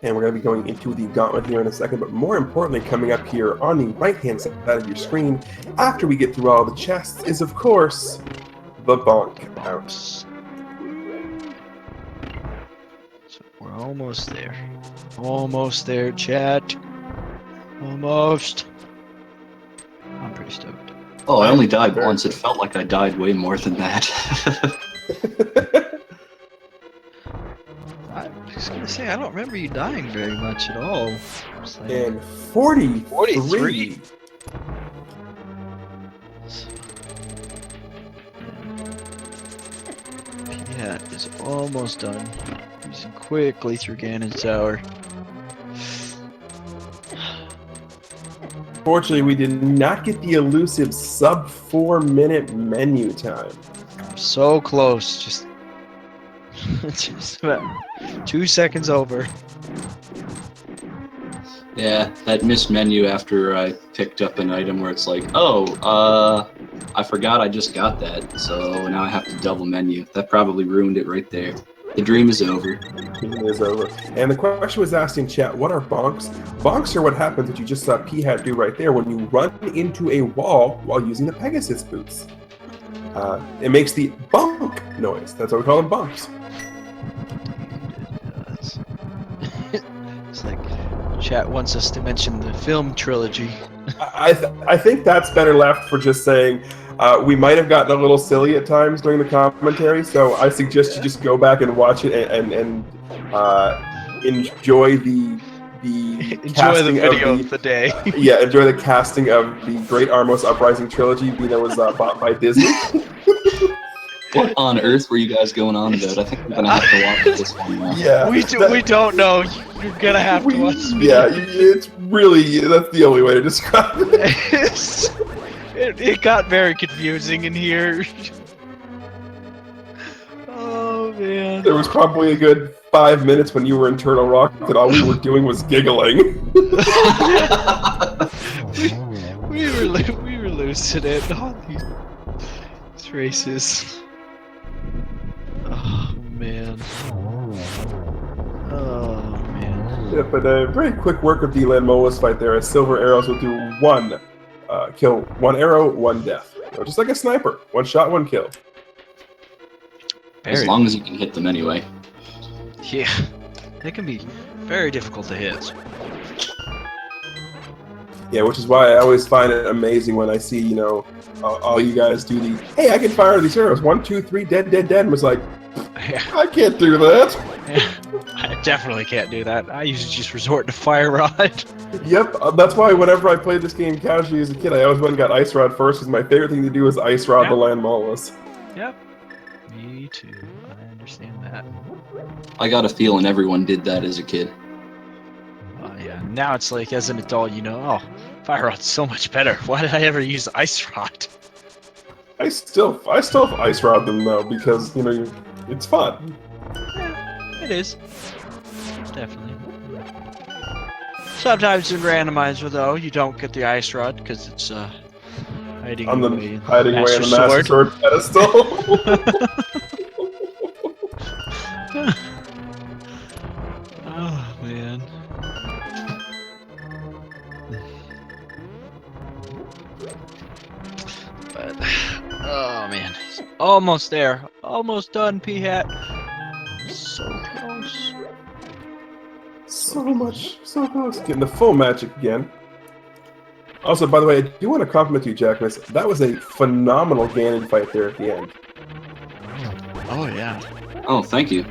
and we're going to be going into the gauntlet here in a second. But more importantly, coming up here on the right-hand side of your screen, after we get through all the chests, is of course the bonk out. So we're almost there. Almost there, chat. Almost. I'm pretty stoked. Oh, I only died once. It felt like I died way more than that. I was gonna say, I don't remember you dying very much at all. Like, And 43. Yeah, is almost done. Using quickly through Ganon's Tower. Fortunately, we did not get the elusive sub 4-minute menu time. So close, just about 2 seconds over. Yeah, that missed menu after I picked up an item where it's like, oh, I forgot I just got that, so now I have to double menu. That probably ruined it right there. The dream is over. It is over. And the question was asked in chat, what are bonks? Bonks are what happens that you just saw PHat do right there when you run into a wall while using the Pegasus boots. It makes the bonk noise. That's why we call them bonks. It's like chat wants us to mention the film trilogy. I think that's better left for just saying we might have gotten a little silly at times during the commentary, so I suggest you just go back and watch it and enjoy the Enjoy the video of the day. Yeah, enjoy the casting of the Great Armos Uprising trilogy that was bought by Disney. What on earth were you guys going on about? I think we're gonna have to watch this one now. Yeah, we don't know. You're gonna have to watch this video. Yeah, it's really, that's the only way to describe it. It got very confusing in here. Oh man. There was probably a good 5 minutes when you were in Turtle Rock that all we were doing was giggling. we were losing it. All these races. Oh man. Oh man. Yeah, but a very quick work of D-Land Mola's fight there, as silver arrows will do one kill, one arrow, one death. You know, just like a sniper. One shot, one kill. As long as you can hit them anyway. Yeah. They can be very difficult to hit. Yeah, which is why I always find it amazing when I see, you know, all you guys do the, hey, I can fire these arrows. 1, 2, 3, dead, dead, dead. And was like, I can't do that. I definitely can't do that. I usually just resort to fire rod. Yep, that's why whenever I played this game casually as a kid, I always went and got Ice Rod first, because my favorite thing to do is Ice Rod the Land Molas. Yep. Me too. I understand that. I got a feeling everyone did that as a kid. Yeah. Now it's like, as an adult, you know, oh, fire rod's so much better. Why did I ever use Ice Rod? I still Ice Rod them though, because, you know, it's fun. Yeah, it is. Definitely. Sometimes in Randomizer, though, you don't get the Ice Rod because it's hiding away in the Master Sword pedestal. Oh man. But oh man, almost there, almost done, PHat. So close. So close. Getting the full magic again. Also, by the way, I do want to compliment you, Jackimus. That was a phenomenal Ganon fight there at the end. Oh yeah. Oh, thank you.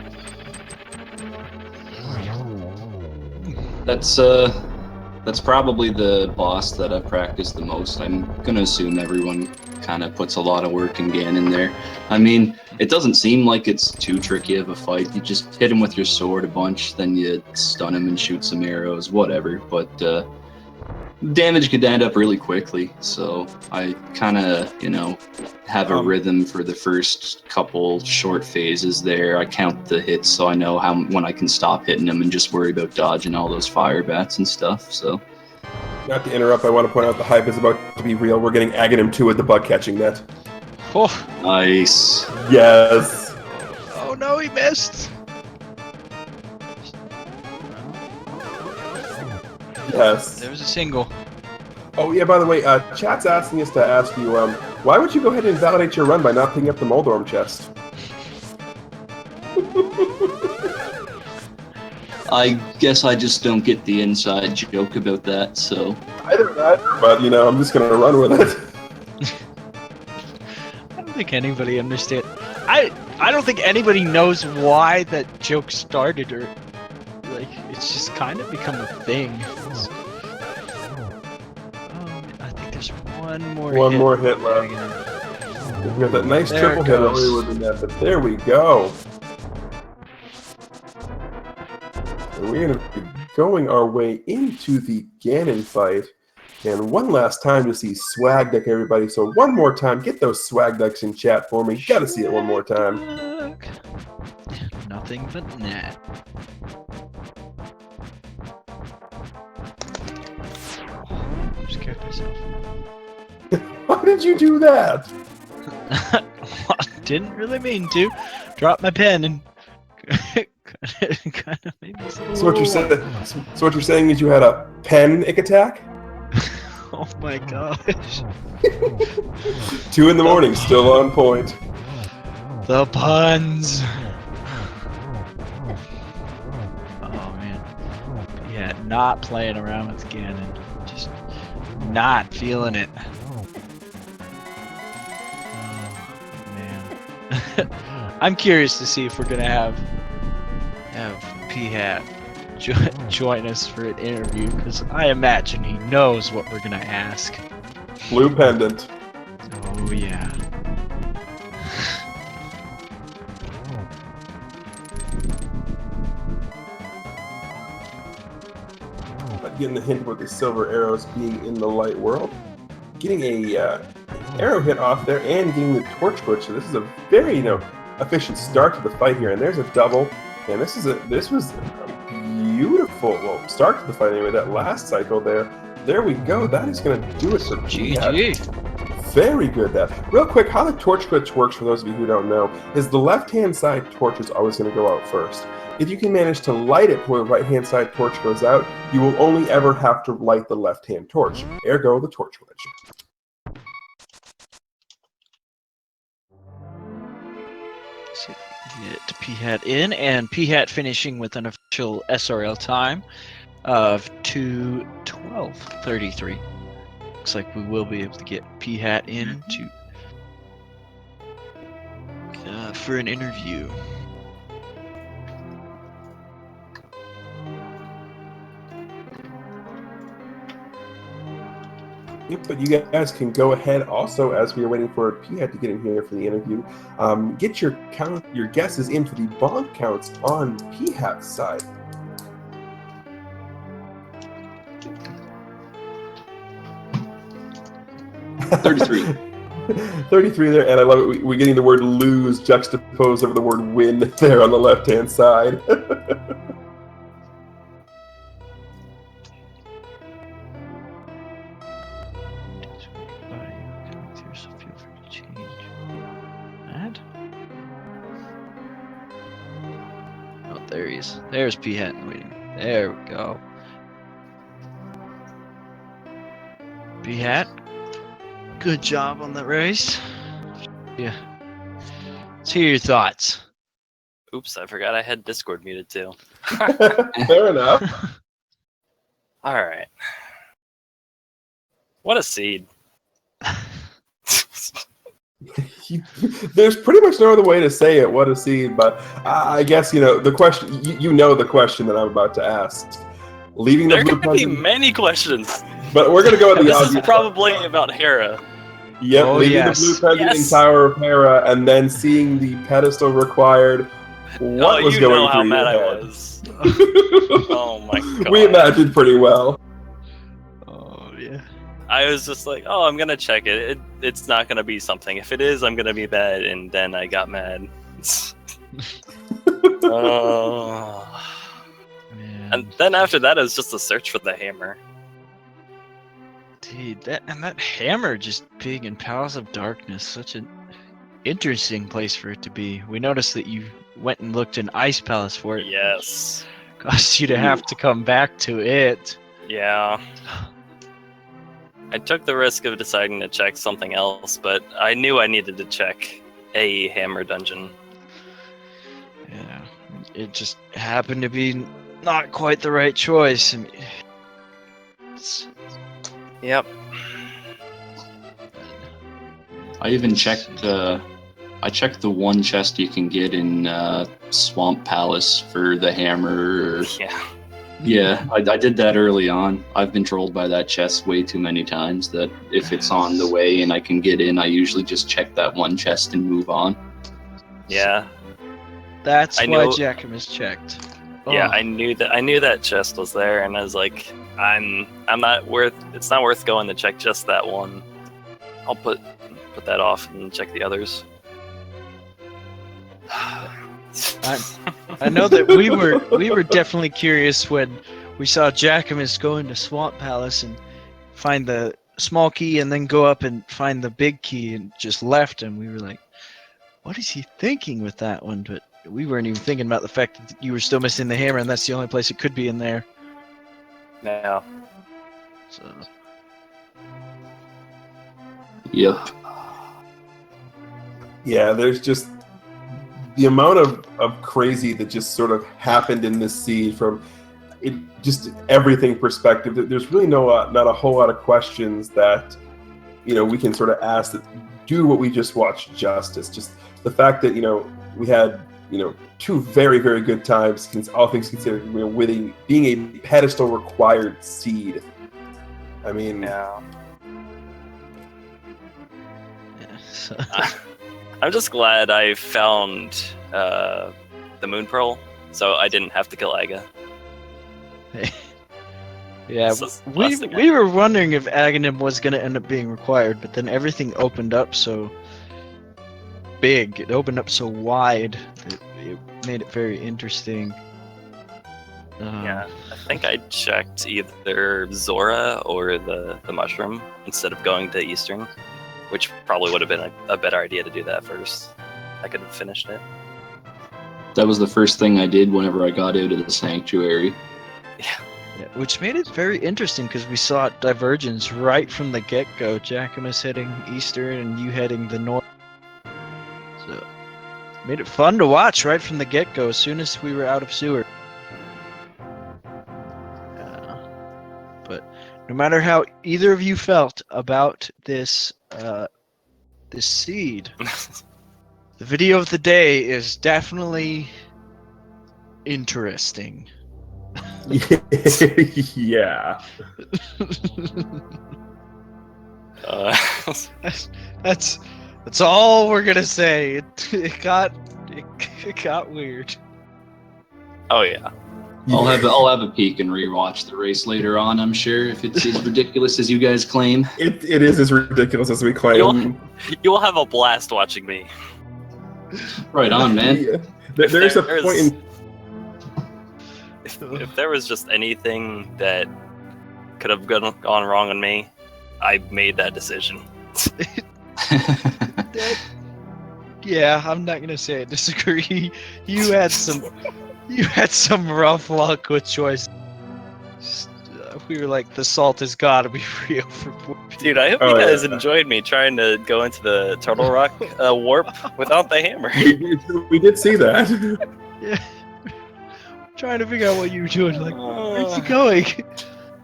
That's probably the boss that I've practiced the most. I'm gonna assume everyone kind of puts a lot of work in Ganon there. I mean, it doesn't seem like it's too tricky of a fight. You just hit him with your sword a bunch, then you stun him and shoot some arrows, whatever. But damage could end up really quickly, so I kind of, have a rhythm for the first couple short phases there. I count the hits so I know when I can stop hitting them and just worry about dodging all those fire bats and stuff, so... Not to interrupt, I want to point out the hype is about to be real. We're getting Aghanim 2 with the bug catching net. Oh. Nice. Yes. Oh no, he missed. Yes. There was a single. Oh yeah, by the way, chat's asking us to ask you, why would you go ahead and validate your run by not picking up the Moldorm chest? I guess I just don't get the inside joke about that, so... Either, but, I'm just going to run with it. I don't think anybody understands. I don't think anybody knows why that joke started, or... Like, it's just kind of become a thing. I think there's one more hit left. We've got that nice triple hit earlier with the net, but there we go. We're going to be going our way into the Ganon fight. And one last time to see Swag Deck, everybody. So one more time, get those Swag Decks in chat for me. Gotta see it one more time. Nothing but that. I scared myself. How did you do that? Didn't really mean to. Dropped my pen and... kind of made me so what you're saying is you had a panic attack? Oh my gosh. 2 in the morning, still on point. The puns. Oh man. Yeah, not playing around with Ganon. Just not feeling it. Oh man. I'm curious to see if we're gonna have PHat join us for an interview, because I imagine he knows what we're gonna ask. Blue pendant. Oh yeah. Getting the hint about the silver arrows being in the light world. Getting a arrow hit off there and getting the torch glitch. So this is a very efficient start to the fight here. And there's a double. And this was a beautiful start to the fight anyway. That last cycle there. There we go. That is going to do it for GG. Very good. That real quick. How the torch glitch works for those of you who don't know is the left-hand side torch is always going to go out first. If you can manage to light it before the right-hand side torch goes out, you will only ever have to light the left-hand torch. Ergo, the torch glitch. So get PHat in, and PHat finishing with an official SRL time of 2:12:33. Looks like we will be able to get PHat in for an interview. Yep, but you guys can go ahead also as we are waiting for PHat to get in here for the interview. Get your guesses in for the bomb counts on PHat's side. $33. 33 there, and I love it. We're getting the word lose juxtaposed over the word win there on the left-hand side. There he is. There's PHat in the waiting room. There we go. PHat, good job on that race. Yeah. Let's hear your thoughts. Oops, I forgot I had Discord muted too. Fair enough. All right. What a seed. There's pretty much no other way to say it. What a seed, but I guess the question. The question that I'm about to ask. Leaving the there blue could be many questions, but we're gonna go with the this obvious. is probably about Hera. Yep, Oh, leaving yes. the blue present Yes. in Tower of Hera, and then seeing the pedestal required. What was you going know how through mad your I head? was. Oh my god. We imagined pretty well. Oh, yeah. I was just like, oh, I'm gonna check it. It's not gonna be something. If it is, I'm gonna be mad. And then I got mad. Oh. Man. And then after that, it was just a search for the hammer. Dude, that hammer just being in Palace of Darkness, such an interesting place for it to be. We noticed that you went and looked in Ice Palace for it. Yes. Caused you to have to come back to it. Yeah. I took the risk of deciding to check something else, but I knew I needed to check a hammer dungeon. Yeah, it just happened to be not quite the right choice. I mean, Yep. I even checked. I checked the one chest you can get in Swamp Palace for the hammer. Yeah. Yeah, I did that early on. I've been trolled by that chest way too many times that if it's on the way and I can get in, I usually just check that one chest and move on. Yeah. That's I why know- Jackimus checked. Yeah, Oh, I knew that chest was there, and I was like, it's not worth going to check just that one. I'll put that off and check the others. I know that we were definitely curious when we saw Jackimus go into Swamp Palace and find the small key and then go up and find the big key and just left, and we were like, what is he thinking with that one? But we weren't even thinking about the fact that you were still missing the hammer and that's the only place it could be in there. Yeah. So Yep. Yeah, there's just the amount of crazy that just sort of happened in this seed from it, just everything perspective. There's really not a whole lot of questions that we can sort of ask that do what we just watched justice. Just the fact that we had two very, very good times, all things considered, winning, being a pedestal required seed. I mean, Yeah. yeah. So, I'm just glad I found the Moon Pearl, so I didn't have to kill Aga. yeah, This is the last thing we were wondering if Aghanim was going to end up being required, but then everything opened up so big. It opened up so wide that it made it very interesting. Yeah, I think I checked either Zora or the mushroom instead of going to Eastern, which probably would have been a better idea to do that first. I could have finished it. That was the first thing I did whenever I got out of the sanctuary. Yeah, which made it very interesting because we saw divergence right from the get-go. Jackimus heading Eastern and you heading the north. So made it fun to watch right from the get-go as soon as we were out of sewer. But no matter how either of you felt about this this seed, the video of the day is definitely interesting. yeah. That's all we're gonna say. It got weird. Oh yeah. I'll have a peek and rewatch the race later on. I'm sure if it's as ridiculous as you guys claim. It is as ridiculous as we claim. You'll have a blast watching me. Right on, man. Yeah. There's a point in If there was just anything that could have gone wrong on me, I made that decision. Yeah, I'm not gonna say I disagree. You had some rough luck with choice. We were like, the salt has got to be real for poor people. Dude, I hope you guys enjoyed me trying to go into the Turtle Rock warp without the hammer. we did see that. Yeah. Trying to figure out what you were doing. Like, where's he going?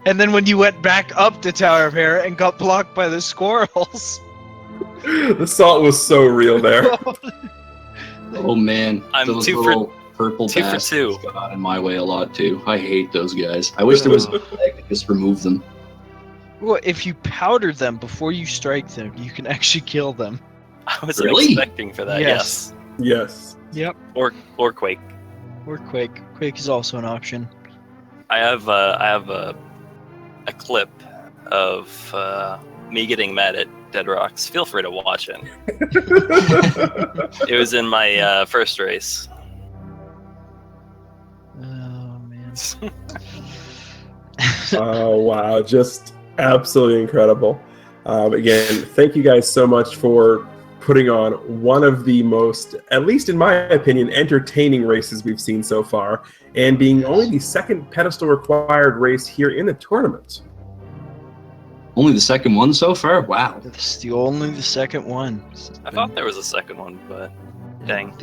And then when you went back up to Tower of Hera and got blocked by the squirrels. The salt was so real there. Oh man, I'm those two little purple two for bastards two. got in my way a lot too. I hate those guys. I wish there was a flag to just remove them. Well, if you powder them before you strike them, you can actually kill them. I wasn't Really? expecting for that. Yes. Yes. Yep. Or Quake. Or Quake. Quake is also an option. I have a clip of me getting mad at Dead Rocks. Feel free to watch it. It was in my first race. Oh man. Oh wow, just absolutely incredible. Again, thank you guys so much for putting on one of the most, at least in my opinion, entertaining races we've seen so far, and being only the second pedestal required race here in the tournament. Only the second one so far? Wow. It's the second one. I thought there was a second one, but dang.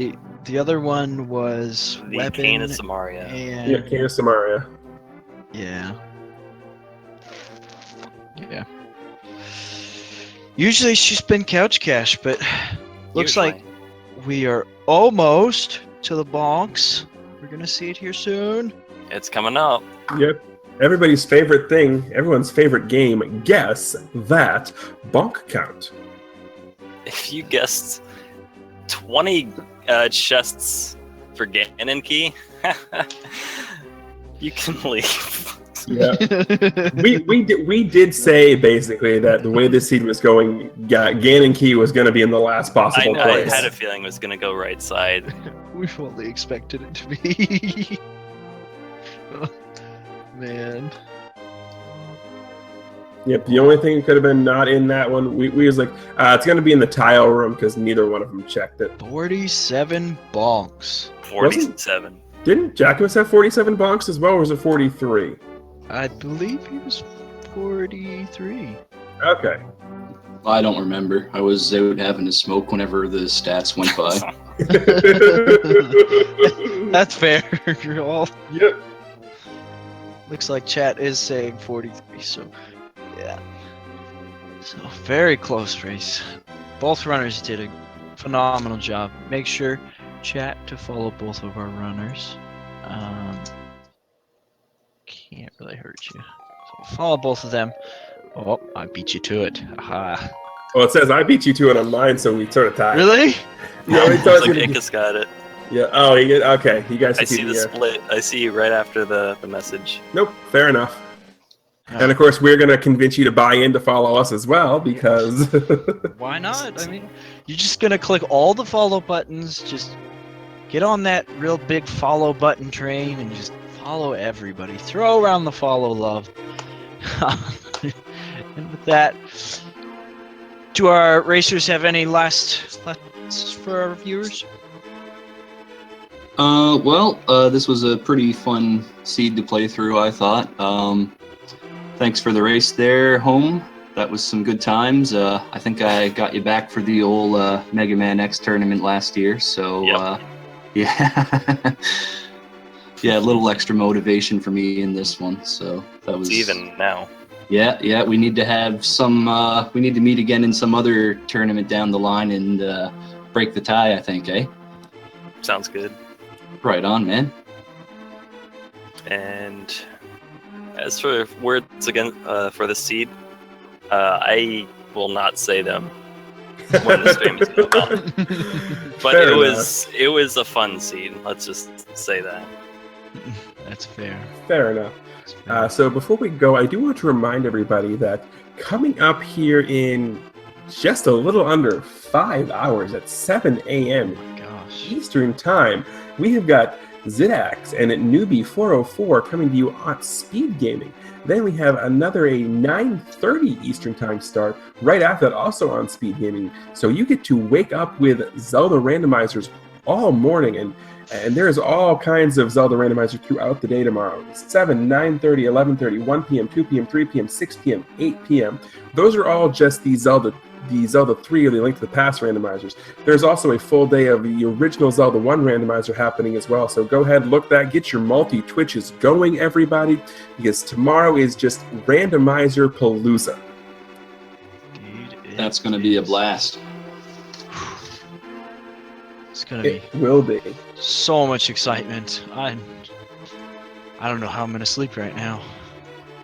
The other one was The Weapon Cane of Samaria. and Yeah, King of Samaria. yeah. Usually she's been couch cash, but looks Usually. like we are almost to the bonks. We're gonna see it here soon. It's coming up. Yep. Everybody's favorite thing, everyone's favorite game, guess that bonk count. If you guessed 20 chests for Ganon Key, you can leave. Yeah. we did say basically that the way this seed was going, Ganon Key was going to be in the last possible I place. had a feeling it was going to go right side. We fully expected it to be. Oh, man. Yep, the only thing that could have been not in that one, we was like, it's going to be in the tile room because neither one of them checked it. 47 bonks. 47. Didn't Jackimus have 47 bonks as well, or was it 43? I believe he was 43. Okay. I don't remember. I was out having a smoke whenever the stats went by. That's fair. You're all. Yep. Looks like chat is saying 43, so yeah. So very close race. Both runners did a phenomenal job. Make sure chat to follow both of our runners. Can't really hurt you. So follow both of them. Oh, I beat you to it. Aha. Well, it says I beat you to it on mine, so we sort of tied. Really? No, it Looks does. like Ickis got it. Yeah. Oh, okay. You guys. I see the yeah. split. I see you right after the message. Nope. Fair enough. And of course, we're going to convince you to buy in to follow us as well, because Why not? I mean, you're just gonna click all the follow buttons. Just get on that real big follow button train and just follow everybody. Throw around the follow love. And with that, do our racers have any last thoughts for our viewers? This was a pretty fun seed to play through, I thought. Thanks for the race there, home. That was some good times. I think I got you back for the old Mega Man X tournament last year, so Yep. yeah. Yeah, a little extra motivation for me in this one, so that was... It's even now. Yeah, we need to have some, we need to meet again in some other tournament down the line and break the tie, I think, eh? Sounds good. Right on, man. And as for words again for the seed, I will not say them when this game is going on. But Fair it was a fun seed. Let's just say that. That's fair. fair enough. That's fair. So before we go, I do want to remind everybody that coming up here in just a little under 5 hours at 7 a.m. Oh my gosh. Eastern Time, we have got Zidax and Newbie 404 coming to you on Speed Gaming. Then we have another a 9:30 Eastern Time start right after that, also on Speed Gaming. So you get to wake up with Zelda randomizers all morning, and there's all kinds of Zelda randomizers throughout the day tomorrow. 7, 9:30, 11:30, 1 p.m., 2 p.m., 3 p.m., 6 p.m., 8 p.m. Those are all just the Zelda 3 or the Link to the Past randomizers. There's also a full day of the original Zelda 1 randomizer happening as well. So go ahead, look that, get your multi-Twitches going, everybody, because tomorrow is just Randomizer Palooza. Dude, That's going to be a blast. It's gonna be It will be. so much excitement. I don't know how I'm gonna sleep right now.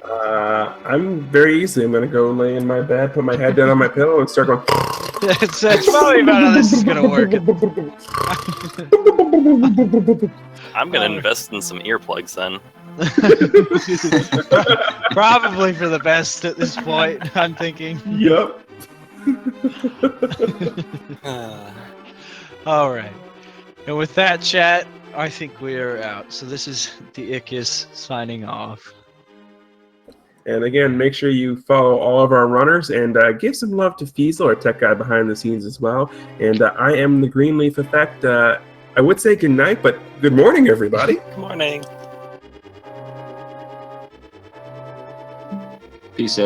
I'm very easy. I'm gonna go lay in my bed, put my head down on my pillow, and start going. That's probably about how this is gonna work. I'm gonna invest in some earplugs then. Probably for the best at this point, I'm thinking. Yep. All right. And with that, chat, I think we are out. So this is the Ickis signing off. And again, make sure you follow all of our runners and give some love to Fiesel, our tech guy behind the scenes as well. And I am the Greenleaf Effect. I would say good night, but good morning, everybody. Good morning. Peace out.